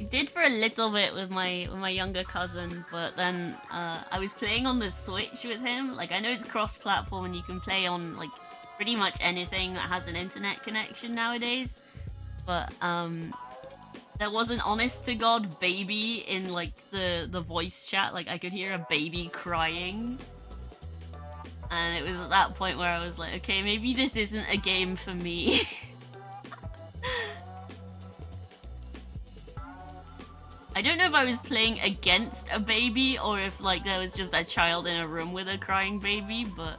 I did for a little bit with my younger cousin, but then I was playing on the Switch with him. Like, I know it's cross-platform and you can play on like pretty much anything that has an internet connection nowadays. But there was an honest to God baby in like the voice chat. Like, I could hear a baby crying. And it was at that point where I was like, okay, maybe this isn't a game for me. I don't know if I was playing against a baby or if like there was just a child in a room with a crying baby, but...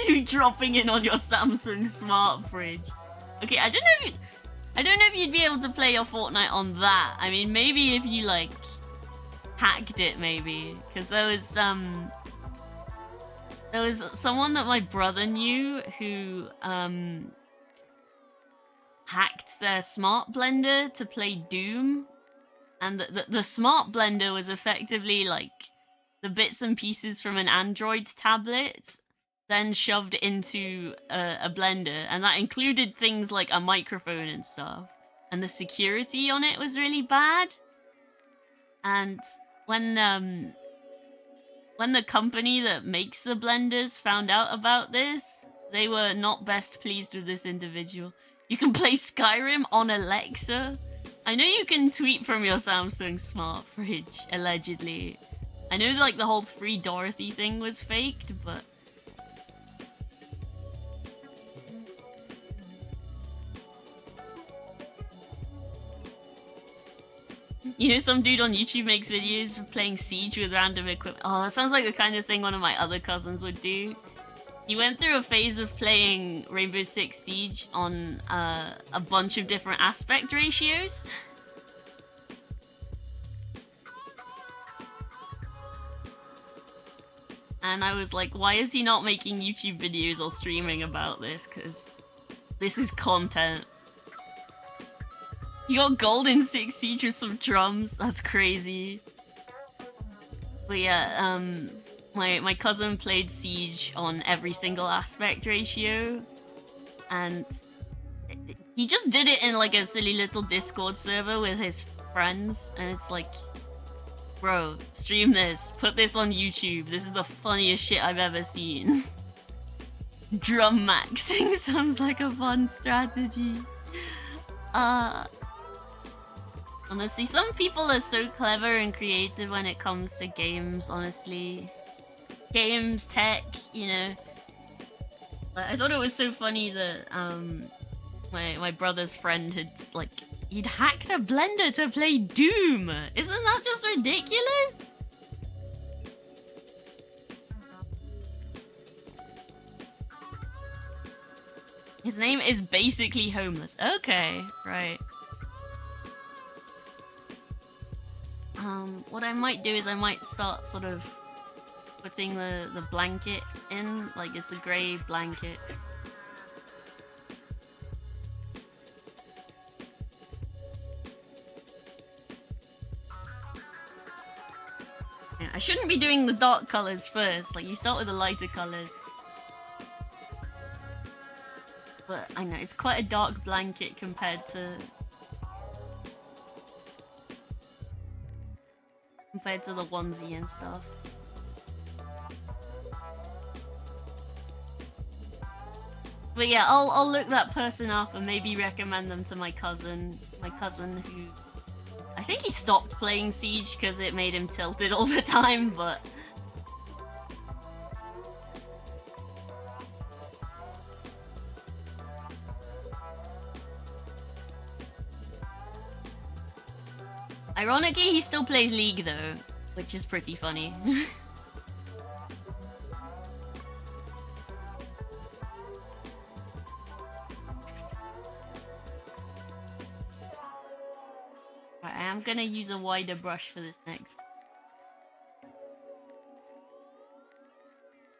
You dropping in on your Samsung smart fridge. Okay, I don't know if you'd be able to play your Fortnite on that. I mean, maybe if you, like, hacked it, maybe. Because there was someone that my brother knew who, hacked their smart blender to play Doom. And the smart blender was effectively, like, the bits and pieces from an Android tablet then shoved into a blender, and that included things like a microphone and stuff, and the security on it was really bad. And when the company that makes the blenders found out about this, they were not best pleased with this individual. You can play Skyrim on Alexa. I know you can tweet from your Samsung smart fridge, allegedly. I know like the whole Free Dorothy thing was faked, but you know, some dude on YouTube makes videos of playing Siege with random equipment. Oh, that sounds like the kind of thing one of my other cousins would do. He went through a phase of playing Rainbow Six Siege on a bunch of different aspect ratios. And I was like, why is he not making YouTube videos or streaming about this? Because this is content. You got gold in 6 Siege with some drums. That's crazy. But yeah, my cousin played Siege on every single aspect ratio, and he just did it in like a silly little Discord server with his friends, and it's like, bro, stream this, put this on YouTube. This is the funniest shit I've ever seen. Drum maxing sounds like a fun strategy. Honestly, some people are so clever and creative when it comes to games, honestly. Games, tech, you know. I thought it was so funny that my brother's friend had like he'd hacked a blender to play Doom. Isn't that just ridiculous? His name is basically homeless. Okay, right. What I might do is I might start sort of putting the blanket in, like it's a grey blanket. Yeah, I shouldn't be doing the dark colours first, like you start with the lighter colours. But I know, it's quite a dark blanket compared to the onesie and stuff. But yeah, I'll look that person up and maybe recommend them to my cousin. My cousin who... I think he stopped playing Siege because it made him tilted all the time, but... Ironically, he still plays League though, which is pretty funny. Right, I am gonna use a wider brush for this next.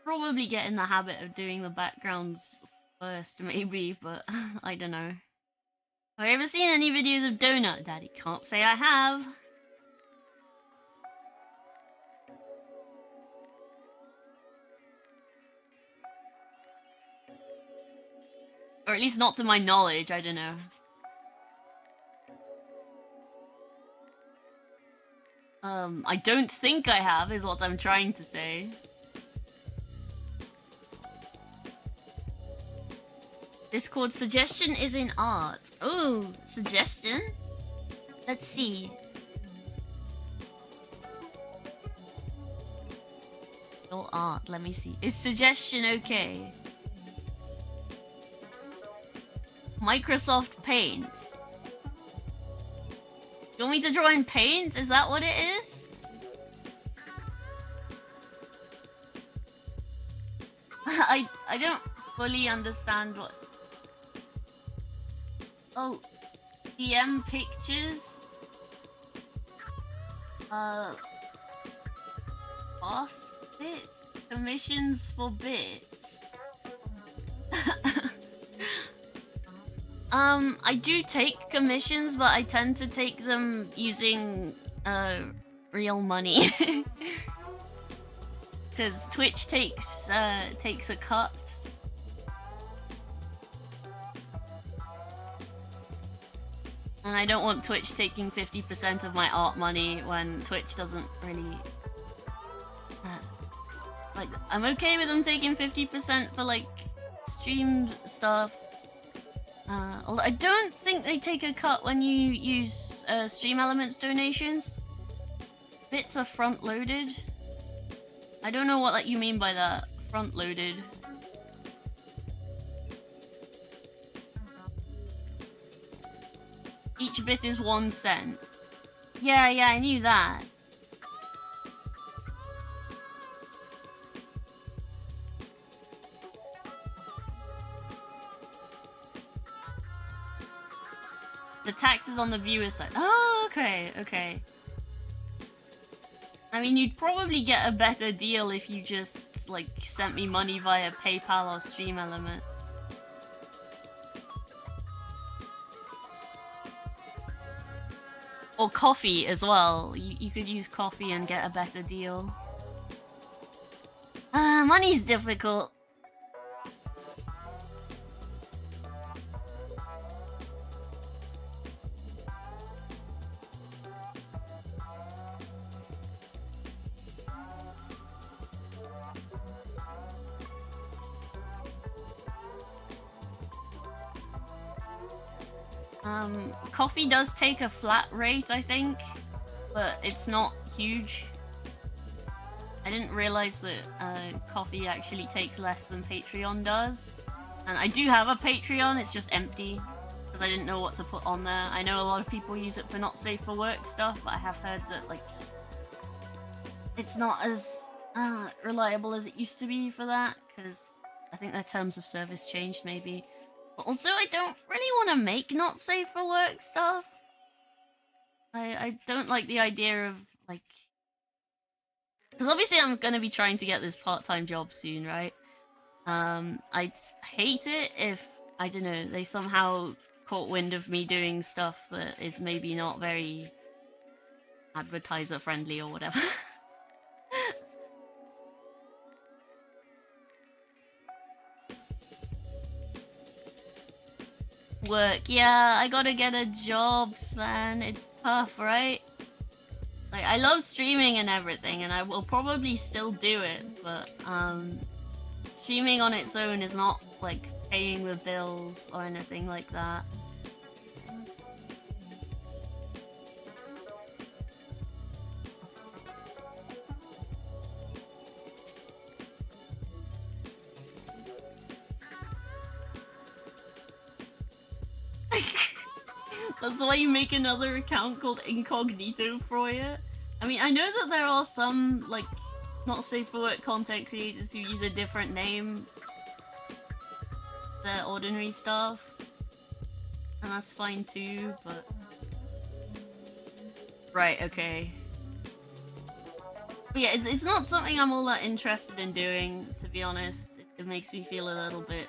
Probably get in the habit of doing the backgrounds first, maybe, but I don't know. Have I ever seen any videos of Donut Daddy? Can't say I have. Or at least not to my knowledge, I don't know. I don't think I have, is what I'm trying to say. Discord suggestion is in art. Oh, suggestion? Let's see. Your art, let me see. Is suggestion okay? Microsoft Paint. You want me to draw in Paint? Is that what it is? I don't fully understand what... Oh, DM pictures. Fast bits, commissions for bits. I do take commissions, but I tend to take them using real money. Because Twitch takes a cut. And I don't want Twitch taking 50% of my art money when Twitch doesn't really... like, I'm okay with them taking 50% for, like, stream stuff. Although I don't think they take a cut when you use Stream Elements donations. Bits are front-loaded. I don't know what you mean by that. Front-loaded. Each bit is 1 cent. Yeah, I knew that. The tax is on the viewer side. Oh, okay. I mean, you'd probably get a better deal if you just, like, sent me money via PayPal or Stream Element. Or coffee as well. You could use coffee and get a better deal. Money's difficult. Coffee does take a flat rate, I think, but it's not huge. I didn't realize that coffee actually takes less than Patreon does. And I do have a Patreon, it's just empty, because I didn't know what to put on there. I know a lot of people use it for not safe for work stuff, but I have heard that, like, it's not as reliable as it used to be for that, because I think their terms of service changed, maybe. But also, I don't really want to make not safe for work stuff. I don't like the idea of, like... Because obviously I'm going to be trying to get this part-time job soon, right? I'd hate it if, I don't know, they somehow caught wind of me doing stuff that is maybe not very advertiser-friendly or whatever. Work, yeah, I gotta get a job, man. It's tough, right? Like, I love streaming and everything, and I will probably still do it, but, streaming on its own is not, like, paying the bills or anything like that. That's why you make another account called Incognito Froya. I mean, I know that there are some, like, not safe for work content creators who use a different name. They're ordinary stuff. And that's fine too, but... Right, okay. But yeah, it's not something I'm all that interested in doing, to be honest. It makes me feel a little bit...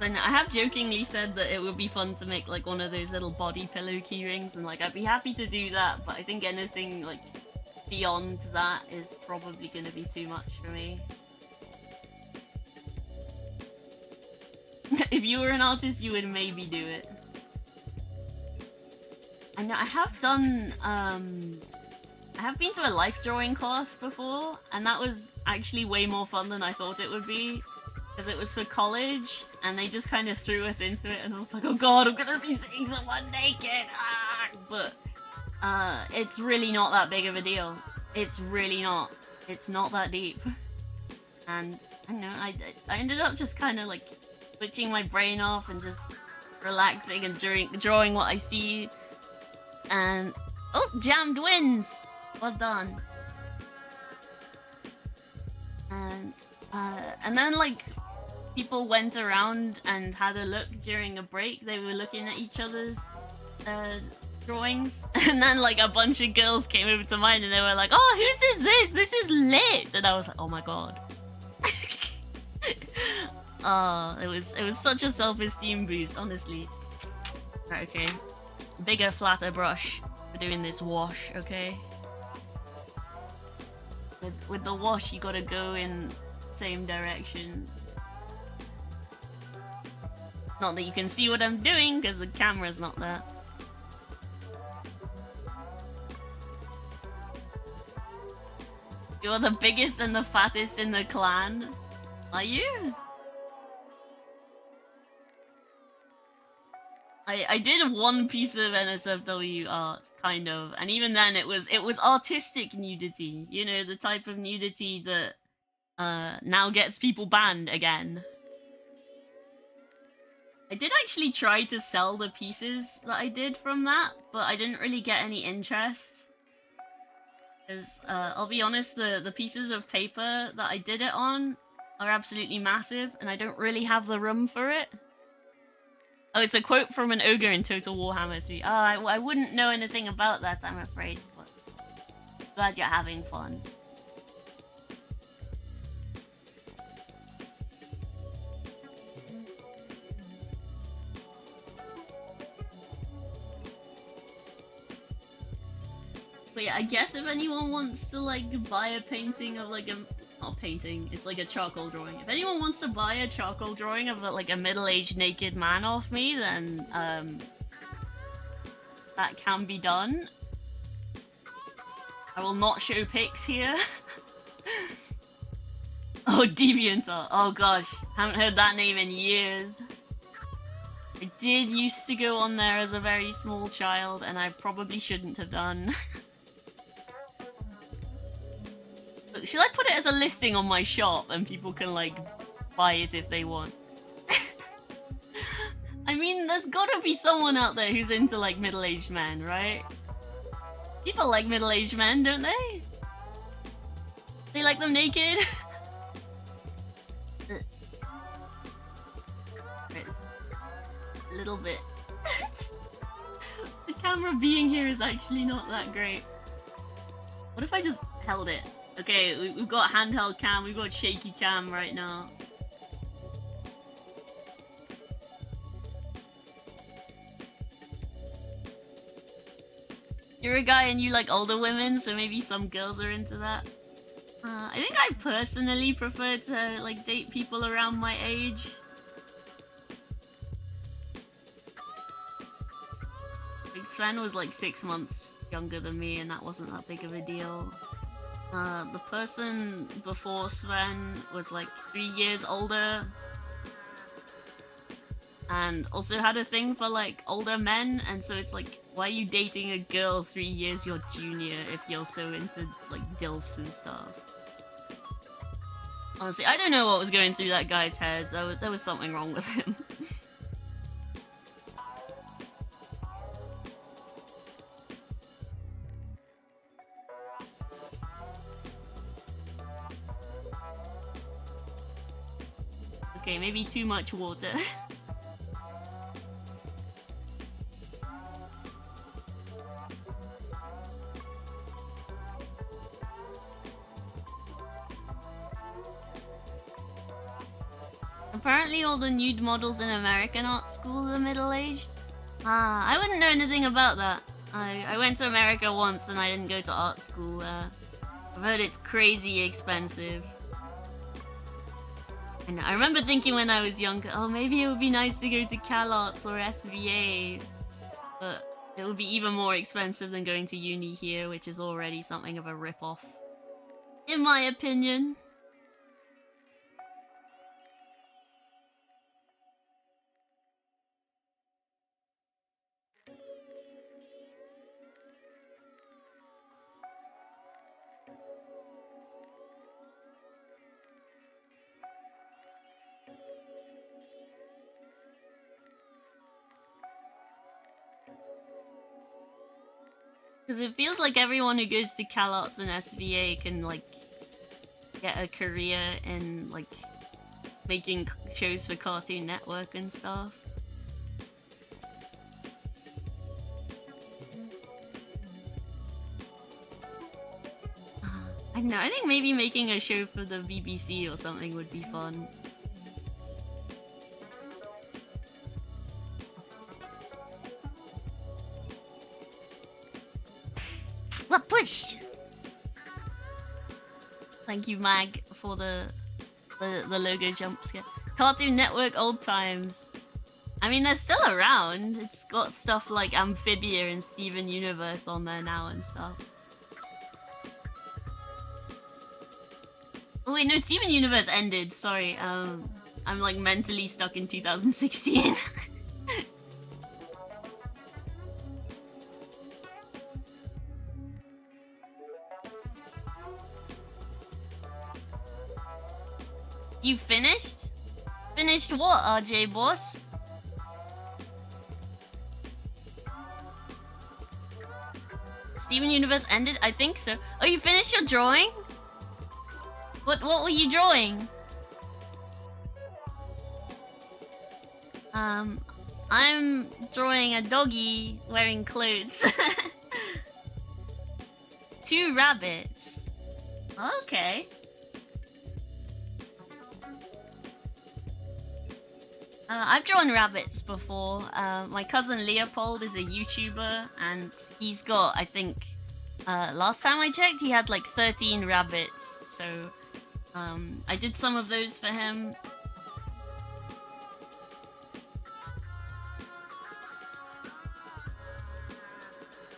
And I have jokingly said that it would be fun to make like one of those little body pillow keyrings, and like I'd be happy to do that, but I think anything like beyond that is probably going to be too much for me. If you were an artist, you would maybe do it. I know I have done I have been to a life drawing class before, and that was actually way more fun than I thought it would be. Because it was for college, and they just kind of threw us into it, and I was like, oh god, I'm gonna be seeing someone naked! Ah! But, it's really not that big of a deal. It's really not. It's not that deep. And, I don't know, I ended up just kind of, like, switching my brain off and just relaxing and drawing what I see. And, oh, Jammed wins! Well done. And then, like, people went around and had a look during a break. They were looking at each other's drawings. And then, like, a bunch of girls came over to mine and they were like, oh, whose is this? This is lit! And I was like, oh my god. Oh, it was such a self-esteem boost, honestly. Right, okay. Bigger, flatter brush for doing this wash, okay? With the wash, you gotta go in same direction. Not that you can see what I'm doing, because the camera's not there. You're the biggest and the fattest in the clan. Are you? I did one piece of NSFW art, kind of, and even then it was artistic nudity. You know, the type of nudity that now gets people banned again. I did actually try to sell the pieces that I did from that, but I didn't really get any interest. Because, I'll be honest, the pieces of paper that I did it on are absolutely massive, and I don't really have the room for it. Oh, it's a quote from an ogre in Total Warhammer 3. Oh, I wouldn't know anything about that, I'm afraid, but glad you're having fun. But yeah, I guess if anyone wants to, like, buy a painting of, like, not a painting, it's like a charcoal drawing. If anyone wants to buy a charcoal drawing of like a middle-aged naked man off me, then that can be done. I will not show pics here. Oh, DeviantArt. Oh gosh, haven't heard that name in years. I did used to go on there as a very small child, and I probably shouldn't have done. Should I put it as a listing on my shop and people can like buy it if they want? I mean, there's gotta be someone out there who's into like middle-aged men, right? People like middle-aged men, don't they? They like them naked? It's a little bit. The camera being here is actually not that great. What if I just held it? Okay, we've got handheld cam, we've got shaky cam right now. You're a guy and you like older women, so maybe some girls are into that. I think I personally prefer to like date people around my age. Like Sven was like 6 months younger than me and that wasn't that big of a deal. The person before Sven was like 3 years older. And also had a thing for like older men, and so it's like, why are you dating a girl 3 years your junior if you're so into like DILFs and stuff? Honestly, I don't know what was going through that guy's head. There was something wrong with him. Okay, maybe too much water. Apparently all the nude models in American art schools are middle-aged. I wouldn't know anything about that. I went to America once and I didn't go to art school there. I've heard it's crazy expensive. And I remember thinking when I was younger, oh, maybe it would be nice to go to CalArts or SVA. But it would be even more expensive than going to uni here, which is already something of a rip-off. In my opinion. Because it feels like everyone who goes to CalArts and SVA can, like, get a career in, like, making shows for Cartoon Network and stuff. I don't know, I think maybe making a show for the BBC or something would be fun. What push? Thank you, Mag, for the logo jump scare. Cartoon Network old times. I mean, they're still around. It's got stuff like Amphibia and Steven Universe on there now and stuff. Oh wait, no, Steven Universe ended. Sorry, I'm like mentally stuck in 2016. You finished? Finished what, RJ boss? Steven Universe ended? I think so. Oh, you finished your drawing? What were you drawing? I'm drawing a doggy wearing clothes. 2 rabbits. Okay. I've drawn rabbits before. My cousin Leopold is a YouTuber, and he's got, I think, last time I checked, he had like 13 rabbits. So I did some of those for him.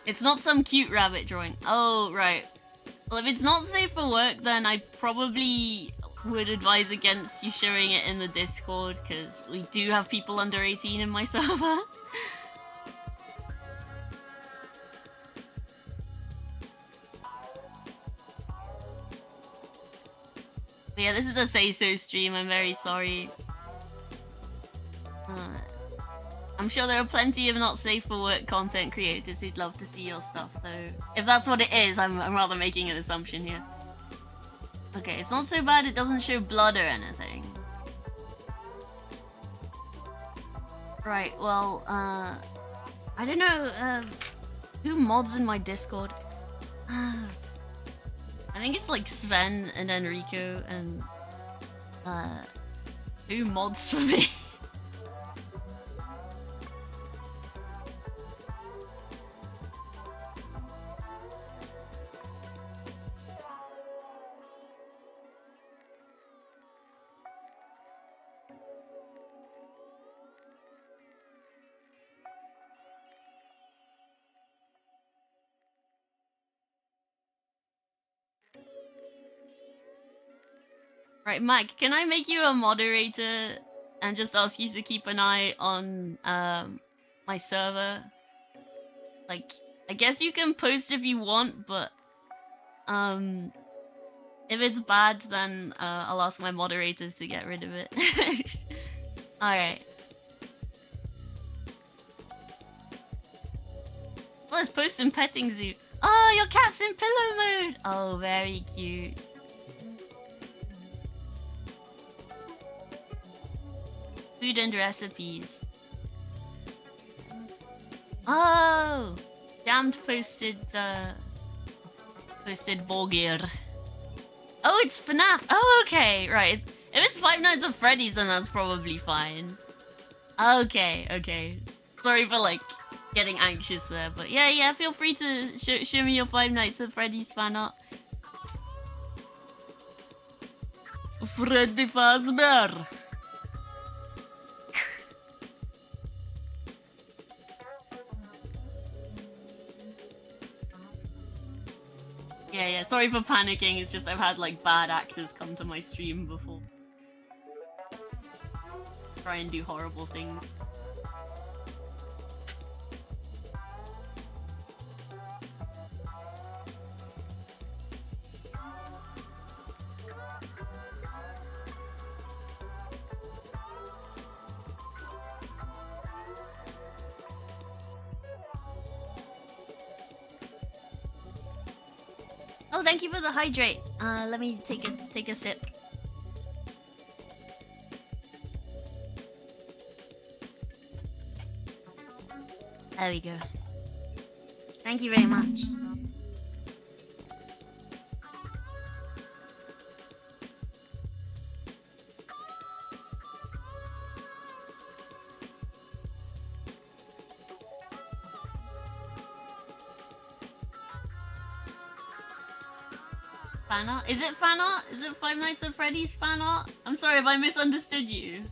It's not some cute rabbit drawing. Oh, right. Well, if it's not safe for work, then I probably would advise against you showing it in the Discord, because we do have people under 18 in my server. But yeah, this is a say-so stream, I'm very sorry. I'm sure there are plenty of not safe for work content creators who'd love to see your stuff, though. If that's what it is, I'm rather making an assumption here. Okay, it's not so bad it doesn't show blood or anything. Right, well, I don't know, who mods in my Discord? I think it's like Sven and Enrico and, who mods for me? Right, Mike, can I make you a moderator and just ask you to keep an eye on my server? Like, I guess you can post if you want, but if it's bad, then I'll ask my moderators to get rid of it. Alright. Oh, let's post in petting zoo. Oh, your cat's in pillow mode! Oh, very cute. Food and recipes. Oh! Damned posted Volgir. Oh, it's FNAF! Oh, okay, right. If it's Five Nights at Freddy's, then that's probably fine. Okay, okay. Sorry for, like, getting anxious there, but yeah, feel free to show me your Five Nights at Freddy's fan art. Freddy Fazbear! Yeah, sorry for panicking, it's just I've had like bad actors come to my stream before. Try and do horrible things. Oh, thank you for the hydrate. Let me take a sip. There we go. Thank you very much. Fan art? Is it fan art? Is it Five Nights at Freddy's fan art? I'm sorry if I misunderstood you.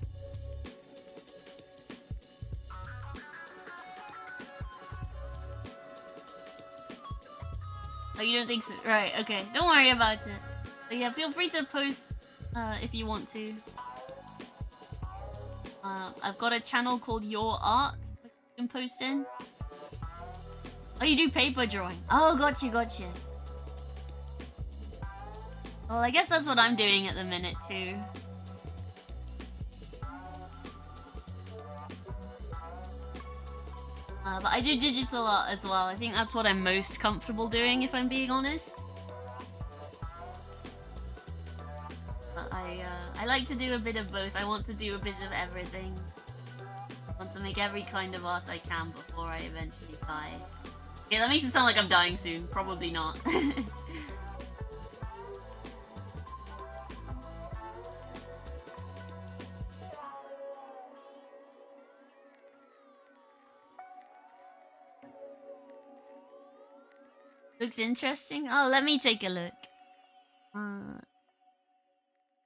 Oh, you don't think so? Right, okay. Don't worry about it. But yeah, feel free to post if you want to. I've got a channel called Your Art you can post in. Oh, you do paper drawing. Oh, gotcha. Well, I guess that's what I'm doing at the minute, too. But I do digital art as well. I think that's what I'm most comfortable doing, if I'm being honest. But I like to do a bit of both. I want to do a bit of everything. I want to make every kind of art I can before I eventually die. Yeah, that makes it sound like I'm dying soon. Probably not. Looks interesting. Oh, let me take a look.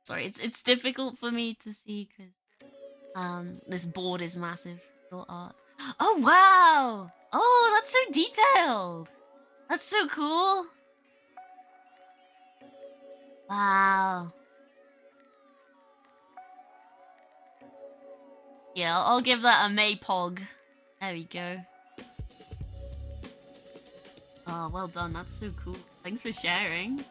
Sorry, it's difficult for me to see because this board is massive. Your art. Oh wow! Oh, that's so detailed. That's so cool. Wow. Yeah, I'll give that a Maypog. There we go. Oh, well done. That's so cool. Thanks for sharing.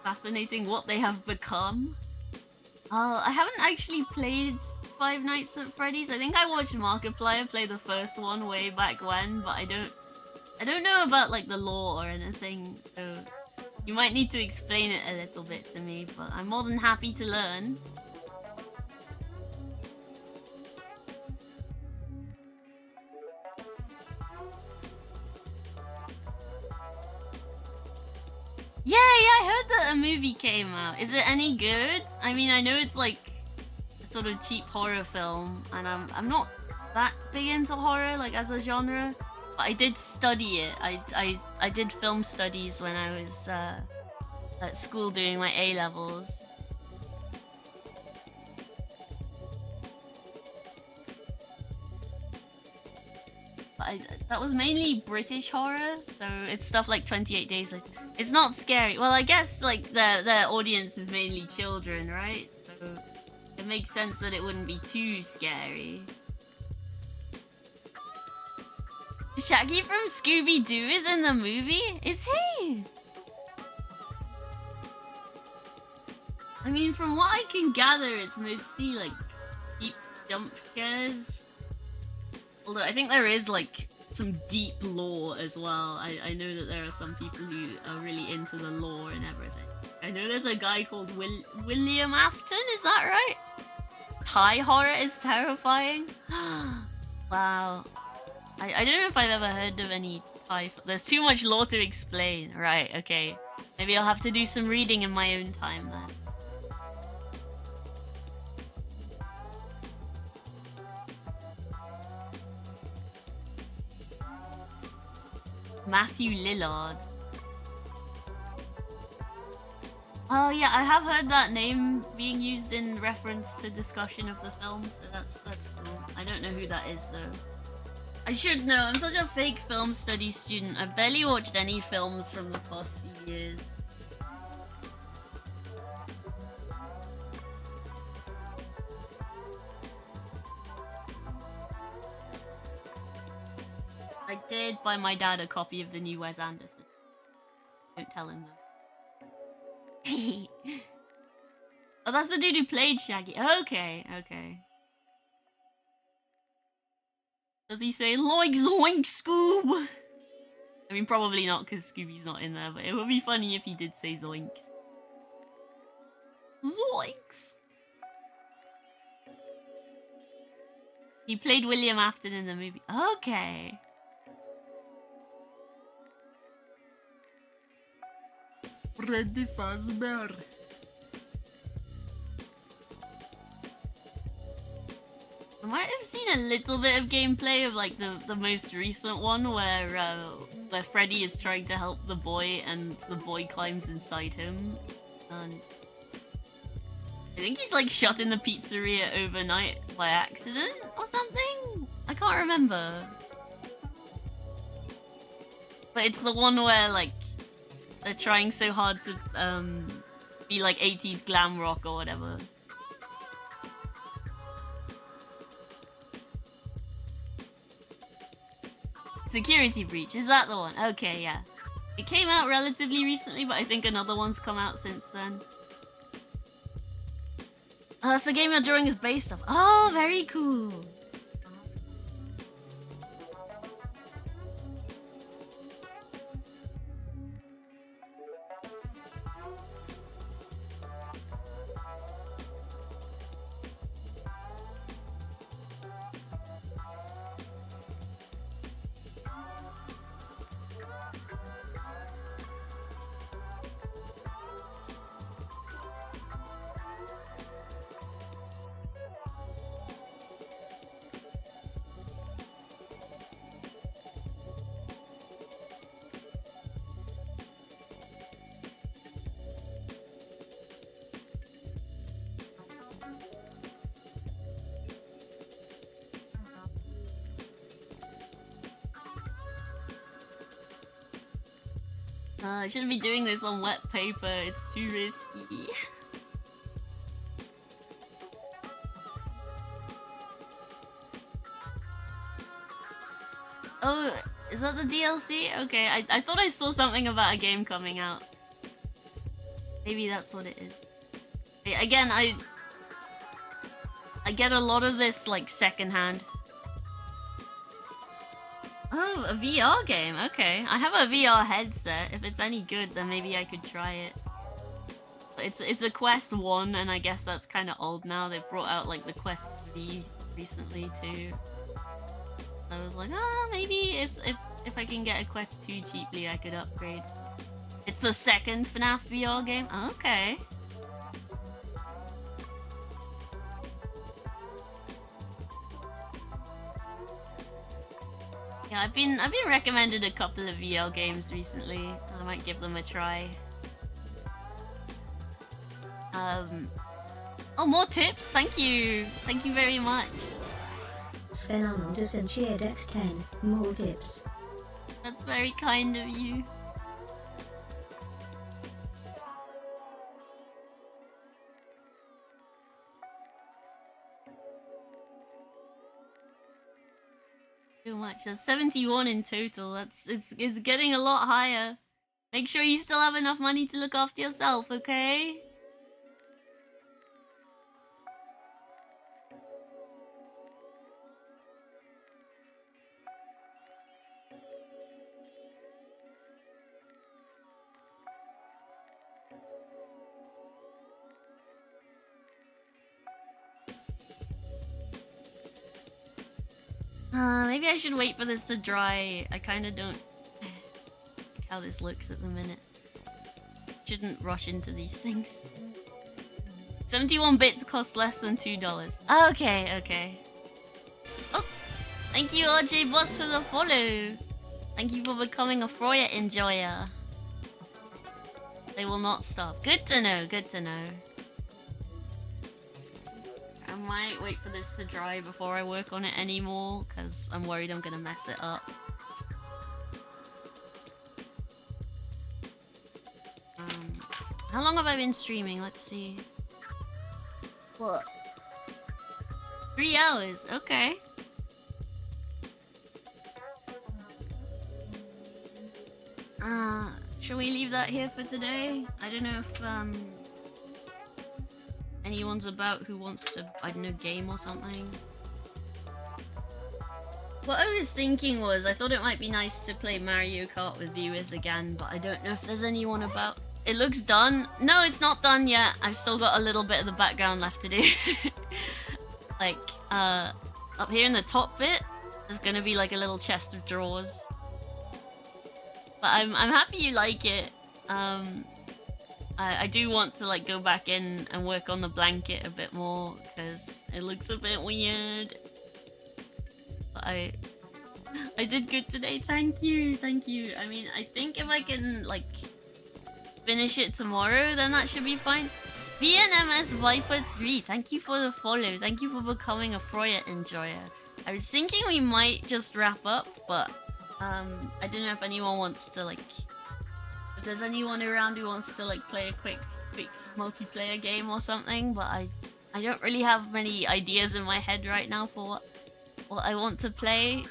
Fascinating what they have become. I haven't actually played Five Nights at Freddy's. I think I watched Markiplier play the first one way back when, but I don't know about like the lore or anything, so you might need to explain it a little bit to me, but I'm more than happy to learn. Yeah, I heard that a movie came out. Is it any good? I mean, I know it's like a sort of cheap horror film, and I'm not that big into horror like as a genre, but I did study it. I did film studies when I was at school doing my A-levels. But that was mainly British horror, so it's stuff like 28 Days Later. It's not scary. Well, I guess like their audience is mainly children, right? So it makes sense that it wouldn't be too scary. Shaggy from Scooby-Doo is in the movie? Is he? I mean, from what I can gather, it's mostly like deep jump scares. Although I think there is like some deep lore as well. I know that there are some people who are really into the lore and everything. I know there's a guy called William Afton, is that right? Thai horror is terrifying. Wow. I don't know if I've ever heard of any Thai. There's too much lore to explain. Right, okay. Maybe I'll have to do some reading in my own time then. Matthew Lillard. Oh yeah, I have heard that name being used in reference to discussion of the film, so that's cool. I don't know who that is though. I should know, I'm such a fake film studies student. I've barely watched any films from the past few years. I did buy my dad a copy of the new Wes Anderson. Don't tell him though. Oh, that's the dude who played Shaggy. Okay, okay. Does he say, like zoink, Scoob? I mean, probably not, because Scooby's not in there, but it would be funny if he did say zoinks. Zoinks! He played William Afton in the movie. Okay. Freddy Fazbear. I might have seen a little bit of gameplay of like the most recent one where Freddy is trying to help the boy and the boy climbs inside him. And I think he's like shut in the pizzeria overnight by accident or something? I can't remember. But it's the one where like they're trying so hard to be like 80s glam rock or whatever. Security Breach, is that the one? Okay, yeah. It came out relatively recently, but I think another one's come out since then. Oh, that's the game your drawing is based off. Oh, very cool. I shouldn't be doing this on wet paper. It's too risky. Oh, is that the DLC? Okay, I thought I saw something about a game coming out. Maybe that's what it is. Again, I get a lot of this like secondhand. Oh, a VR game. Okay, I have a VR headset. If it's any good, then maybe I could try it. But it's a Quest 1, and I guess that's kind of old now. They've brought out like the Quest 3 recently too. I was like, maybe if I can get a Quest 2 cheaply, I could upgrade. It's the second FNAF VR game. Okay. Yeah, I've been recommended a couple of VR games recently. I might give them a try. Oh, more tips. Thank you. Thank you very much. Sven Arnoldson shared X10. More tips. That's very kind of you. Too much. That's 71 in total. It's getting a lot higher. Make sure you still have enough money to look after yourself, okay? Maybe I should wait for this to dry. I kind of don't like how this looks at the minute. Shouldn't rush into these things. 71 bits cost less than $2. Okay. Oh, thank you RJ Boss for the follow. Thank you for becoming a Freya enjoyer. They will not stop. Good to know, good to know. I might wait for this to dry before I work on it anymore, because I'm worried I'm gonna mess it up. How long have I been streaming? Let's see. What? 3 hours, okay. Shall we leave that here for today? I don't know if anyone's about who wants to, I don't know, game or something. What I was thinking was, I thought it might be nice to play Mario Kart with viewers again, but I don't know if there's anyone about. It looks done. No, it's not done yet. I've still got a little bit of the background left to do. Like, up here in the top bit, there's gonna be like a little chest of drawers. But I'm happy you like it. I do want to like go back in and work on the blanket a bit more because it looks a bit weird. But I did good today. Thank you. I mean, I think if I can like finish it tomorrow, then that should be fine. VNMS Viper 3, thank you for the follow. Thank you for becoming a Freya enjoyer. I was thinking we might just wrap up, but I don't know if anyone wants to like. If there's anyone around who wants to like play a quick multiplayer game or something, but I don't really have many ideas in my head right now for what I want to play.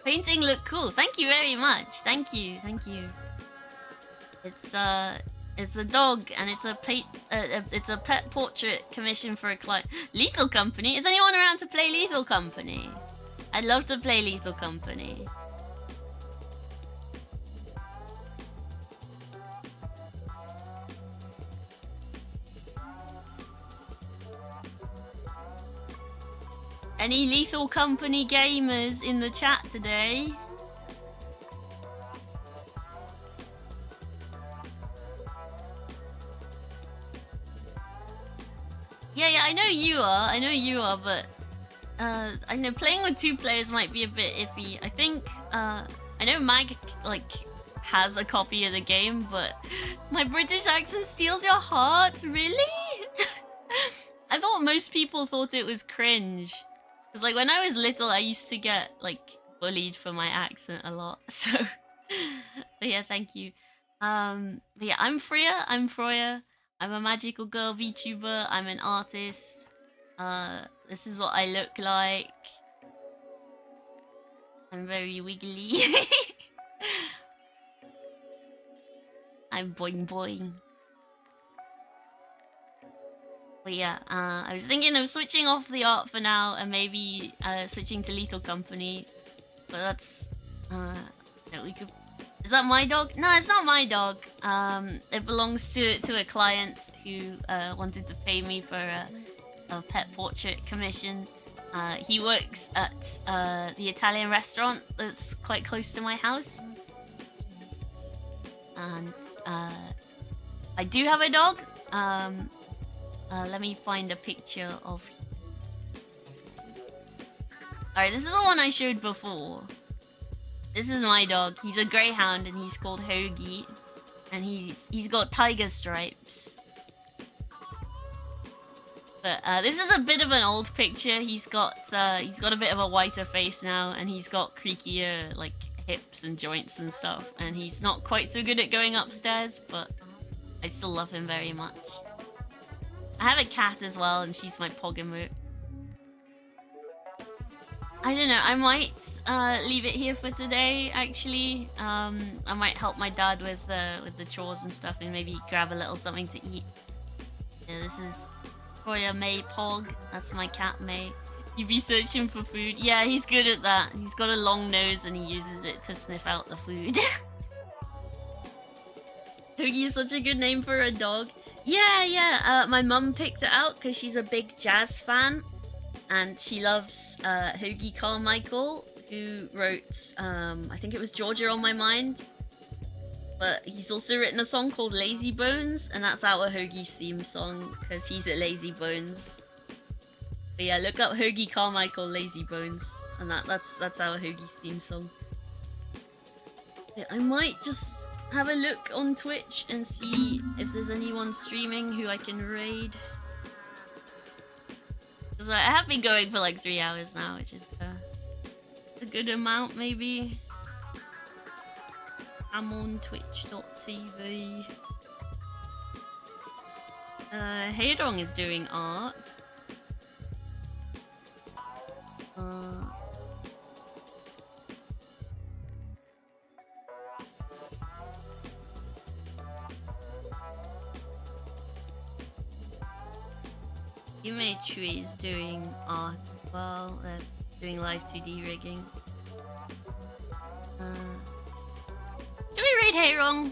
Painting look cool. Thank you very much. Thank you. It's a dog and it's a pet portrait commissioned for a client. Lethal Company? Is anyone around to play Lethal Company? I'd love to play Lethal Company. Any Lethal Company gamers in the chat today? Yeah, I know you are, but I know playing with 2 players might be a bit iffy. I think I know Mag like has a copy of the game, but my British accent steals your heart. Really? I thought most people thought it was cringe. Because like when I was little, I used to get like bullied for my accent a lot. So, but yeah, thank you. But yeah, I'm Freya. I'm a magical girl VTuber. I'm an artist. This is what I look like. I'm very wiggly. I'm boing boing. But yeah, I was thinking of switching off the art for now and maybe switching to Lethal Company. But that's that we could. Is that my dog? No, it's not my dog. It belongs to a client who wanted to pay me for a pet portrait commission. He works at the Italian restaurant that's quite close to my house. And I do have a dog. Let me find a picture of... Alright, this is the one I showed before. This is my dog. He's a greyhound and he's called Hoagie. And he's got tiger stripes. But this is a bit of an old picture. He's got a bit of a whiter face now, and he's got creakier like hips and joints and stuff. And he's not quite so good at going upstairs, but I still love him very much. I have a cat as well, and she's my Pogamoot. I don't know, I might leave it here for today, actually. I might help my dad with the chores and stuff, and maybe grab a little something to eat. Yeah, this is Freya May Pog. That's my cat May. You be searching for food? Yeah, he's good at that. He's got a long nose and he uses it to sniff out the food. Hoagie is such a good name for a dog. Yeah. My mum picked it out because she's a big jazz fan. And she loves Hoagie Carmichael, who wrote, I think it was Georgia on My Mind. But he's also written a song called Lazy Bones, and that's our Hoagie's theme song, because he's at Lazy Bones. But yeah, look up Hoagie Carmichael Lazy Bones, and that's our Hoagie's theme song. Yeah, I might just have a look on Twitch and see if there's anyone streaming who I can raid. Because I have been going for like 3 hours now, which is a good amount, maybe. I'm on twitch.tv. Heirong is doing art. Yume Chui is doing art as well. They're doing live 2D rigging. Do we raid Heirong?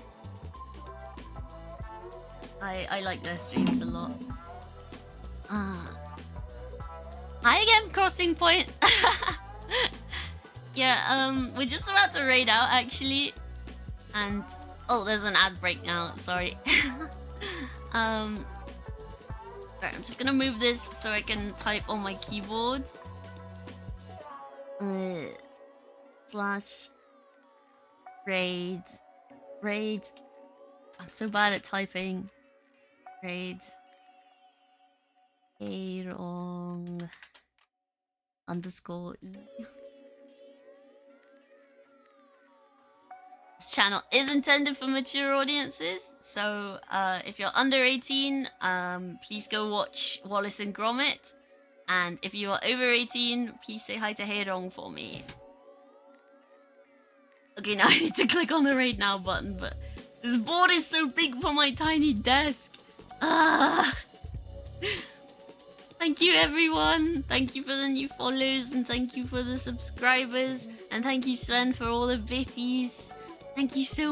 I like their streams a lot. Hi again, Crossing Point. Yeah, we're just about to raid out actually. And oh, there's an ad break now, sorry. Alright, I'm just gonna move this so I can type on my keyboards. Slash raid. I'm so bad at typing. Raid. Heirong _ E. This channel is intended for mature audiences, so if you're under 18, please go watch Wallace and Gromit. And if you are over 18, please say hi to Heirong for me. Okay, now I need to click on the raid now button, but this board is so big for my tiny desk. Thank you, everyone. Thank you for the new follows, and thank you for the subscribers, and thank you, Sven, for all the bitties. Thank you so much.